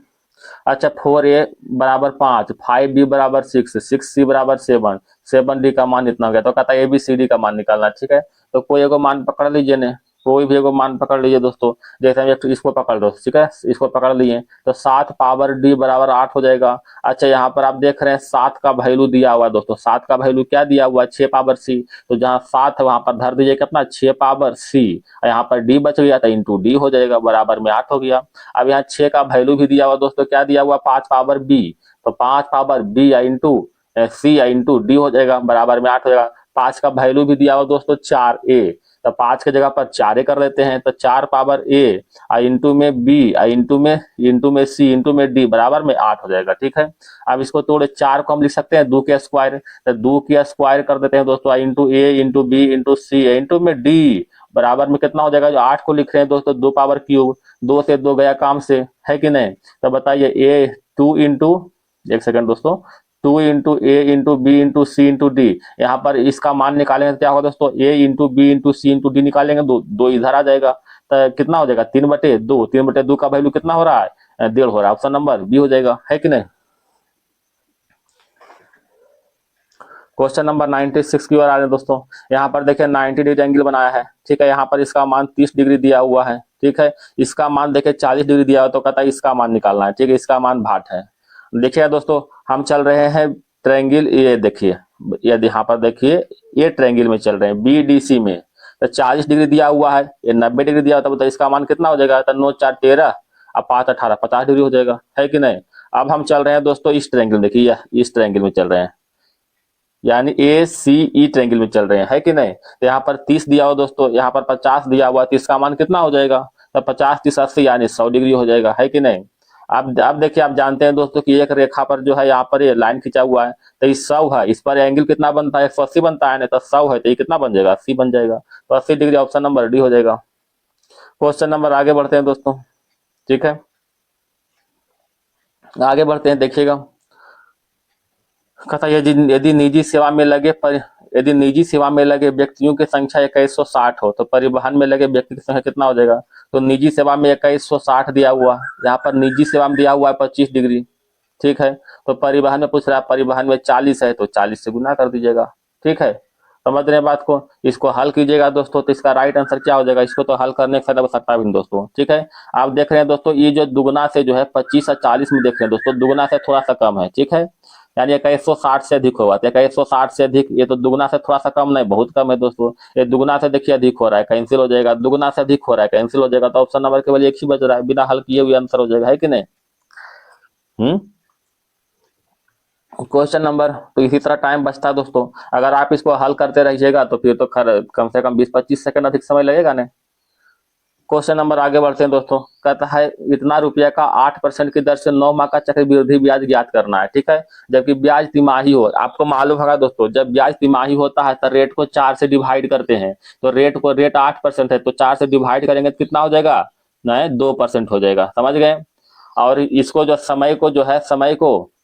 अच्छा 4a बराबर 5, 5b बराबर 6, 6c बराबर 7, 7d का मान इतना हो गया, तो कहता है ABCD का मान निकालना। ठीक है, तो कोई एगो मान पकड़ लीजिए ने, कोई भी एगो मान पकड़ लीजिए दोस्तों, जैसे हम इसको पकड़ लो, ठीक है, इसको पकड़ लिए तो 7 पावर d बराबर 8 हो जाएगा। अच्छा यहाँ पर आप देख रहे हैं 7 का वैल्यू दिया हुआ है दोस्तों, 7 का वैल्यू क्या दिया हुआ है, 6 पावर c, तो जहाँ 7 है वहां पर धर दीजिए कितना, 6 पावर c, यहाँ पर d बच गया था इंटू d हो जाएगा, बराबर में 8 हो गया। अब यहाँ 6 का वैल्यू भी दिया हुआ दोस्तों, क्या दिया हुआ, 5 पावर b, तो 5 power b into c into d हो जाएगा, बराबर में 8 हो जाएगा। 5 का वैल्यू भी दिया हुआ दोस्तों 4a, तो 5 की जगह पर 4a कर लेते हैं, तो 4 पावर a इंटू में b इंटू में c इंटू में d बराबर में 8 हो जाएगा। ठीक है, अब इसको तोड़े 4 को हम लिख सकते हैं 2 के स्क्वायर, तो 2 के स्क्वायर कर देते हैं दोस्तों, into a into b into c into में d बराबर में कितना हो जाएगा, जो 8 को लिख रहे हैं दोस्तों 2 पावर क्यूब, 2 से 2 गया काम से, है कि नहीं। तो बताइए ए 2 इंटू, एक सेकंड दोस्तों, 2 इंटू ए इंटू बी इंटू सी इंटू डी, यहाँ पर इसका मान निकालेंगे तो क्या होगा दोस्तों, ए इंटू बी इंटू सी इंटू डी निकालेंगे, दो इधर आ जाएगा, तो कितना हो जाएगा 3/2, 3/2 का वैल्यू कितना हो रहा है, 1.5 हो रहा है, ऑप्शन नंबर बी हो जाएगा, है कि नहीं। क्वेश्चन नंबर 96 की ओर आ रहे हैं दोस्तों। यहाँ पर देखिए 90 डिग्री एंगल बनाया है। ठीक है, यहाँ पर इसका मान 30 डिग्री दिया हुआ है। ठीक है, इसका मान देखिए 40 डिग्री दिया हुआ, तो कहता है इसका मान निकालना है। ठीक है, इसका मान 60 है। देखिए दोस्तों, हम चल रहे हैं ट्रायंगल, ये देखिए, यदि यहाँ पर देखिए ये ट्रायंगल में चल रहे हैं BDC में, तो 40 डिग्री दिया हुआ है, ये 90 डिग्री दिया हुआ, तो इसका मान कितना हो जाएगा, तो 9 4 13 और 5 18 50 डिग्री हो जाएगा, है कि नहीं। अब हम चल रहे हैं दोस्तों इस ट्रायंगल, देखिए इस ट्रायंगल में चल रहे हैं, यानी ACE ट्रायंगल में चल रहे हैं, है कि नहीं। तो यहाँ पर 30 दिया हुआ दोस्तों, यहाँ पर 50 दिया हुआ, तो इसका मान कितना हो जाएगा, तो 50 30 80 यानी 100 डिग्री हो जाएगा, है कि नहीं। अब देखिए, आप जानते हैं दोस्तों कि एक रेखा पर जो है यहाँ पर ये लाइन खींचा हुआ है, तो ये 100 है, इस पर एंगल कितना बनता है, 180 बनता है, नहीं तो 100 है तो ये कितना बन जाएगा, 80 बन जाएगा, तो 80 डिग्री ऑप्शन नंबर डी हो जाएगा। क्वेश्चन नंबर आगे बढ़ते हैं दोस्तों। ठीक है, आगे बढ़ते हैं, देखिएगा, कहता यदि निजी सेवा में लगे यदि निजी सेवा में लगे व्यक्तियों की संख्या 2160 हो, तो परिवहन में लगे व्यक्ति की संख्या कितना हो जाएगा। तो निजी सेवा में 2160 दिया हुआ, यहाँ पर निजी सेवा में दिया हुआ है 25 डिग्री। ठीक है, तो परिवहन में पूछ रहा है, परिवहन में 40 है, तो 40 से गुना कर दीजिएगा। ठीक है, समझ रहे हैं बात को, इसको हल कीजिएगा दोस्तों, तो इसका राइट आंसर क्या हो जाएगा, इसको तो हल करने की आवश्यकता भी नहीं दोस्तों। ठीक है, आप देख रहे हैं दोस्तों, ये जो दुगुना से जो है 25 और 40 में देख रहे हैं दोस्तों, दुगुना से थोड़ा सा कम है। ठीक है, यानी 2160 से अधिक होगा, तो 2160 से अधिक, ये तो दुगुना से थोड़ा सा कम नहीं, बहुत कम है दोस्तों, ये दुगुना से देखिए अधिक हो रहा है, कैंसिल हो जाएगा, दुगुना से अधिक हो रहा है, कैंसिल हो जाएगा, तो ऑप्शन नंबर केवल एक ही बच रहा है, बिना हल किए हुए आंसर हो जाएगा, है कि नहीं। क्वेश्चन नंबर, तो इसी तरह टाइम बचता है दोस्तों, अगर आप इसको हल करते रहिएगा तो फिर तो कम से कम 20-25 सेकंड अधिक समय लगेगा नहीं। क्वेश्चन नंबर आगे बढ़ते हैं दोस्तों, कहता है इतना रुपया का 8% की दर से 9 माह का चक्रवृद्धि ब्याज ज्ञात करना है। ठीक है, जबकि ब्याज तिमाही हो, आपको मालूम होगा दोस्तों, जब ब्याज तिमाही होता है तो रेट को 4 से डिवाइड करते हैं, तो रेट 8% है, तो 4 से डिवाइड करेंगे तो कितना हो जाएगा, नहीं 2% हो जाएगा, समझ गए। और इसको जो समय को जो है,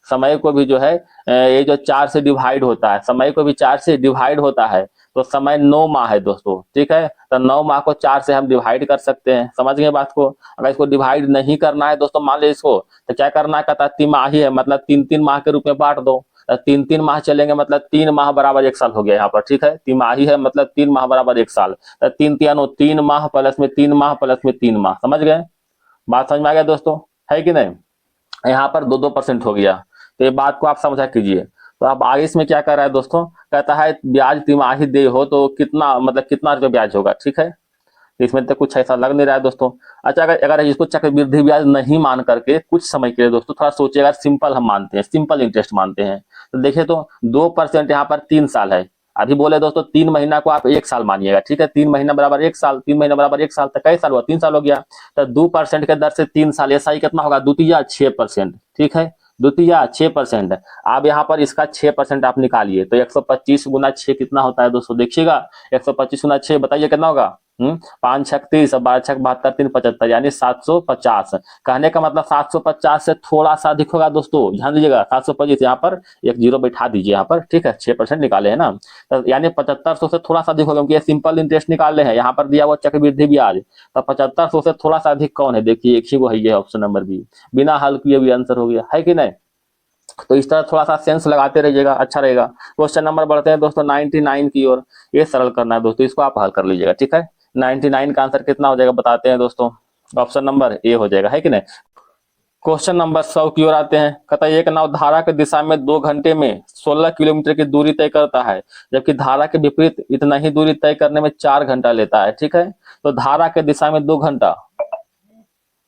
समय को भी जो है ये जो 4 से डिवाइड होता है, समय को भी 4 से डिवाइड होता है, तो समय 9 माह है दोस्तों। ठीक है, तो 9 माह को 4 से हम डिवाइड कर सकते हैं, समझ गए बात को। अगर इसको डिवाइड नहीं करना है दोस्तों, मान लीजिए इसको, तो क्या करना है, कहता है तिमाही है, मतलब 3-3 माह के रूप में बांट दो, 3-3 माह चलेंगे, मतलब 3 माह बराबर 1 साल हो गया यहाँ पर। ठीक है, तिमाही है मतलब 3 माह बराबर 1 साल, तो 3 माह प्लस में 3 माह प्लस में 3 माह, समझ गए बात, समझ में आ गया दोस्तों, है कि नहीं। यहाँ पर 2-2% हो गया, तो ये बात को आप समझा कीजिए। तो अब आगे इसमें क्या कर रहा है दोस्तों, कहता है ब्याज तिमाही दे हो तो कितना, मतलब कितना रुपये ब्याज होगा। ठीक है, तो इसमें तो कुछ ऐसा लग नहीं रहा है दोस्तों। अच्छा, अगर अगर इसको चक्रवृद्धि ब्याज नहीं मान करके कुछ समय के लिए दोस्तों थोड़ा सोचिए, अगर सिंपल हम मानते हैं, सिंपल इंटरेस्ट मानते हैं, तो देखिए तो 2% यहाँ पर 3 साल है। अभी बोले दोस्तों 3 महीना को आप 1 साल मानिएगा, ठीक है, 3 महीना बराबर 1 साल, 3 महीना बराबर 1 साल, तो कई साल हुआ, 3 साल हो गया। तो 2% के दर से 3 साल, ऐसा ही कितना होगा, द्वितीय 6%, ठीक है, द्वितीय 6%। अब यहाँ पर इसका 6% आप निकालिए, तो 125 गुना 6 कितना होता है दोस्तों, देखिएगा 125 गुना 6 बताइए कितना होगा। 5 छक 30 और 12 छक 72 3 75, यानी 750। कहने का मतलब 750 से थोड़ा सा अधिक होगा दोस्तों, ध्यान दीजिएगा, 725 यहाँ पर एक जीरो बैठा दीजिए यहाँ पर, ठीक है, 6% निकाले है ना, तो यानी 7500 से थोड़ा सा अधिक होगा, क्योंकि ये सिंपल इंटरेस्ट निकाल रहे हैं, यहाँ पर दिया हुआ चक्रवृद्धि ब्याज। तो 7500 से थोड़ा सा अधिक कौन है, देखिए एक ही वो है, ये ऑप्शन नंबर बी, बिना हल किए भी आंसर हो गया, है कि नहीं। तो इस तरह थोड़ा सा सेंस लगाते रहिएगा, अच्छा रहेगा। क्वेश्चन नंबर बढ़ते हैं दोस्तों 99 की ओर। ये सरल करना है दोस्तों, इसको आप हल कर लीजिएगा, ठीक है। 99 का आंसर कितना हो जाएगा बताते हैं दोस्तों, ऑप्शन नंबर ए हो जाएगा, है कि नहीं। क्वेश्चन नंबर 100 की ओर आते हैं। कहता है एक नाव धारा के दिशा में 2 घंटे में 16 किलोमीटर की दूरी तय करता है, जबकि धारा के विपरीत इतना ही दूरी तय करने में 4 घंटा लेता है, ठीक है। तो धारा के दिशा में 2 घंटा,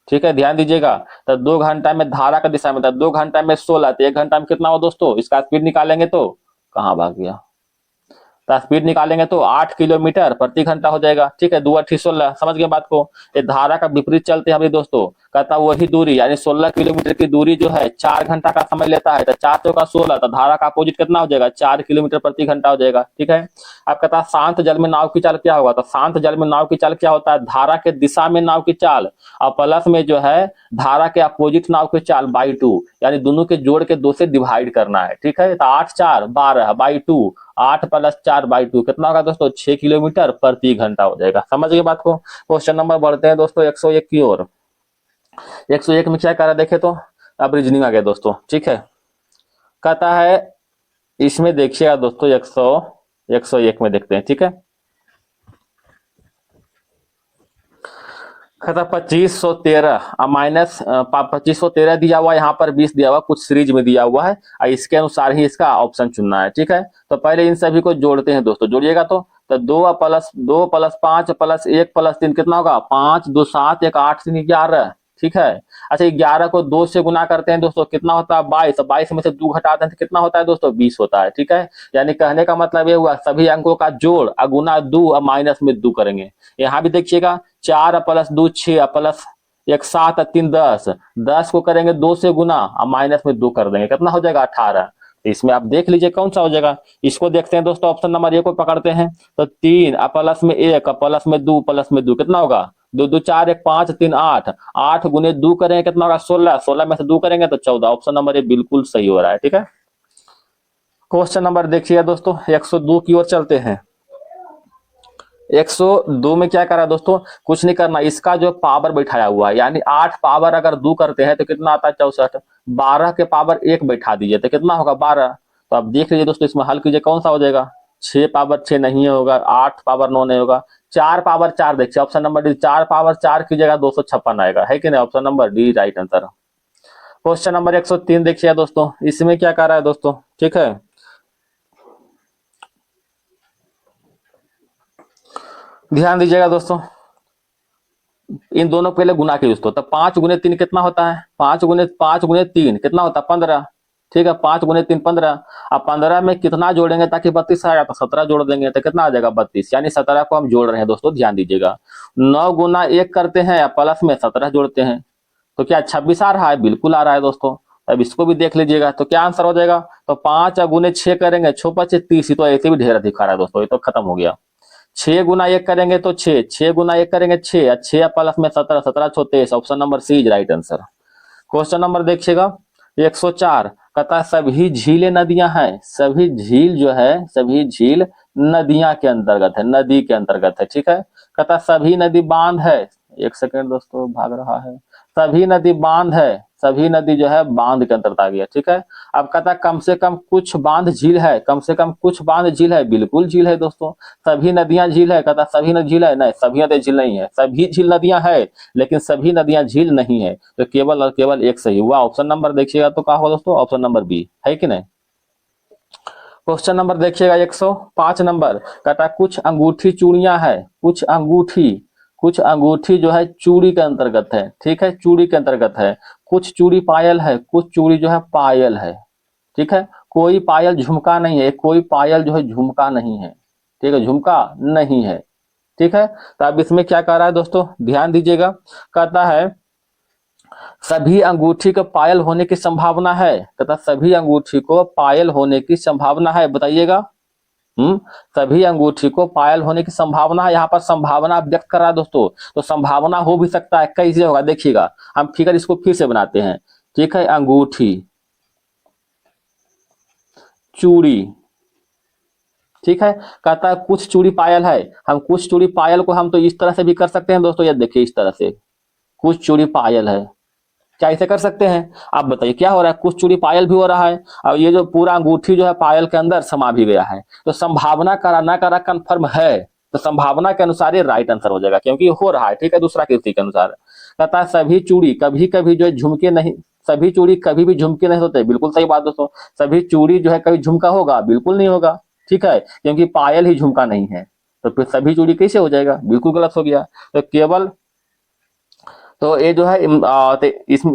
ठीक है, ध्यान दीजिएगा। तो 2 घंटा में धारा का दिशा में था, 2 घंटा में 16, तो 1 घंटा में कितना हो दोस्तों, इसका स्पीड निकालेंगे तो कहाँ भाग गया, तो स्पीड निकालेंगे तो 8 किलोमीटर प्रति घंटा हो जाएगा, ठीक है, 2 8 16, समझ गए बात को। ये धारा का विपरीत चलते हैं अभी दोस्तों, कहता वही दूरी यानी 16 किलोमीटर की दूरी जो है 4 घंटा का समय लेता है, तो 4 चौका 16, तो धारा का अपोजिट कितना हो जाएगा, 4 किलोमीटर प्रति घंटा हो जाएगा, ठीक है। अब कहता है शांत जल में नाव की चाल क्या होगा, तो शांत जल में नाव की चाल क्या होता है, धारा के दिशा में नाव की चाल और प्लस में जो है धारा के अपोजिट नाव की चाल बाई 2, यानी दोनों के जोड़ के 2 से डिवाइड करना है, ठीक है। तो 8 4 12 बाई 2, 8 + 4 बाई 2 कितना होगा दोस्तों, 6 किलोमीटर प्रति घंटा हो जाएगा, समझ गए बात को। क्वेश्चन नंबर बढ़ते हैं दोस्तों 101 की ओर। 101 में क्या कह रहा है देखे तो, अब रीजनिंग आ गया दोस्तों, ठीक है। कहता है इसमें देखिएगा दोस्तों 101 में देखते हैं, ठीक है। कहता 2513 माइनस 2513 दिया हुआ, यहाँ पर 20 दिया हुआ, कुछ सीरीज में दिया हुआ है और इसके अनुसार ही इसका ऑप्शन चुनना है, ठीक है। तो पहले इन सभी को जोड़ते हैं दोस्तों, जोड़िएगा तो 2 + 2 + 5 + 1 + 3 कितना होगा, 5 2 7 1 8 3 11, ठीक है। अच्छा 11 को 2 से गुना करते हैं दोस्तों, कितना होता है 22, 22 में से 2 घटाते हैं तो कितना होता है दोस्तों, 20 होता है, ठीक है। यानी कहने का मतलब ये हुआ सभी अंकों का जोड़ गुना 2 और माइनस में 2 करेंगे। यहाँ भी देखिएगा 4 + 2 6 प्लस 1 7 3 10, 10 को करेंगे 2 से गुना और माइनस में 2 कर देंगे, कितना हो जाएगा 18। इसमें आप देख लीजिए कौन सा हो जाएगा। इसको देखते हैं दोस्तों, ऑप्शन नंबर ए को पकड़ते हैं, तो 3 प्लस में 1 प्लस में 2 प्लस में 2 कितना होगा, 2 2 4 1 5 3 8, 8 गुने 2 करेंगे कितना होगा 16, 16 में से 2 करेंगे तो 14, ऑप्शन नंबर ए बिल्कुल सही हो रहा है, ठीक है। क्वेश्चन नंबर देखिए दोस्तों 102 की ओर चलते हैं। 102 में क्या करा दोस्तों, कुछ नहीं करना, इसका जो पावर बैठाया हुआ है, यानी 8 पावर अगर 2 करते हैं तो कितना आता है 64, 12 के पावर 1 बैठा दीजिए तो कितना होगा 12। तो आप देख लीजिए दोस्तों, इसमें हल कीजिए कौन सा हो जाएगा, 6 पावर 6 नहीं होगा, 8 पावर 9 नहीं होगा, 4 पावर 4 देखिए, ऑप्शन नंबर डी, 4 पावर 4 की जगह 256 आएगा, है कि नहीं, option number D right answer. Question number 103 देखिए दोस्तों, इसमें क्या कर रहा है दोस्तों, ठीक है। ध्यान दीजिएगा दोस्तों, इन दोनों पहले गुना के दोस्तों, तो 5 गुने 3 कितना होता है, 5 गुने 3 कितना होता है 15, ठीक है, 5 गुने 3 15। अब 15 में कितना जोड़ेंगे ताकि 32 आएगा, तो 17 जोड़ देंगे तो कितना आ जाएगा 32, यानी 17 को हम जोड़ रहे हैं दोस्तों, ध्यान दीजिएगा। 9 गुना 1 करते हैं प्लस में 17 जोड़ते हैं, तो क्या 26 आ रहा है, बिल्कुल आ रहा है दोस्तों। अब इसको भी देख लीजिएगा तो क्या आंसर हो जाएगा, तो 5 गुने 6 करेंगे 6 5 30, तो ऐसे भी ढेर दिखा रहा है दोस्तों, ये तो खत्म हो गया। 6 गुना 1 करेंगे तो 6, 6 गुना 1 करेंगे 6, 6 प्लस में 17, 17 6 23, option number C is right answer. Question number देखिएगा 104, कहता है सभी झीलें नदियां हैं, सभी झील जो है, सभी झील नदियां के अंतर्गत है, नदी के अंतर्गत है, ठीक है। कहता है सभी नदी बांध है, एक सेकेंड दोस्तों भाग रहा है, सभी नदी बांध है, सभी नदी जो है बांध के अंतर्गत आ गया, ठीक है। अब कहता है कम से कम कुछ बांध झील है, कम से कम कुछ बांध झील है, बिल्कुल झील है दोस्तों। सभी नदियां झील है, कहता सभी नदी झील है, नहीं सभी नदी झील नहीं है, सभी झील नदियां है लेकिन सभी नदियां झील नहीं है, तो केवल और केवल एक सही हुआ, ऑप्शन नंबर देखिएगा तो क्या होगा दोस्तों, ऑप्शन नंबर बी, है कि नहीं। क्वेश्चन नंबर देखिएगा 105 नंबर, कहता कुछ अंगूठी चूड़ियां है, कुछ अंगूठी कुछ अंगूठी जो है चूड़ी के अंतर्गत है, ठीक है, चूड़ी के अंतर्गत है। कुछ चूड़ी पायल है, कुछ चूड़ी जो है पायल है, ठीक है। कोई पायल झुमका नहीं है, कोई पायल जो है झुमका नहीं है, ठीक है, झुमका नहीं है, ठीक है। तो अब इसमें क्या कह रहा है दोस्तों, ध्यान दीजिएगा। कहता है सभी अंगूठी को पायल होने की संभावना है, तथा सभी अंगूठी को पायल होने की संभावना है, बताइएगा। सभी अंगूठी को पायल होने की संभावना है, यहाँ पर संभावना व्यक्त कर रहा है दोस्तों। तो संभावना हो भी सकता है, कैसे होगा देखिएगा, हम फिगर इसको फिर से बनाते हैं, ठीक है। अंगूठी, चूड़ी, ठीक है। कहता है कुछ चूड़ी पायल है, हम कुछ चूड़ी पायल को हम तो इस तरह से भी कर सकते हैं दोस्तों, ये देखिए इस तरह से, कुछ चूड़ी पायल है, क्या ऐसे कर सकते हैं? आप बताइए क्या हो रहा है, कुछ चूड़ी पायल भी हो रहा है और ये जो पूरा अंगूठी जो है पायल के अंदर समा भी गया है। तो संभावना करा ना करा कंफर्म है, तो संभावना के अनुसार ये राइट आंसर हो जाएगा, क्योंकि हो रहा है, ठीक है, दूसरा कृति के अनुसार। कहता है सभी चूड़ी कभी कभी जो है झुमके नहीं, सभी चूड़ी कभी भी झुमके नहीं होते, बिल्कुल सही बात दोस्तों। सभी चूड़ी जो है कभी झुमका होगा, बिल्कुल नहीं होगा, ठीक है, क्योंकि पायल ही झुमका नहीं है। तो फिर सभी चूड़ी कैसे हो जाएगा, बिल्कुल गलत हो गया। तो केवल, तो ये जो है तो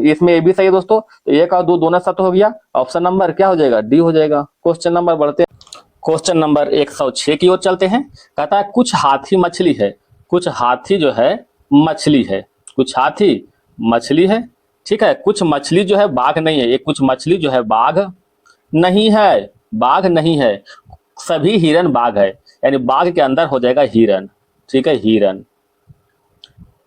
इसमें ए भी सही है दोस्तों। तो एक और दो दोनों सत्य हो गया, ऑप्शन नंबर क्या हो जाएगा, डी हो जाएगा। क्वेश्चन नंबर बढ़ते हैं, क्वेश्चन नंबर 106 की ओर चलते हैं। कहता है कुछ हाथी मछली है, कुछ हाथी जो है मछली है, कुछ हाथी मछली है, ठीक है। कुछ मछली जो है बाघ नहीं है, ये कुछ मछली जो है बाघ नहीं है, बाघ नहीं है। सभी हिरन बाघ है, यानी बाघ के अंदर हो जाएगा हिरन, ठीक है, हिरन,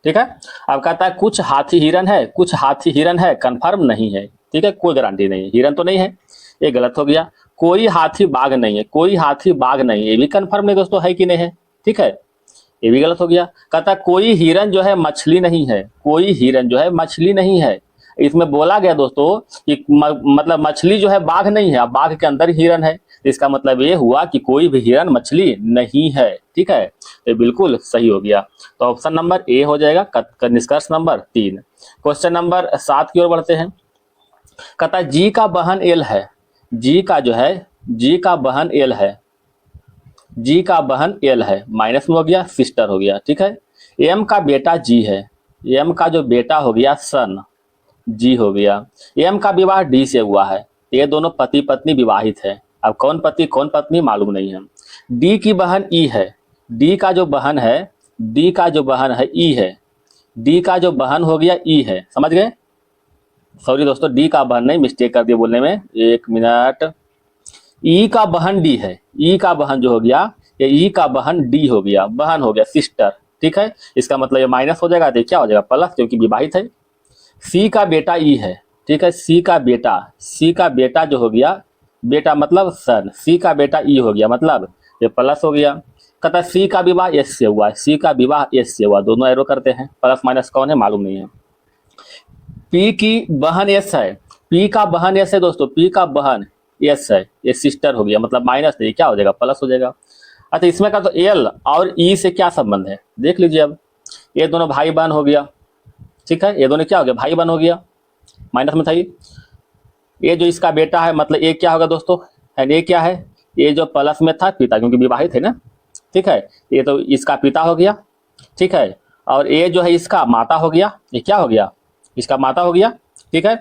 ठीक है। अब कहता है कुछ हाथी हिरन है, कुछ हाथी हिरन है, कंफर्म नहीं है, ठीक है, कोई गारंटी नहीं है, हिरन तो नहीं है, ये गलत हो गया। कोई हाथी बाघ नहीं है, कोई हाथी बाघ नहीं है, ये भी कंफर्म नहीं दोस्तों, है कि नहीं है, ठीक है, ये भी गलत हो गया। कहता है कोई हिरन जो है मछली नहीं है, कोई हिरन जो है मछली नहीं है। इसमें बोला गया दोस्तों कि मतलब मछली जो है बाघ नहीं है, अब बाघ के अंदर हिरन है, इसका मतलब ये हुआ कि कोई भी हिरन मछली नहीं है, ठीक है, ये बिल्कुल सही हो गया। तो ऑप्शन नंबर ए हो जाएगा निष्कर्ष नंबर 3। क्वेश्चन नंबर 7 की ओर बढ़ते हैं। कहता है जी का बहन एल है, जी का जो है, जी का बहन एल है, जी का बहन एल है, माइनस में हो गया, सिस्टर हो गया, ठीक है। एम का बेटा जी है, एम का जो बेटा हो गया सन, जी हो गया। एम का विवाह डी से हुआ है, ये दोनों पति पत्नी विवाहित है। अब कौन पति कौन पत्नी मालूम नहीं है। डी की बहन ई है, डी का जो बहन है, डी का जो बहन है ई है, डी का जो बहन हो गया ई है, समझ गए। सॉरी दोस्तों, डी का बहन नहीं, मिस्टेक कर दिया बोलने में, एक मिनट। ई का बहन डी है, ई का बहन जो हो गया, ये ई का बहन डी हो गया, बहन हो गया सिस्टर, ठीक है। इसका मतलब ये माइनस हो जाएगा, तो क्या हो जाएगा प्लस, क्योंकि विवाहित है। सी का बेटा ई है, ठीक है, सी का बेटा, सी का बेटा जो हो गया, बेटा मतलब सन, सी का बेटा ई हो गया, मतलब ये प्लस हो गया। कहता है सी का विवाह एस से हुआ, सी का विवाह एस से हुआ, दोनों एरो करते हैं, प्लस माइनस कौन है मालूम नहीं है। पी की बहन एस है, पी का बहन एस है दोस्तों, पी का बहन एस है, ये सिस्टर हो गया, मतलब माइनस नहीं, क्या हो जाएगा प्लस हो जाएगा। अच्छा इसमें का तो एल और ई से क्या संबंध है देख लीजिए। अब ये दोनों भाई बहन हो गया, ठीक है, ये दोनों क्या हो गया, भाई बहन हो गया, माइनस में था ये जो इसका बेटा है, मतलब ये क्या होगा दोस्तों, एंड ये क्या है, ये जो प्लस में था पिता, क्योंकि विवाहित है ना, ठीक है, ये तो इसका पिता हो गया, ठीक है, और ये जो है इसका माता हो गया, ये क्या हो गया, इसका माता हो गया, ठीक है।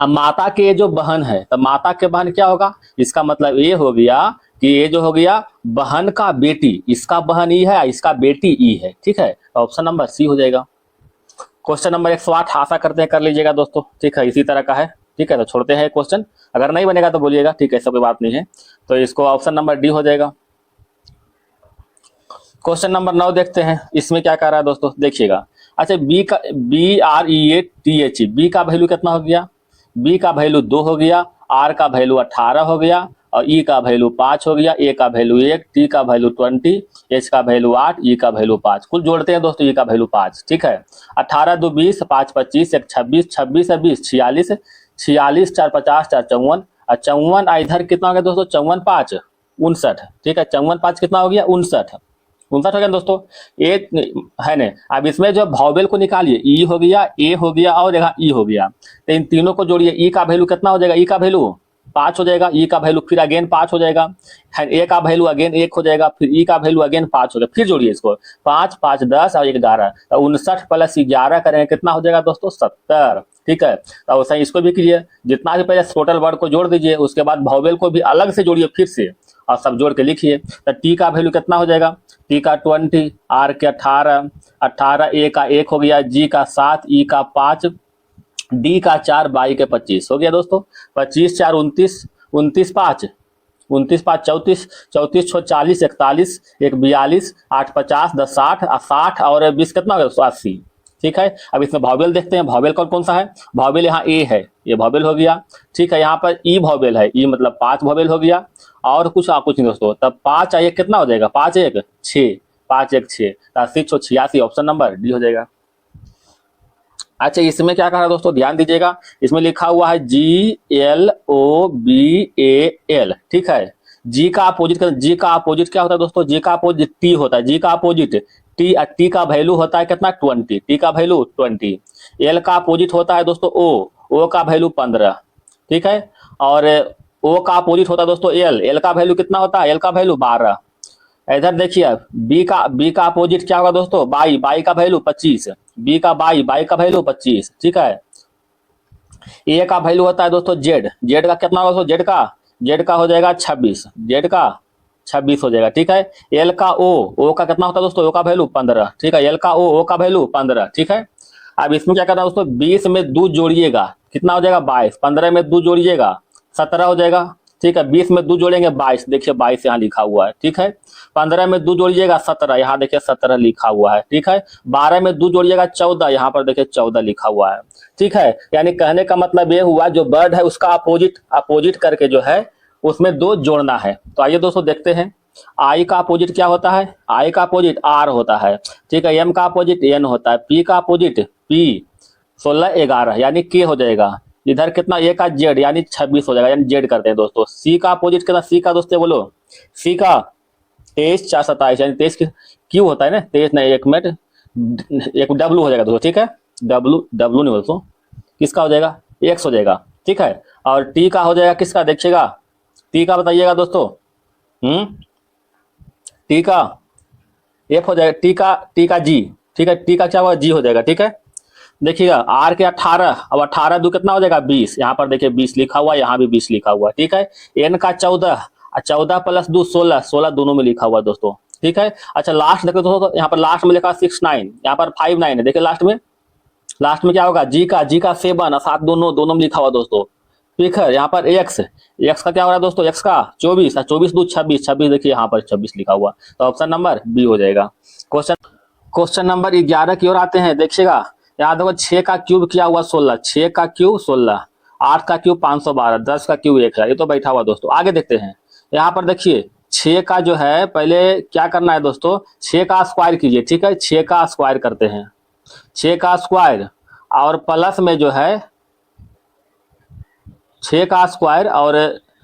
अब माता के ये जो बहन है, तो माता के बहन क्या होगा, इसका मतलब ये हो गया कि ये जो हो गया बहन का बेटी, इसका बहन ई है, इसका बेटी ई है, ठीक है, ऑप्शन नंबर सी हो जाएगा। क्वेश्चन नंबर 108 आशा करते हैं कर लीजिएगा दोस्तों, ठीक है, इसी तरह का है, ठीक है। तो छोड़ते हैं क्वेश्चन, अगर नहीं बनेगा तो बोलिएगा, ठीक है, ऐसा कोई बात नहीं है। तो इसको ऑप्शन नंबर डी हो जाएगा। क्वेश्चन नंबर 9 देखते हैं, इसमें क्या कह रहा है दोस्तों, देखिएगा। अच्छा बी का, B R E A T H, B का वैल्यू कितना हो गया, बी का वैल्यू 2 हो गया, आर का वैल्यू 18 हो गया, और ई का वैल्यू 5 हो गया, ए का वैल्यू 1, टी का वैल्यू 20, एच का वैल्यू 8, ई का वैल्यू 5। कुल जोड़ते हैं दोस्तों, ई का वैल्यू 5, ठीक है। 18 2 20, 5 25, 1 26, 26 20 46, 46 4 50 4 54, और 54 इधर कितना हो गया दोस्तों, 54 5 59, ठीक है, 54 5 कितना हो गया 59, 59 हो गया दोस्तों। ए है ना। अब इसमें जो भावेल को निकालिए, ई हो गया, ए हो गया, और यहाँ ई हो गया, तो इन तीनों को जोड़िए, ई का वैल्यू कितना हो जाएगा, ई का वैल्यू 5 हो जाएगा, ई का वैल्यू फिर अगेन 5 हो जाएगा, ए का वैल्यू अगेन 1 हो जाएगा, फिर ई का वैल्यू अगेन 5 हो जाएगा। फिर जोड़िए इसको, 5 5 10 और 11, तो 59 प्लस 11 करेंगे कितना हो जाएगा दोस्तों 70। ठीक है, तो वैसे इसको भी कीजिए, जितना भी पहले टोटल वर्ड को जोड़ दीजिए, उसके बाद वॉवेल को भी अलग से जोड़िए फिर से और सब जोड़ के लिखिए। तो टी का वैल्यू कितना हो जाएगा, टी का 20, आर के 18, 18, ए का 1 हो गया, जी का 7, ई का 5, डी का 4, बाई के 25 हो गया दोस्तों। 25 4 29, 29 5 29 5 34, 34 6 40, 41, 1 42, 8 50, 10 60, 60 और 20 कितना हो गया दोस्तों 80। ठीक है, अब इसमें वॉवेल देखते हैं, वॉवेल कौन सा है। वॉवेल यहाँ ए है, ये वॉवेल हो गया। ठीक है, यहाँ पर ई वॉवेल है, ई मतलब 5 वॉवेल हो गया, और कुछ नहीं दोस्तों। तब 5 1 कितना हो जाएगा, 5 1 6, 5 1 6, 80 86, ऑप्शन नंबर डी हो जाएगा। अच्छा, इसमें क्या कहा दोस्तों, ध्यान दीजिएगा, इसमें लिखा हुआ है GLOBAL। ठीक है, जी का अपोजिट, जी का अपोजिट क्या होता है दोस्तों, जी का अपोजिट टी होता है, जी का अपोजिट टी, टी का वैल्यू होता है कितना 20, टी का वैल्यू 20। एल का अपोजिट होता है दोस्तों ओ का वैल्यू 15। ठीक है, और ओ का अपोजिट होता है दोस्तों एल का वैल्यू कितना होता है, एल का वैल्यू 12। इधर देखिए बी का अपोजिट क्या होगा दोस्तों, बाई का वैल्यू 25, बी का बाई का वैल्यू 25। ठीक है, ए का वैल्यू होता है दोस्तों जेड का कितना होगा दोस्तों, जेड का हो जाएगा 26, जेड का 26 हो जाएगा। ठीक है, एल का ओ का कितना होता है दोस्तों, ओ का वैल्यू 15। ठीक है, एल का ओ का वैल्यू 15। ठीक है, अब इसमें क्या करना है दोस्तों, 20 में 2 जोड़िएगा कितना हो जाएगा 22, 15 में 2 जोड़िएगा 17 हो जाएगा। ठीक है, 20 में 2 जोड़ेंगे 22, देखिए 22 यहाँ लिखा हुआ है। ठीक है, 15 में 2 जोड़िएगा 17, यहाँ देखिए 17 लिखा हुआ है। ठीक है, 12 में 2 जोड़िएगा 14, यहाँ पर देखिए 14 लिखा हुआ है। ठीक है, यानी कहने का मतलब ये हुआ, जो वर्ड है उसका अपोजिट करके जो है उसमें 2 जोड़ना है। तो आइए दोस्तों देखते हैं, आई का अपोजिट क्या होता है, आई का अपोजिट आर होता है। ठीक है, एम का अपोजिट एन होता है, पी का अपोजिट पी 16 11 यानी के हो जाएगा। इधर कितना ए का जेड यानी 26 हो जाएगा, यानी जेड करते हैं दोस्तों। सी का अपोजिट कितना, सी का दोस्तों बोलो, सी का 23 4 27 यानी 23 क्यू होता है ना, 23 नहीं, एक मिनट, एक डब्लू हो जाएगा दोस्तों। ठीक है, डब्लू नहीं दोस्तों, किसका हो जाएगा, एक्स हो जाएगा। ठीक है, और टी का हो जाएगा किसका, देखिएगा टी का बताइएगा दोस्तों, टी का एफ हो जाएगा, टी का जी। ठीक है, टी का क्या होगा, जी हो जाएगा। ठीक है, देखिएगा आर के 18, अब 18 2 कितना हो जाएगा 20, यहाँ पर देखिए 20 लिखा हुआ है, यहाँ भी 20 लिखा हुआ है। ठीक है, एन का 14, 14 प्लस 2 16, 16 दोनों में लिखा हुआ है दोस्तों। ठीक है, अच्छा लास्ट देखो दोस्तों, यहाँ पर लास्ट में लिखा 6 9, यहाँ पर 5 9 है। देखिए लास्ट में क्या होगा, जी का 7 और 7 दोनों में लिखा हुआ दोस्तों। ठीक है, यहाँ पर एक्स का क्या हो रहा है दोस्तों, एक्स का 24, 24 2 26, 26 देखिए यहाँ पर 26 लिखा हुआ, तो ऑप्शन नंबर बी हो जाएगा। क्वेश्चन नंबर 11 की ओर आते हैं, देखिएगा यहाँ देखो 6 का क्यूब किया हुआ 16, 6 का क्यूब 16, 8 का क्यूब 512, 10 का क्यूब 1000, ये तो बैठा हुआ दोस्तों। आगे देखते हैं, यहाँ पर देखिए 6 का जो है पहले क्या करना है दोस्तों, 6 का स्क्वायर कीजिए। ठीक है, 6 का स्क्वायर करते हैं, 6 का स्क्वायर और प्लस में जो है 6 का स्क्वायर और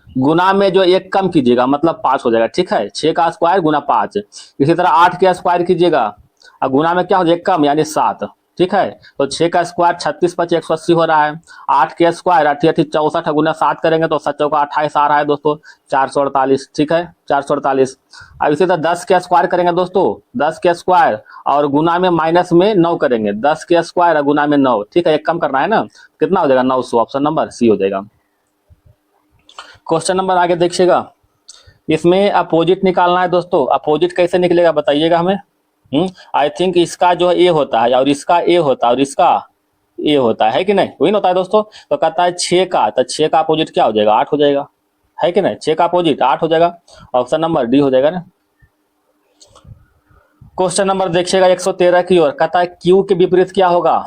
गुना में जो 1 कम कीजिएगा, मतलब 5 हो जाएगा। ठीक है, 6 का स्क्वायर गुना 5, इसी तरह 8 के स्क्वायर कीजिएगा और गुना में क्या हो जाएगा 1 कम यानी 7। ठीक है, तो 6 का स्क्वायर 36 5 180 हो रहा है, 8 के स्क्वायर 8 64 गुना 7 करेंगे तो 7 चौका 28 आ रहा है दोस्तों, 448। ठीक है, 448। अब इसी तरह 10 के स्क्वायर करेंगे दोस्तों, 10 के स्क्वायर और गुना में माइनस में 9 करेंगे, 10 के स्क्वायर और गुना में 9। ठीक है, 1 कम करना है ना, कितना हो जाएगा 900, ऑप्शन नंबर सी हो जाएगा। क्वेश्चन नंबर आगे देखिएगा, इसमें अपोजिट निकालना है दोस्तों। अपोजिट कैसे निकलेगा बताइएगा हमें। आई थिंक इसका जो ए होता है और इसका ए होता है और इसका ए होता है कि नहीं, वही ना होता है दोस्तों। तो कहता है 6 का, तो 6 का अपोजिट क्या हो जाएगा 8 हो जाएगा, है कि नहीं, 6 का अपोजिट 8 हो जाएगा, ऑप्शन नंबर डी हो जाएगा ना। क्वेश्चन नंबर देखिएगा 113 की ओर, कहता है क्यू के विपरीत क्या होगा।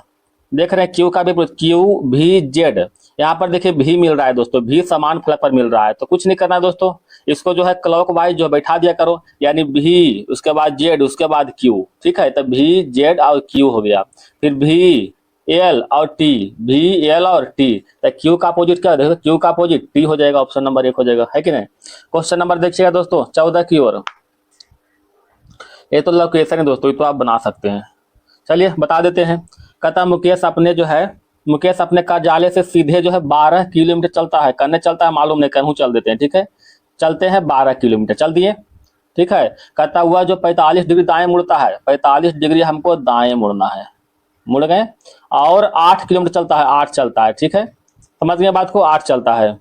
देख रहे हैं क्यू का विपरीत, क्यू भी जेड, यहाँ पर देखिए भी मिल रहा है दोस्तों, भी समान फलक पर मिल रहा है, तो कुछ नहीं करना है दोस्तों, इसको जो है क्लॉक वाइज जो बैठा दिया करो, यानी भी उसके बाद जेड उसके बाद क्यू। ठीक है, तो भी जेड और क्यू हो गया, फिर भी एल और टी, भी एल और टी, तो क्यू का अपोजिट क्या देखो, क्यू का अपोजिट टी हो जाएगा, ऑप्शन नंबर 1 हो जाएगा, है कि नहीं। क्वेश्चन नंबर देखिएगा दोस्तों 14 की ओर, ये तो क्वेश्चन है दोस्तों, ये तो आप बना सकते हैं, चलिए बता देते हैं। कहता मुकेश अपने जो है मुकेश अपने कार्यालय से सीधे जो है 12 किलोमीटर चलता है, करने चलता है मालूम नहीं, कहीं चल देते हैं, ठीक है। चलते हैं 12 किलोमीटर, चल दिए, ठीक है। कहता हुआ जो 45 डिग्री दाएं मुड़ता है, 45 डिग्री हमको दाएं मुड़ना है, मुड़ गए। और 8 किलोमीटर चलता है, 8 चलता है, ठीक है, समझ गए बात को, 8 चलता है।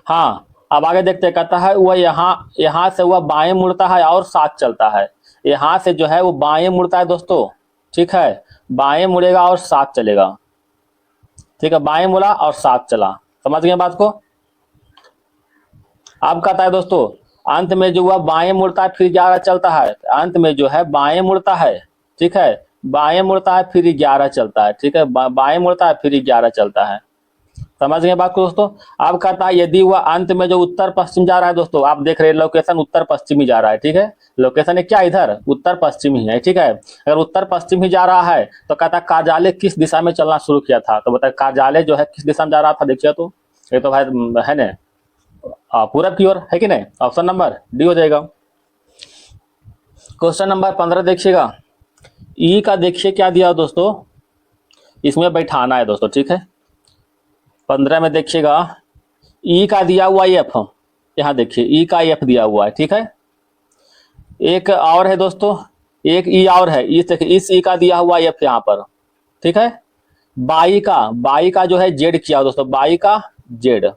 हाँ, अब आगे देखते हैं, कहता है वह यहाँ से वह बाएं मुड़ता है और 7 चलता है। यहाँ से जो है वो बाएं मुड़ता है दोस्तों, ठीक है, बाएं मुड़ेगा और 7 चलेगा, ठीक है, बाएं मुड़ा और 7 चला, समझ गए बात को। अब कहता है दोस्तों अंत में जो वह बाएं मुड़ता है फिर 11 चलता है, अंत में जो है बाएं मुड़ता है, ठीक है, बाएं मुड़ता है फिर 11 चलता है, ठीक है, बाएं मुड़ता है फिर 11 चलता है, समझ गए बात को दोस्तों। अब कहता है यदि वह अंत में जो उत्तर पश्चिम जा रहा है दोस्तों, आप देख रहे हैं लोकेशन उत्तर पश्चिम ही जा रहा है, ठीक है, लोकेशन है क्या इधर उत्तर पश्चिम ही है, ठीक है। अगर उत्तर पश्चिम ही जा रहा है तो कहता है कार्यालय किस दिशा में चलना शुरू किया था, तो बताए कार्यालय जो है किस दिशा में जा रहा था, देखिए तो ये तो भाई है ना पूरब की ओर, है कि नहीं, ऑप्शन नंबर डी हो जाएगा। क्वेश्चन नंबर 15 देखिएगा, ई का देखिए क्या दिया दोस्तों, इसमें बैठाना है दोस्तों, ठीक है। 15 में देखिएगा ई का दिया हुआ एफ, यहाँ देखिए ई का एफ दिया हुआ है, ठीक है। एक और है दोस्तों, एक ई और है, इस देखिए इस ई का दिया हुआ एफ यहाँ पर, ठीक है। बाई का जो है जेड किया दोस्तों, बाई का जेड,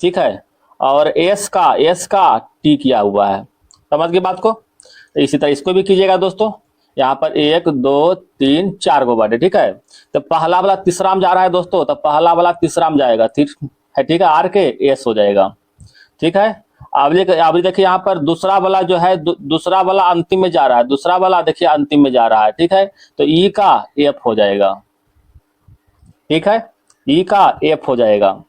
ठीक है। और एस का टी किया हुआ है, समझ गए बात को। इसी तरह इसको भी कीजिएगा दोस्तों, यहाँ पर 1 2 3 4 गो बर्थडे, ठीक है। तो पहला वाला तीसरा में जा रहा है दोस्तों, तो पहला वाला तीसरा में जाएगा, ठीक है, आर के एस हो जाएगा, ठीक है। अब देखिए यहाँ पर दूसरा वाला जो है दूसरा वाला अंतिम में जा रहा है, दूसरा वाला देखिए अंतिम में जा रहा है, ठीक है। तो ई का एफ हो जाएगा, ठीक है, ई का एफ हो जाएगा।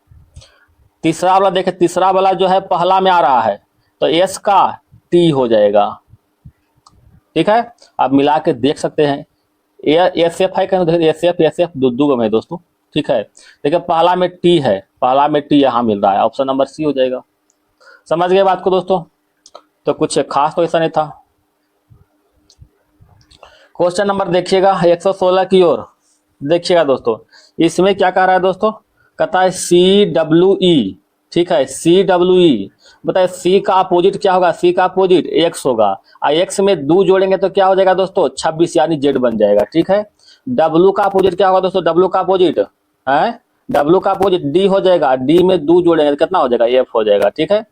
तीसरा वाला देखिए, तीसरा वाला जो है पहला में आ रहा है, तो एस का टी हो जाएगा, ठीक है। आप मिला के देख सकते हैं, एस एफ है कहीं, एस एफ दो में दोस्तों, ठीक है। देखिए पहला में टी है, पहला में टी यहाँ मिल रहा है, ऑप्शन नंबर सी हो जाएगा, समझ गए बात को दोस्तों। तो कुछ खास तो ऐसा नहीं था। क्वेश्चन नंबर देखिएगा 116 की ओर देखिएगा दोस्तों, इसमें क्या कह रहा है दोस्तों, कहता है CWE, ठीक है, CWE बताए सी का अपोजिट क्या होगा, सी का अपोजिट एक्स होगा, और एक्स में 2 जोड़ेंगे तो क्या हो जाएगा दोस्तों 26 यानी जेड बन जाएगा, ठीक है। डब्लू का अपोजिट क्या होगा दोस्तों, डब्लू का अपोजिट है, डब्लू का अपोजिट डी हो जाएगा, डी में 2 जोड़ेंगे तो कितना हो जाएगा एफ हो जाएगा, ठीक है।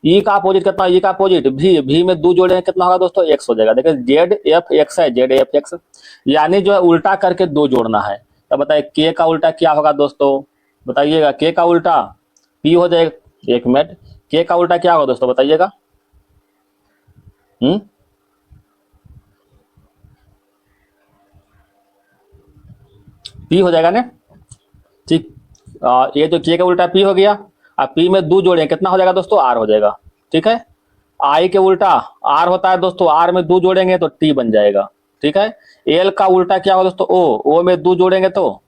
ई का अपोजिट कितना, ई का अपोजिट भी में 2 जोड़ेंगे कितना होगा दोस्तों एक्स हो जाएगा। देखिए जेड एफ एक्स है, जेड एफ एक्स यानी जो है उल्टा करके 2 जोड़ना है। तो बताइए के का उल्टा क्या होगा दोस्तों, बताइएगा, के का उल्टा पी हो जाएगा, 1 मिनट, के का उल्टा क्या होगा दोस्तों बताइएगा, पी हो जाएगा ना, ठीक। ये जो के का उल्टा पी हो गया, अब पी में 2 जोड़े कितना हो जाएगा दोस्तों आर हो जाएगा, ठीक है। आई के उल्टा आर होता है दोस्तों, आर में 2 जोड़ेंगे तो टी बन जाएगा, ठीक है। एल का उल्टा क्या होगा दोस्तों ओ में 2 जोड़ेंगे तो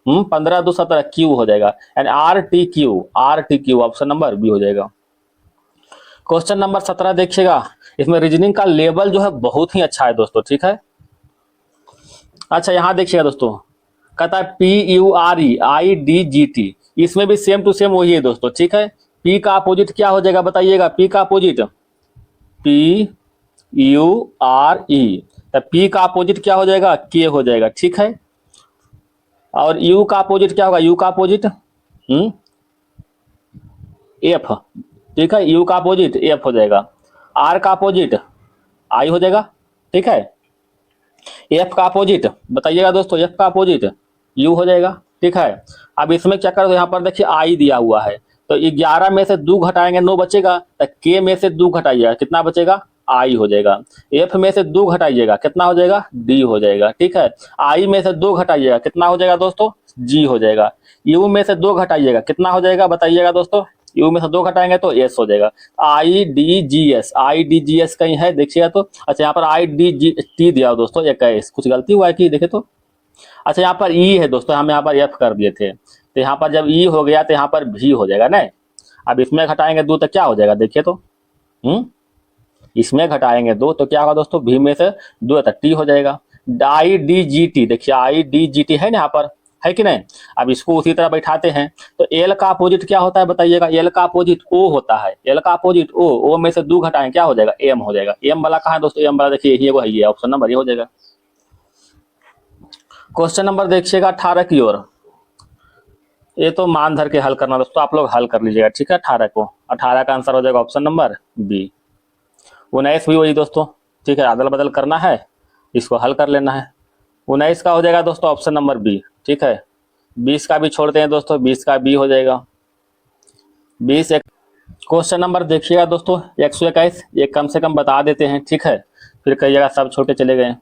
15 2 17 क्यू हो जाएगा, यानी R T Q, option number B हो जाएगा। क्वेश्चन नंबर 17 देखिएगा, इसमें रीजनिंग का लेवल जो है बहुत ही अच्छा है दोस्तों, ठीक है। अच्छा यहाँ देखिएगा दोस्तों, कहता है PUREIDGT, इसमें भी सेम टू सेम वही है दोस्तों, ठीक है। पी का अपोजिट क्या हो जाएगा बताइएगा, पी का अपोजिट PURE, तो पी का अपोजिट क्या हो जाएगा के हो जाएगा, ठीक है। और यू का अपोजिट क्या होगा, यू का अपोजिट एफ, ठीक है, यू का अपोजिट एफ हो जाएगा। आर का अपोजिट आई हो जाएगा, ठीक है। एफ का अपोजिट बताइएगा दोस्तों, एफ का अपोजिट यू हो जाएगा, ठीक है। अब इसमें क्या कर दो, यहाँ पर देखिए आई दिया हुआ है, तो 11 में से 2 घटाएंगे 9 बचेगा, तो के में से 2 घटाइएगा कितना बचेगा आई हो जाएगा। एफ में से 2 घटाइएगा कितना हो जाएगा डी हो जाएगा, ठीक है। आई में से 2 घटाइएगा कितना हो जाएगा दोस्तों जी हो जाएगा। यू में से 2 घटाइएगा कितना हो जाएगा बताइएगा दोस्तों, यू में से 2 घटाएंगे तो एस हो जाएगा। IDGS कहीं है देखिएगा तो, अच्छा यहाँ पर IDGT दिया हो दोस्तों 21, कुछ गलती हुआ है कि देखे तो। अच्छा यहाँ पर ई है दोस्तों, हम यहाँ पर एफ कर दिए थे, तो यहाँ पर जब ई हो गया तो यहाँ पर भी हो जाएगा ना। अब इसमें घटाएंगे 2 तो क्या हो जाएगा देखिए तो, इसमें घटाएंगे 2 तो क्या होगा दोस्तों, भी में से 2 तो टी हो जाएगा। IDGT देखिए IDGT है ना यहाँ पर, है कि नहीं। अब इसको उसी तरह बैठाते हैं, तो एल का अपोजिट क्या होता है बताइएगा, एल का अपोजिट ओ होता है, एल का अपोजिट ओ, ओ में से 2 घटाएं क्या हो जाएगा, एम हो जाएगा। एम वाला कहाँ है दोस्तों, एम वाला देखिए ये वो है, ये ऑप्शन नंबर ये हो जाएगा। क्वेश्चन नंबर देखिएगा 18 की ओर, ये तो मान धर के हल करना दोस्तों, आप लोग हल कर लीजिएगा, ठीक है। 18 को, 18 का आंसर हो जाएगा ऑप्शन नंबर बी। 19 भी वही दोस्तों, ठीक है, अदल बदल करना है, इसको हल कर लेना है। 19 का हो जाएगा दोस्तों ऑप्शन नंबर बी, ठीक है। 20 का भी छोड़ते हैं दोस्तों, 20 का बी हो जाएगा। 20 एक। क्वेश्चन नंबर देखिएगा दोस्तों 121, ये कम से कम बता देते हैं, ठीक है, फिर कहिएगा सब छोटे चले गए।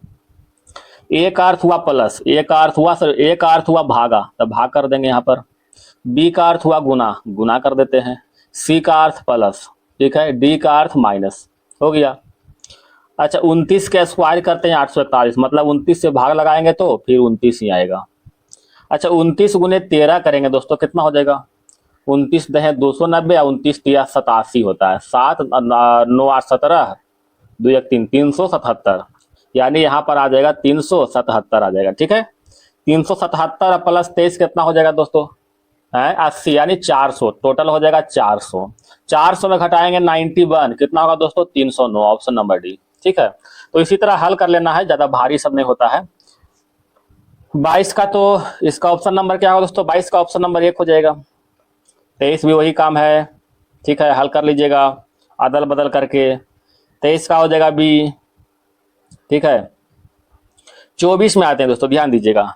ए का अर्थ हुआ प्लस, ए का अर्थ हुआ सर, ए का अर्थ हुआ भागा, तब भाग कर देंगे यहाँ पर। बी का अर्थ हुआ गुना, गुना कर देते हैं। सी का अर्थ प्लस, ठीक है। डी का अर्थ माइनस, हो गया। अच्छा 29 के स्क्वायर करते हैं 841, मतलब 29 से भाग लगाएंगे तो फिर 29 ही आएगा। अच्छा 29 गुने 13 करेंगे दोस्तों, कितना हो जाएगा, 29 दहे 290 या 29 तिया 87 होता है, 7 9 8 17 2 1 3 377, यानी यहाँ पर आ जाएगा 377 आ जाएगा, ठीक है। 377 प्लस 23 कितना हो जाएगा दोस्तों, है 80, यानी 400, टोटल हो जाएगा 400। 400 में घटाएंगे 91, कितना होगा दोस्तों, 309, ऑप्शन नंबर डी, ठीक है। तो इसी तरह हल कर लेना है, ज्यादा भारी सब नहीं होता है। 22 का तो इसका ऑप्शन नंबर क्या होगा दोस्तों, 22 का ऑप्शन नंबर 1 हो जाएगा। 23 भी वही काम है, ठीक है, हल कर लीजिएगा अदल बदल करके। 23 का हो जाएगा बी, ठीक है। 24 में आते हैं दोस्तों, ध्यान दीजिएगा,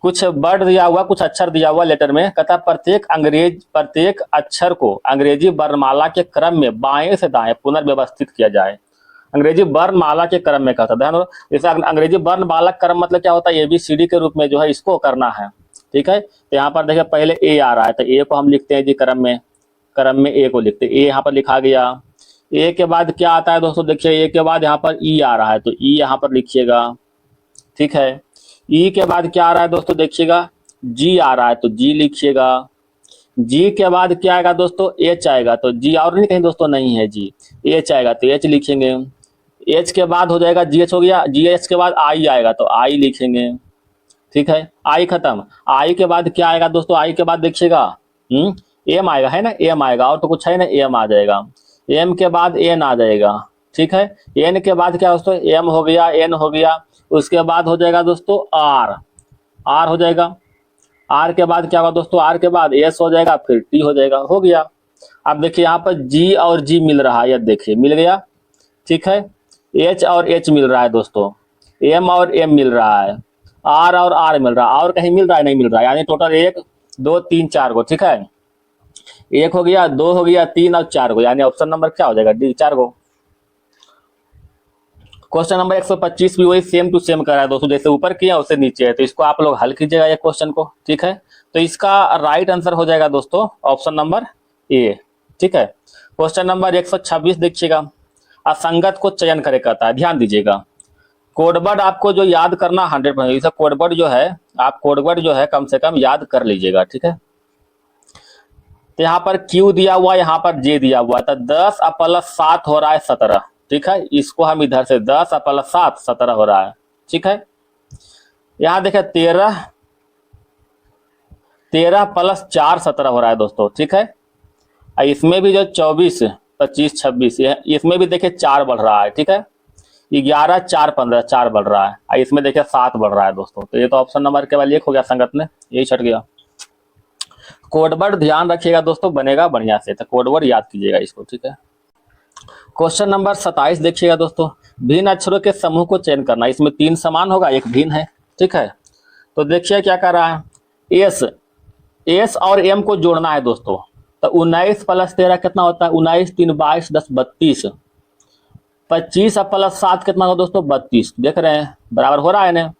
कुछ वर्ड दिया हुआ, कुछ अक्षर दिया हुआ लेटर में, कहता प्रत्येक अक्षर को अंग्रेजी वर्णमाला के क्रम में बाएं से दाएं पुनर्व्यवस्थित किया जाए। अंग्रेजी वर्णमाला के क्रम में कहता, ध्यान, जैसे अंग्रेजी वर्णमाला क्रम मतलब क्या होता है, ABCD के रूप में जो है इसको करना है, ठीक है। तो यहाँ पर देखिए पहले ए आ रहा है, तो ए को हम लिखते हैं जी क्रम में ए को लिखते हैं, ए यहाँ पर लिखा गया। ए के बाद क्या आता है दोस्तों, देखिए ए के बाद यहाँ पर ई आ रहा है, तो ई यहाँ पर लिखिएगा, ठीक है। ई के बाद क्या आ रहा है दोस्तों, देखिएगा जी आ रहा है, तो जी लिखिएगा। जी के बाद क्या आएगा दोस्तों, एच आएगा, तो जी और नहीं कहीं दोस्तों नहीं है जी, एच आएगा तो एच लिखेंगे। एच के बाद हो जाएगा जी एच हो गया, जी एच के बाद आई आएगा तो आई लिखेंगे, ठीक है। आई खत्म। आई के बाद क्या आएगा दोस्तों, आई के बाद देखिएगा एम आएगा, है ना, एम आएगा, और तो कुछ है ना, एम आ जाएगा। एम के बाद एन आ जाएगा, ठीक है। एन के बाद क्या दोस्तों, एम हो गया, एन हो गया, उसके बाद हो जाएगा दोस्तों आर, आर हो जाएगा। आर के बाद क्या होगा दोस्तों, आर के बाद एस हो जाएगा, फिर टी हो जाएगा, हो गया। अब देखिए यहाँ पर जी और जी मिल रहा है, ये देखिए मिल गया, ठीक है। एच और एच मिल रहा है दोस्तों, एम और एम मिल रहा है, आर और आर मिल रहा है, और कहीं मिल रहा है, नहीं मिल रहा है, यानी टोटल 1 2 3 4 को, ठीक है। 1 हो गया, 2 हो गया, 3 और 4 को, यानी ऑप्शन नंबर क्या हो जाएगा, डी, 4 को। क्वेश्चन नंबर 125 भी वही सेम टू सेम कर रहा है दोस्तों, जैसे ऊपर किया उससे नीचे है, तो इसको आप लोग हल कीजिएगा ये क्वेश्चन को, ठीक है। तो इसका राइट आंसर हो जाएगा दोस्तों ऑप्शन नंबर ए, ठीक है। क्वेश्चन नंबर 126 देखिएगा, असंगत को चयन करे कहता है, ध्यान दीजिएगा। कोडवर्ड आपको जो याद करना 100%, इसे कोडवर्ड जो है, आप कोडवर्ड जो है कम से कम याद कर लीजिएगा, ठीक है। तो यहाँ पर Q दिया हुआ, यहाँ पर J दिया हुआ, तो 10 प्लस 7 हो रहा है 17, ठीक है। इसको हम इधर से 10 प्लस 7 17 हो रहा है, ठीक है। यहाँ देखें 13 प्लस 4 17 हो रहा है दोस्तों, ठीक है। इसमें भी जो 24 25 26, इसमें भी देखिए 4 बढ़ रहा है, ठीक है। 11 4 15 4 बढ़ रहा है, इसमें देखिए 7 बढ़ रहा है दोस्तों, तो ये तो ऑप्शन नंबर केवल 1 हो गया, संगत में यही छट गया। कोडवर्ड ध्यान रखिएगा दोस्तों, बनेगा बढ़िया से, तो कोडवर्ड याद कीजिएगा इसको, ठीक है। क्वेश्चन नंबर 27 देखिएगा दोस्तों, भिन्न अक्षरों के समूह को चयन करना, इसमें 3 समान होगा, 1 भिन्न है, ठीक है। तो देखिए क्या कर रहा है, एस और एम को जोड़ना है दोस्तों, तो 19 प्लस 13 कितना होता है, 19 3 22 10 32, 25 प्लस 7 कितना होगा दोस्तों, 32, देख रहे हैं बराबर हो रहा है ना।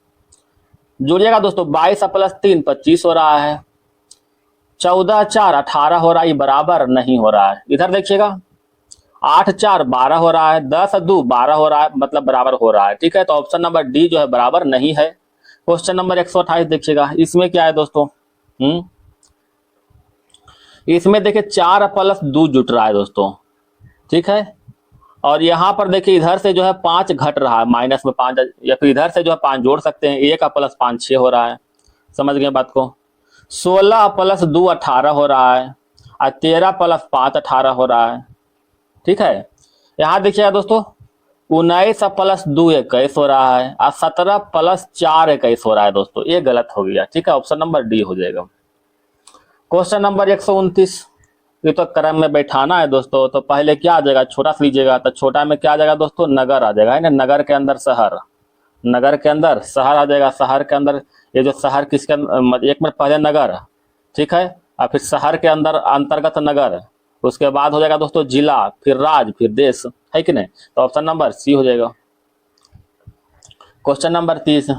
जोड़िएगा दोस्तों, 22 प्लस 3 25 हो रहा है, 14 4 18 हो रहा है, ये बराबर नहीं हो रहा है। इधर देखिएगा 8 4 12 हो रहा है, 10 2 12 हो रहा है, मतलब बराबर हो रहा है, ठीक है। तो ऑप्शन नंबर डी जो है बराबर नहीं है। क्वेश्चन नंबर 128 देखिएगा, इसमें क्या है दोस्तों, इसमें देखिए 4 प्लस 2 जुट रहा है दोस्तों, ठीक है। और यहाँ पर देखिए इधर से जो है 5 घट रहा है, माइनस में 5, या फिर इधर से जो है 5 जोड़ सकते हैं, 1 प्लस 5 6 हो रहा है, समझ गए बात को। 16 प्लस 2 18 हो रहा है और 13 प्लस 5 18 हो रहा है। ठीक है, यहाँ देखिएगा दोस्तों 19 प्लस 2 21 हो रहा है और 17 प्लस 4 21 हो रहा है दोस्तों, ये गलत हो गया। ठीक है, ऑप्शन नंबर डी हो जाएगा। क्वेश्चन नंबर 129, ये तो क्रम में बैठाना है दोस्तों, तो पहले क्या आ जाएगा, छोटा सा लीजिएगा। तो छोटा में क्या आ जाएगा दोस्तों, नगर आ जाएगा, है ना। नगर के अंदर शहर, नगर के अंदर शहर आ जाएगा। शहर के अंदर ये जो शहर किसके एक मिनट पहले नगर, ठीक है, और फिर शहर के अंदर अंतर्गत नगर, उसके बाद हो जाएगा दोस्तों जिला, फिर राज्य, फिर देश, है कि नहीं। तो ऑप्शन नंबर सी हो जाएगा। क्वेश्चन नंबर 30,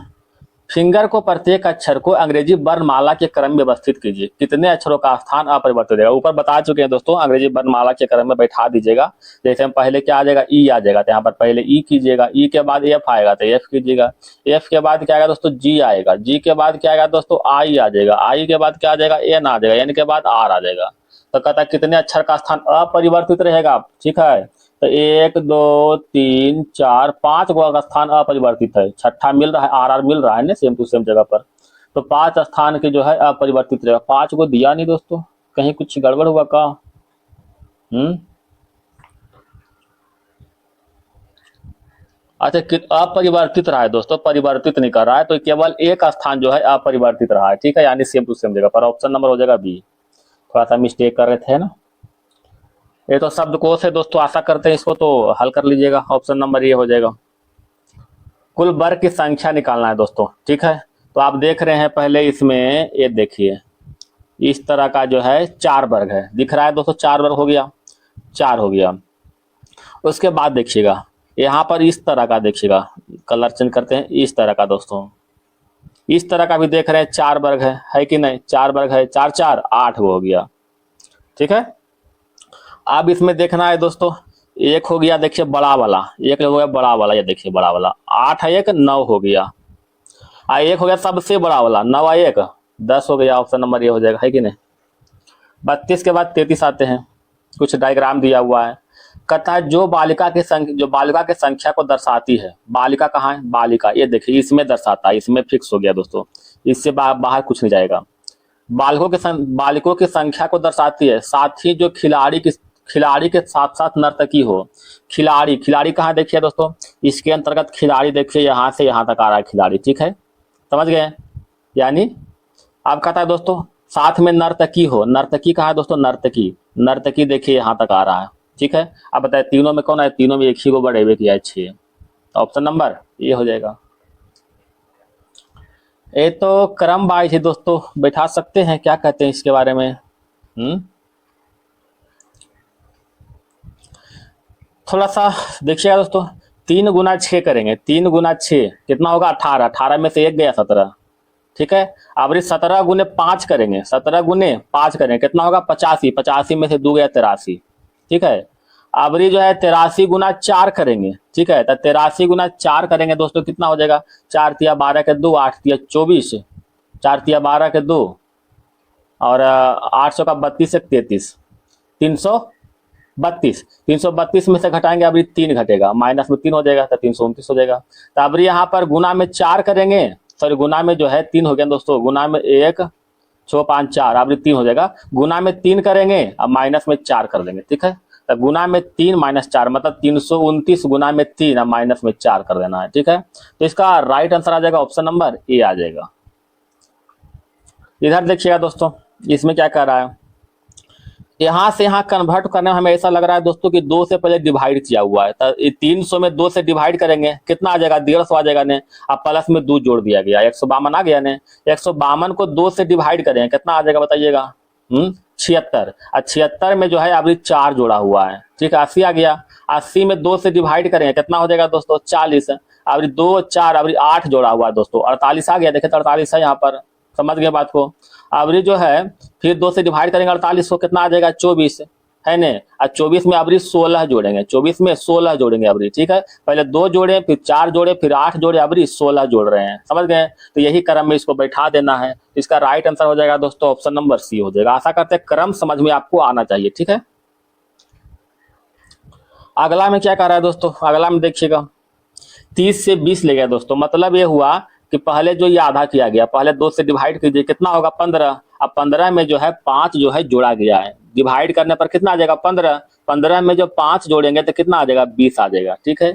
फिंगर को प्रत्येक अक्षर को अंग्रेजी वर्णमाला के क्रम में व्यवस्थित कीजिए, कितने अक्षरों का स्थान अपरिवर्तित रहेगा। ऊपर बता चुके हैं दोस्तों, अंग्रेजी वर्णमाला के क्रम में बैठा दीजिएगा। जैसे हम पहले क्या आ जाएगा, ई आ जाएगा, तो यहाँ पर पहले ई कीजिएगा, ई के बाद एफ आएगा तो एफ कीजिएगा, एफ के बाद क्या आएगा दोस्तों, जी आएगा, जी के बाद क्या आएगा दोस्तों, आई आ जाएगा, आई के बाद क्या आ जाएगा, एन आ जाएगा, एन के बाद आर आ जाएगा। तो कहता है कितने अक्षर का स्थान अपरिवर्तित रहेगा। ठीक है, तो 1 2 3 4 5 गो का स्थान अपरिवर्तित है, छठा मिल रहा है, आर मिल रहा है ना सेम टू सेम जगह पर। तो 5 स्थान के जो है अपरिवर्तित रहेगा। 5 को दिया नहीं दोस्तों, कहीं कुछ गड़बड़ हुआ का। अच्छा, अपरिवर्तित रहा है दोस्तों, परिवर्तित नहीं कर रहा है, तो केवल एक स्थान जो है अपरिवर्तित रहा है। ठीक है, यानी सेम टू सेम जगह पर। ऑप्शन नंबर हो जाएगा बी। थोड़ा सा मिस्टेक कर रहे थे ना। ये तो शब्दकोश है दोस्तों, आशा करते हैं इसको तो हल कर लीजिएगा। ऑप्शन नंबर ये हो जाएगा। कुल वर्ग की संख्या निकालना है दोस्तों। ठीक है, तो आप देख रहे हैं पहले इसमें, ये देखिए इस तरह का जो है 4 वर्ग है, दिख रहा है दोस्तों, 4 वर्ग हो गया, 4 हो गया। उसके बाद देखिएगा यहाँ पर इस तरह का, देखिएगा कलर चेंज करते हैं, इस तरह का दोस्तों, इस तरह का भी देख रहे हैं 4 वर्ग है कि नहीं, 4 वर्ग है, 4 4 8 हो गया। ठीक है, अब इसमें देखना है दोस्तों, एक हो गया देखिए बड़ा वाला, एक हो गया बड़ा वाला, ये देखिए बड़ा वाला 8 है, 1 9 हो गया, एक हो गया सबसे बड़ा वाला 9 1 10 हो गया। ऑप्शन नंबर ये हो जाएगा, है कि नहीं। 32 के बाद 33 आते हैं, कुछ डायग्राम दिया हुआ है। कहता है जो बालिका के संख्या को दर्शाती है, बालिका कहाँ है, बालिका ये देखिए इसमें दर्शाता है, इसमें फिक्स हो गया दोस्तों, इससे बाहर कुछ नहीं जाएगा। बालिकों की संख्या को दर्शाती है, साथ ही जो खिलाड़ी के साथ साथ नर्तकी हो। खिलाड़ी कहाँ देखिए दोस्तों, इसके अंतर्गत खिलाड़ी देखिए यहाँ से यहाँ तक आ रहा है खिलाड़ी। ठीक है, समझ गए। यानी अब कहता है दोस्तों साथ में नर्तकी हो, नर्तकी कहाँ है दोस्तों, नर्तकी देखिए यहाँ तक आ रहा है। ठीक है, अब बताए तीनों में कौन है, तीनों में एक ही को बढ़े हुए किया है 6। ऑप्शन नंबर ये हो जाएगा। ये तो क्रम वाइज है दोस्तों, बैठा सकते हैं, क्या कहते हैं इसके बारे में। थोड़ा सा देखिएगा दोस्तों, 3 गुना 6 करेंगे, 3 गुना 6 कितना होगा, 18, 18 में से एक गया 17। ठीक है, अब 17 गुने 5 करेंगे, 17 गुने 5 करेंगे, कितना होगा 85, 85 में से 2 गया 83। ठीक है, अब जो है 83 गुना 4 करेंगे। ठीक है, तो 83 गुना 4 करेंगे दोस्तों, कितना हो जाएगा, 4 तिया 12 के 2, 8 तिया 24, 4 तिया 12 के 2 और 800 का 32 एक 33, 332, 332 में से घटाएंगे, अभी 3 घटेगा, माइनस में 3 हो जाएगा, तो 329 हो जाएगा। तो अब यहाँ पर गुना में 4 करेंगे, सॉरी गुना में जो है 3 हो गया दोस्तों, गुना में 1 6 5 4, अब 3 हो जाएगा, गुना में 3 करेंगे, अब माइनस में 4 कर देंगे। ठीक है, तो गुना में 3 माइनस 4 मतलब 329 गुना में 3, अब माइनस में 4 कर देना है। ठीक है, तो इसका राइट आंसर आ जाएगा ऑप्शन नंबर ए आ जाएगा। इधर देखिएगा दोस्तों, इसमें क्या कर रहा है, यहाँ से यहाँ कन्वर्ट करने में हमें ऐसा लग रहा है दोस्तों कि 2 से पहले डिवाइड किया हुआ है, तो 300 में 2 से डिवाइड करेंगे, कितना आ जाएगा, 150 आ जाएगा ने, अब प्लस में 2 जोड़ दिया गया, 152 आ गया ने, 152 को 2 से डिवाइड करेंगे, कितना आ जाएगा बताइएगा, 76, और 76 में जो है अभी 4 जोड़ा हुआ है। ठीक है, 80 आ गया, 80 में 2 से डिवाइड करेंगे, कितना हो जाएगा दोस्तों 40, अभी 2 4 अभी 8 जोड़ा हुआ है दोस्तों, 48 आ गया, देखिए 48 है यहाँ पर, समझ गए बात को। अवरी जो है फिर 2 से डिवाइड करेंगे 48 को, कितना आ जाएगा 24, है ने, और 24 में अवरी 16 जोड़ेंगे, 24 में 16 जोड़ेंगे अवरी। ठीक है, पहले 2 जोड़े, फिर 4 जोड़े, फिर 8 जोड़े, अवरी 16 जोड़ रहे हैं, समझ गए। तो यही क्रम में इसको बैठा देना है, इसका राइट आंसर हो जाएगा दोस्तों ऑप्शन नंबर सी हो जाएगा। आशा करते हैं क्रम समझ में आपको आना चाहिए। ठीक है, अगला में क्या कर रहा है दोस्तों, अगला में देखिएगा 30 से 20 ले गया दोस्तों, मतलब ये हुआ कि पहले जो ये आधा किया गया, पहले 2 से डिवाइड कीजिए, कितना होगा 15। अब 15 में जो है 5 जो है जोड़ा गया है, डिवाइड करने पर कितना आ जाएगा 15। 15 में जो 5 जोड़ेंगे तो कितना आ जाएगा 20 आ जाएगा। ठीक है,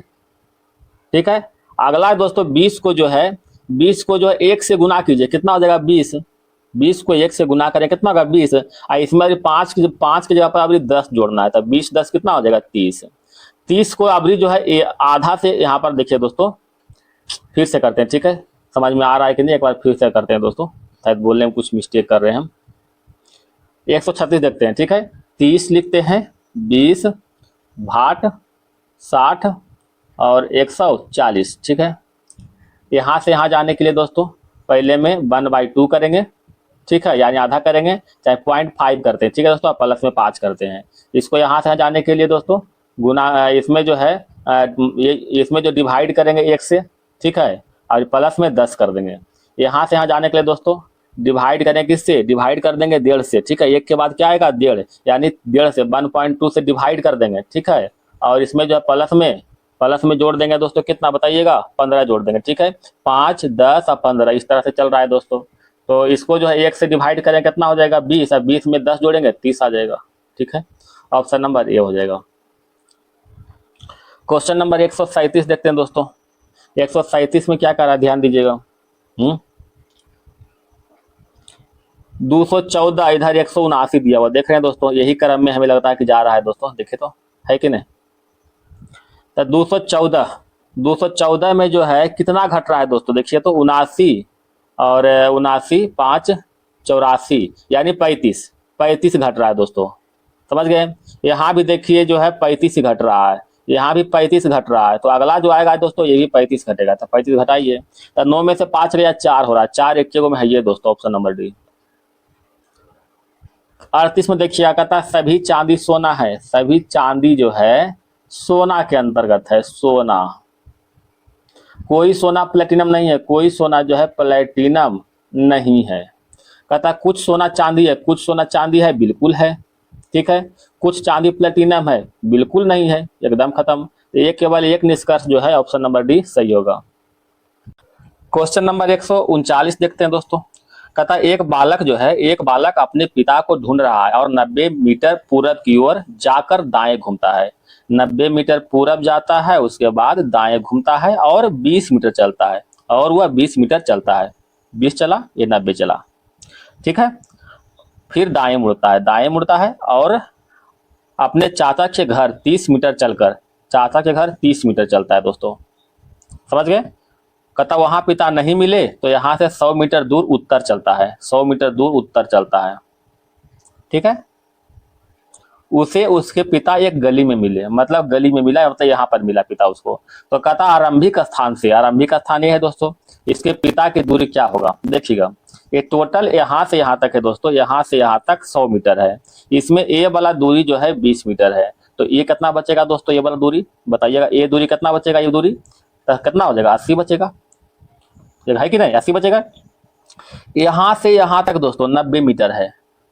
ठीक है। अगला है दोस्तों 20 को जो है 1 से गुना कीजिए, कितना हो जाएगा 20। 20 को 1 से गुना करें कितना होगा 20। इसमें अभी 5 की जगह पर अभी 10 जोड़ना है, तो 20 10 कितना हो जाएगा 30। 30 को अभी जो है आधा से यहाँ पर देखिए दोस्तों, फिर से करते हैं। ठीक है, समझ में आ रहा है कि नहीं, एक बार फिर से करते हैं दोस्तों, शायद बोलने में कुछ मिस्टेक कर रहे हैं हम। 136 देखते हैं। ठीक है, 30 लिखते हैं, 20 भाट 60 और 140। ठीक है, यहाँ से यहाँ जाने के लिए दोस्तों पहले में 1/2 करेंगे। ठीक है, यानी आधा करेंगे, चाहे 0.5 करते हैं। ठीक है दोस्तों, प्लस में 5 करते हैं। इसको यहाँ से यहाँ जाने के लिए दोस्तों गुना, इसमें जो है ये इसमें जो डिवाइड करेंगे 1 से। ठीक है, और प्लस में 10 कर देंगे। यहाँ से यहाँ जाने के लिए दोस्तों डिवाइड करें किससे, डिवाइड कर देंगे 1.5 से। ठीक है, 1 के बाद क्या आएगा 1.5, यानी 1.5 से 1.2 से डिवाइड कर देंगे। ठीक है, और इसमें जो है प्लस में जोड़ देंगे दोस्तों, कितना बताइएगा 15 जोड़ देंगे। ठीक है, 5 10 और 15 इस तरह से चल रहा है दोस्तों। तो इसको जो है 1 से डिवाइड करें कितना हो जाएगा 20, और 20 में 10 जोड़ेंगे 30 आ जाएगा। ठीक है, ऑप्शन नंबर ए हो जाएगा। क्वेश्चन नंबर 137 देखते हैं दोस्तों। 137 में क्या कर रहा है ध्यान दीजिएगा। 214 इधर 179 दिया हुआ, देख रहे हैं दोस्तों, यही क्रम में हमें लगता है कि जा रहा है दोस्तों, देखे तो है कि नहीं। तो 214 में जो है कितना घट रहा है दोस्तों, देखिए तो 79 और 79 5 84 यानी 35 घट रहा है दोस्तों, समझ गए। यहाँ भी देखिए जो है 35 घट रहा है, यहाँ भी 35 घट रहा है। तो अगला जो आएगा दोस्तों ये भी 35 घटेगा, तो 35 घटाइए। तो 9 में से 5 गया 4 हो रहा है, 4 एक में है ये दोस्तों, ऑप्शन नंबर डी। 38 में देखिए कहता है सभी चांदी सोना है, सभी चांदी जो है सोना के अंतर्गत है। सोना, कोई सोना प्लेटिनम नहीं है, कोई सोना जो है प्लेटिनम नहीं है। कहता कुछ सोना चांदी है, कुछ सोना चांदी है, बिल्कुल है। ठीक है, कुछ चांदी प्लेटिनम है, बिल्कुल नहीं है, एकदम खत्म। ये केवल एक निष्कर्ष जो है ऑप्शन नंबर डी सही होगा। क्वेश्चन नंबर 139 देखते हैं दोस्तों। कहता एक बालक अपने पिता को ढूंढ रहा है और 90 मीटर पूरब की ओर जाकर दाएं घूमता है। 90 मीटर पूरब जाता है, उसके बाद दाएं घूमता है और 20 मीटर चलता है, और वह 20 मीटर चलता है। 20 चला, ये 90 चला। ठीक है, फिर दाएं मुड़ता है और अपने चाचा के घर 30 मीटर चलकर, चाचा के घर 30 मीटर चलता है दोस्तों, समझ गए। कहता वहां पिता नहीं मिले तो यहाँ से 100 मीटर दूर उत्तर चलता है, 100 मीटर दूर उत्तर चलता है। ठीक है, उसे उसके पिता एक गली में मिले, मतलब गली में मिला मतलब यहाँ पर मिला पिता उसको। तो कहता आरंभिक स्थान से, आरंभिक स्थान ये है दोस्तों, इसके पिता की दूरी क्या होगा, देखिएगा ये टोटल यहाँ से यहाँ तक है दोस्तों, यहाँ से यहाँ तक 100 मीटर है। इसमें ए वाला दूरी जो है 20 मीटर है, तो ये कितना बचेगा दोस्तों, ये वाला दूरी बताइएगा, ये दूरी कितना बचेगा, ये दूरी तो कितना हो जाएगा 80 बचेगा, है कि नहीं, 80 बचेगा। यहाँ से यहाँ तक दोस्तों 90 मीटर है,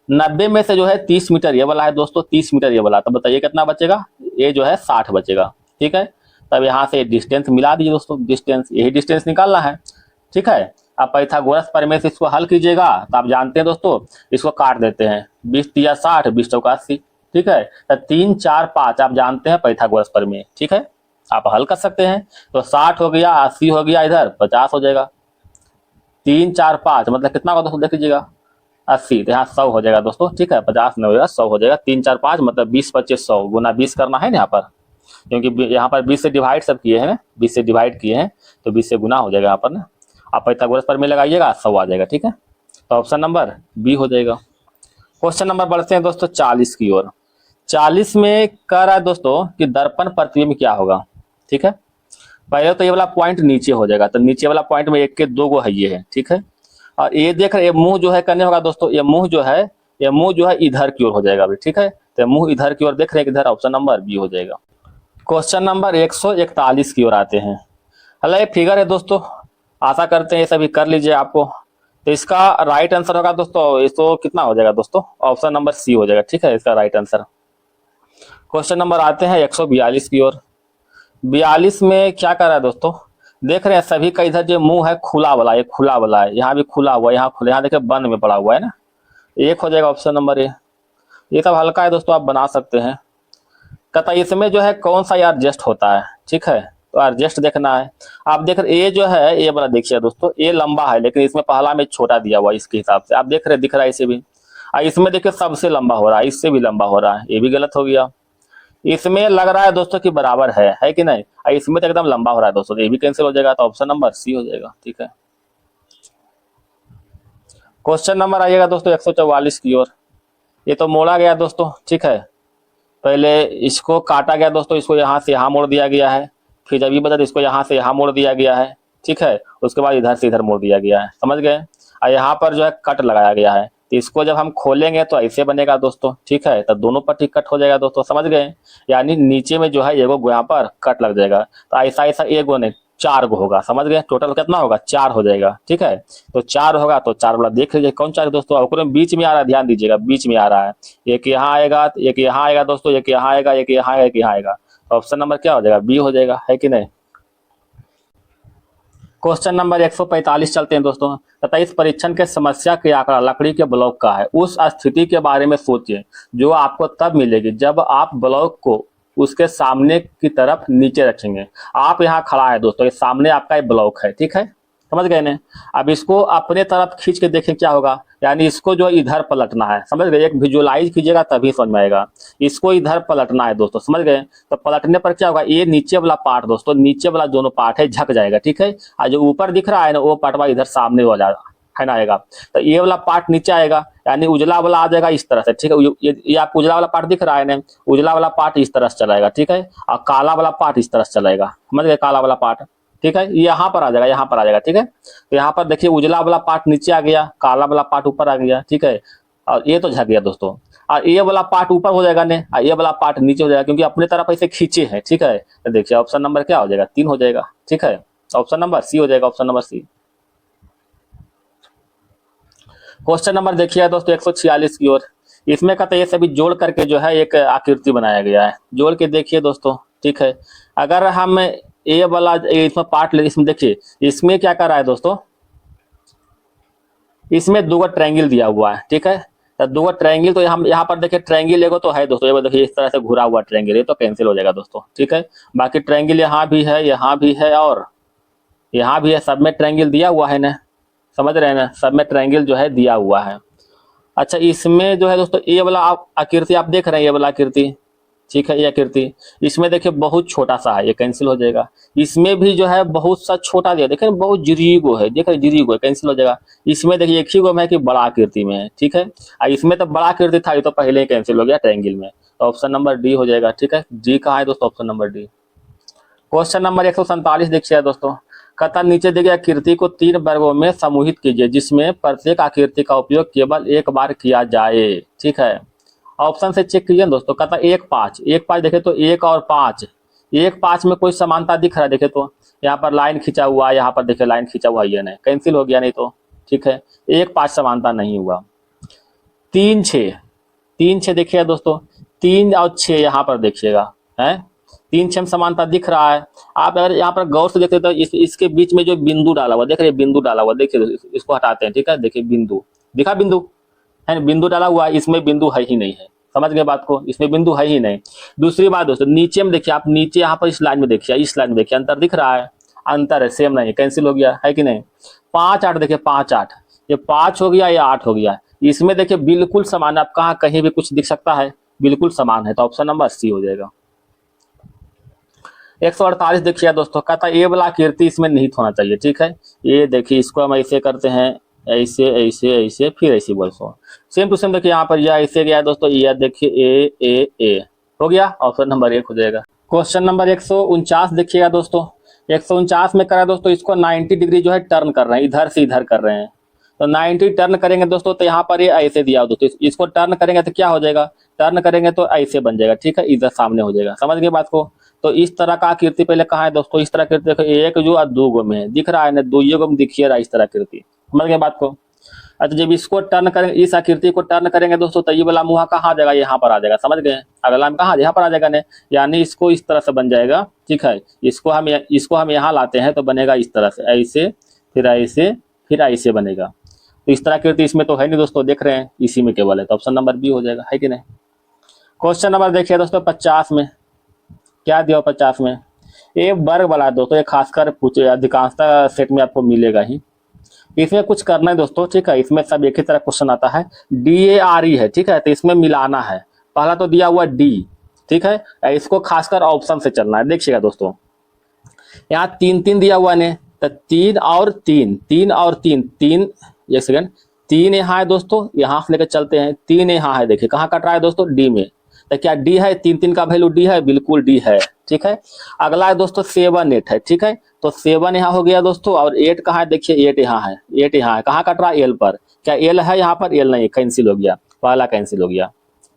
90 में से जो है 30 मीटर ये वाला है दोस्तों, 30 मीटर ये वाला, तो बताइए कितना बचेगा, ये जो है 60 बचेगा। ठीक है, तब यहाँ से डिस्टेंस मिला दीजिए दोस्तों, डिस्टेंस यही डिस्टेंस निकालना है। ठीक है, अब पाइथागोरस प्रमेय से इसको हल कीजिएगा, तो आप जानते हैं दोस्तों इसको काट देते हैं, 20 तिया 60, 20 चौका 80। ठीक है, तो 3 4 5 आप जानते हैं पाइथागोरस प्रमेय। ठीक है, आप हल कर सकते हैं, तो 60 हो गया, 80 हो गया, इधर 50 हो जाएगा। 3 4 5 मतलब कितना होगा दोस्तों, देख लीजिएगा 80, तो यहाँ 100 हो जाएगा दोस्तों। ठीक है, 50 नहीं होगा, 100 हो जाएगा। 3 4 5 मतलब 20 25 100 गुना 20 करना है ना यहाँ पर, क्योंकि यहाँ पर 20 से डिवाइड सब किए हैं, 20 से डिवाइड किए हैं, तो 20 से गुना हो जाएगा यहाँ पर ना। आप पाइथागोरस प्रमेय लगाइएगा, 100 आ जाएगा। ठीक है, तो ऑप्शन नंबर बी हो जाएगा। क्वेश्चन नंबर बढ़ते हैं दोस्तों 40 की ओर। 40 में कह रहा है दोस्तों कि दर्पण प्रतिबिंब क्या होगा। ठीक है, पहले तो ये वाला पॉइंट नीचे हो जाएगा, तो नीचे वाला पॉइंट में 1 के 2 गो है ये है। ठीक है, और ये देख रहे मुंह जो है करने होगा दोस्तों, ये मुंह जो है इधर की ओर हो जाएगा अभी। ठीक है, तो मुंह इधर की ओर देख रहे हैं, इधर ऑप्शन नंबर बी हो जाएगा। क्वेश्चन नंबर 141 की ओर आते हैं। हला ये फिगर है दोस्तों, आशा करते हैं ये सभी कर लीजिए आपको। तो इसका राइट आंसर होगा दोस्तों, इसको कितना हो जाएगा दोस्तों, ऑप्शन नंबर सी हो जाएगा। ठीक है, इसका राइट आंसर। क्वेश्चन नंबर आते हैं 142 की ओर। 42 में क्या कर रहा है दोस्तों, देख रहे हैं सभी का इधर जो मुंह है खुला वाला, ये खुला वाला है, यहाँ भी खुला हुआ है, यहाँ खुला, यहाँ देखिए बंद में पड़ा हुआ है ना। एक हो जाएगा ऑप्शन नंबर ए। ये सब हल्का है दोस्तों, आप बना सकते हैं। कहता है इसमें जो है कौन सा एडजस्ट होता है, ठीक है, तो एडजस्ट देखना है। आप देख रहे ये जो है ये वाला देखिए दोस्तों, ये लंबा है लेकिन इसमें पहला में छोटा दिया हुआ है, इसके हिसाब से आप देख रहे दिख रहा है इसे भी। इसमें देखिए सबसे लंबा हो रहा है, इससे भी लंबा हो रहा है, ये भी गलत हो गया। इसमें लग रहा है दोस्तों कि बराबर है कि नहीं, इसमें तो एकदम लंबा हो रहा है दोस्तों, ये भी कैंसिल हो जाएगा, तो ऑप्शन नंबर सी हो जाएगा, ठीक है। क्वेश्चन नंबर आइएगा दोस्तों 144 की ओर। ये तो मोड़ा गया दोस्तों, ठीक है, पहले इसको काटा गया दोस्तों, इसको यहाँ से यहाँ मोड़ दिया गया है, फिर जब ये बचा इसको यहाँ से यहाँ मोड़ दिया गया है, ठीक है, उसके बाद इधर से इधर मोड़ दिया गया है, समझ गए। और यहाँ पर जो है कट लगाया गया है, तो इसको जब हम खोलेंगे तो ऐसे बनेगा दोस्तों, ठीक है, तो दोनों पट्टी कट हो जाएगा दोस्तों, समझ गए। यानी नीचे में जो है एगो यहाँ पर कट लग जाएगा, तो ऐसा ऐसा एगो नहीं 4 गो होगा, समझ गए। टोटल कितना होगा 4 हो जाएगा, ठीक है। तो 4 होगा तो 4 वाला देख लीजिए कौन 4 दोस्तों, ओकरे में बीच में आ रहा है, ध्यान दीजिएगा बीच में आ रहा है। एक यहाँ आएगा, एक यहाँ आएगा दोस्तों, एक यहाँ आएगा, एक यहाँ आएगा, एक यहाँ आएगा, तो ऑप्शन नंबर क्या हो जाएगा, बी हो जाएगा, है कि नहीं। क्वेश्चन नंबर 145 चलते हैं दोस्तों। तथा इस परीक्षण के समस्या के आंकड़ा लकड़ी के ब्लॉक का है। उस स्थिति के बारे में सोचिए जो आपको तब मिलेगी जब आप ब्लॉक को उसके सामने की तरफ नीचे रखेंगे। आप यहाँ खड़ा है दोस्तों, ये सामने आपका एक ब्लॉक है, ठीक है, समझ गए ना। अब इसको अपने तरफ खींच के देखें क्या होगा, यानी इसको जो इधर पलटना है, समझ गए, एक विजुअलाइज कीजिएगा तभी समझ में आएगा। इसको इधर पलटना है दोस्तों, समझ गए। तो पलटने पर क्या होगा, ये नीचे वाला पार्ट दोस्तों, नीचे वाला दोनों पार्ट है झक जाएगा, ठीक है। और जो ऊपर दिख रहा है ना वो पार्ट इधर सामने हो जाएगा, है ना, आएगा। तो ये वाला पार्ट नीचे आएगा, यानी उजला वाला आ जाएगा इस तरह से, ठीक है। ये आपको उजला वाला पार्ट दिख रहा है ना, उजला वाला पार्ट इस तरह से चलाएगा, ठीक है, और काला वाला पार्ट इस तरह से चलाएगा, समझ गए, काला वाला पार्ट, ठीक है, यहाँ पर आ जाएगा, यहाँ पर आ जाएगा, ठीक है। तो यहाँ पर देखिए उजला वाला पार्ट नीचे आ गया, काला वाला पार्ट ऊपर आ गया, ठीक है, और ये तो झक गया दोस्तों। और ये वाला पार्ट ऊपर हो जाएगा ने, और ये वाला पार्ट नीचे हो जाएगा, क्योंकि अपने तरफ ऐसे खींचे हैं, ठीक है। तो देखिए ऑप्शन नंबर क्या हो जाएगा, 3 हो जाएगा, ठीक है, ऑप्शन नंबर सी हो जाएगा, option number C. Question number देखिए दोस्तों 146 की ओर। इसमें कहते ये सभी जोड़ करके जो है एक आकृति बनाया गया है, जोड़ के देखिए दोस्तों, ठीक है। अगर हम ये वाला इसमें पार्ट ले, इसमें देखिए इसमें क्या कर रहा है दोस्तों, इसमें 2 ट्रायंगल दिया हुआ है, ठीक है। तो 2 ट्रायंगल, तो यहाँ पर देखिए ट्रायंगल एगो तो है दोस्तों, ये देखिए इस तरह से घुरा हुआ ट्रायंगल, ये तो कैंसिल हो जाएगा दोस्तों, ठीक है। बाकी ट्रायंगल यहाँ भी है, यहाँ भी है, और यहाँ भी है, सब में ट्रायंगल दिया हुआ है ना, समझ रहे हैं ना, सब में ट्रायंगल जो है दिया हुआ है। अच्छा इसमें जो है दोस्तों ये वाला आप आकृति आप देख रहे हैं, ये वाला आकृति, ठीक है, ये आकृति इसमें देखिए बहुत छोटा सा है, ये कैंसिल हो जाएगा। इसमें भी जो है बहुत सा छोटा दिया, देखिए बहुत जीरो है, देख रहे जीरो है, कैंसिल हो जाएगा। इसमें देखिए एक ही गो है कि बड़ा आकृति में है, ठीक है, और इसमें तो बड़ा आकृति था, ये तो पहले ही कैंसिल हो गया ट्रायंगल में, तो ऑप्शन नंबर डी हो जाएगा, ठीक है। डी कहाँ है दोस्तों, option number D. Question number 147 देखिए दोस्तों। कथा नीचे दी गई आकृति को 3 वर्गों में समूहित कीजिए जिसमें प्रत्येक आकृति का उपयोग केवल एक बार किया जाए, ठीक है। ऑप्शन से चेक कीजिए दोस्तों। कहता 1 5, 1 5 देखे तो 1 और 5, 1 5 में कोई समानता दिख रहा है, देखे तो यहाँ पर लाइन खींचा हुआ है, यहाँ पर देखे लाइन खींचा हुआ, ये नहीं कैंसिल हो गया, नहीं तो ठीक है। 1 5 समानता नहीं हुआ। 3 6, 3 6 देखिएगा दोस्तों, 3 और 6 यहाँ पर देखिएगा है, 3 6 में समानता दिख रहा है। आप अगर यहाँ पर गौर से देखते तो इसके बीच में जो बिंदु डाला हुआ, देख रहे बिंदु डाला हुआ, देखिए इसको हटाते हैं, ठीक है, देखिए बिंदु दिखा, बिंदु है, बिंदु डाला हुआ है, इसमें बिंदु है ही नहीं है, समझ गए बात को, इसमें बिंदु है ही नहीं। दूसरी बात दोस्तों नीचे में देखिए, आप नीचे यहाँ पर इस लाइन में देखिए, इस लाइन में देखिए अंतर दिख रहा है, अंतर है, सेम नहीं है, कैंसिल हो गया है कि नहीं। 5 8 देखिए, 5 8, ये 5 हो गया, ये 8 हो गया, इसमें देखिए बिल्कुल समान, आप कहाँ कहीं भी कुछ दिख सकता है, बिल्कुल समान है, तो ऑप्शन नंबर सी हो जाएगा। 148 देखिए दोस्तों। कहता ये वाला आकृति इसमें निहित होना चाहिए, ठीक है। ये देखिए इसको हम ऐसे करते हैं, ऐसे ऐसे ऐसे फिर ऐसे बरसो, सेम टू सेम देखिए यहाँ पर यह ऐसे गया दोस्तों, यह देखिए ए हो गया, ऑप्शन नंबर 1 हो जाएगा। क्वेश्चन नंबर 149 देखिएगा दोस्तों। 149 में करा दोस्तों, इसको 90 डिग्री जो है टर्न कर रहे हैं, इधर से इधर कर रहे हैं, तो 90 टर्न करेंगे दोस्तों, तो यहाँ पर ये ऐसे दिया हो दोस्तों, इसको टर्न करेंगे तो क्या हो जाएगा, टर्न करेंगे तो ऐसे बन जाएगा, ठीक है, इधर सामने हो जाएगा, समझ गए बात को। तो इस तरह का आकृति पहले कहाँ है दोस्तों, इस तरह आकृति देखो, 1 जो और 2 गो में दिख रहा है ना, 2 गो में दिखिए रहा इस तरह आकृति, समझ गए बात को। अच्छा जब इसको टर्न करेंगे, इस आकृति को टर्न करेंगे दोस्तों, तो ये वाला मुहा कहाँ आ जाएगा, यहाँ पर आ जाएगा, समझ गए। अगला में कहाँ, यहाँ पर आ जाएगा ने, यानी इसको इस तरह से बन जाएगा, ठीक है। इसको हम यहाँ लाते हैं तो बनेगा इस तरह से, ऐसे फिर ऐसे फिर ऐसे बनेगा। तो इस तरह आकृति इसमें तो है नहीं दोस्तों, देख रहे हैं, इसी में केवल है, तो ऑप्शन नंबर बी हो जाएगा, है कि नहीं। क्वेश्चन नंबर देखिए दोस्तों 50 में, क्या दिया 50 में, ये वर्ग वाला है दोस्तों, ये खासकर पूछे अधिकांशतः सेट में आपको मिलेगा ही। इसमें कुछ करना है दोस्तों, ठीक है, इसमें सब एक ही तरह क्वेश्चन आता है, DARE है, ठीक है, तो इसमें मिलाना है। पहला तो दिया हुआ D, ठीक है, इसको खासकर ऑप्शन से चलना है। देखिएगा दोस्तों, यहाँ 3 दिया हुआ ने, तो 3 और 3, 3 और 3, 3, एक सेकंड, 3 यहाँ है दोस्तों, यहाँ से लेकर चलते हैं, 3 यहाँ है, देखिए कहाँ कट रहा है दोस्तों, D में। तो क्या D है, 3 का वैल्यू D है, बिल्कुल D है, ठीक है। अगला है दोस्तों 7 8 है, ठीक है, तो 7 यहाँ हो गया दोस्तों, और 8 कहाँ है, देखिए 8 यहाँ है, 8 यहाँ है, कहाँ कट रहा है, L पर। क्या L है यहाँ पर, L नहीं, कैंसिल हो गया, पहला कैंसिल हो गया,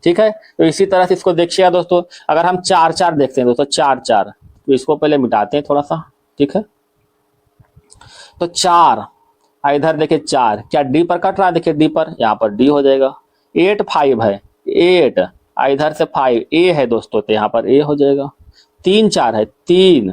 ठीक है। तो इसी तरह से इसको देखिएगा दोस्तों, अगर हम 4 4 देखते हैं दोस्तों, 4 4, तो इसको पहले मिटाते हैं थोड़ा सा, ठीक है। तो 4 इधर देखिए 4, क्या D पर कट रहा है, देखिए D पर, यहाँ पर D हो जाएगा। 8 5 है, 8 इधर से 5 A है दोस्तों, तो यहाँ पर A हो जाएगा। 3 4 है, 3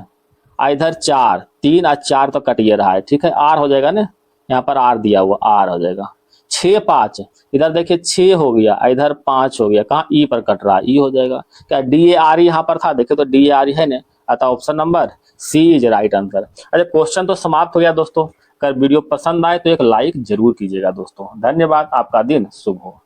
इधर 4, 3 और 4 तो कट ये रहा है, ठीक है, R हो जाएगा ना, यहाँ पर R दिया हुआ, R हो जाएगा। 6 5 इधर देखिए 6 हो गया, इधर 5 हो गया, कहाँ E पर कट रहा है, E हो जाएगा। क्या DARE यहाँ पर था, देखिए तो DARE है ना, अतः option number C is right answer. अरे क्वेश्चन तो समाप्त हो गया दोस्तों। अगर वीडियो पसंद आए तो एक लाइक जरूर कीजिएगा दोस्तों। धन्यवाद, आपका दिन शुभ हो।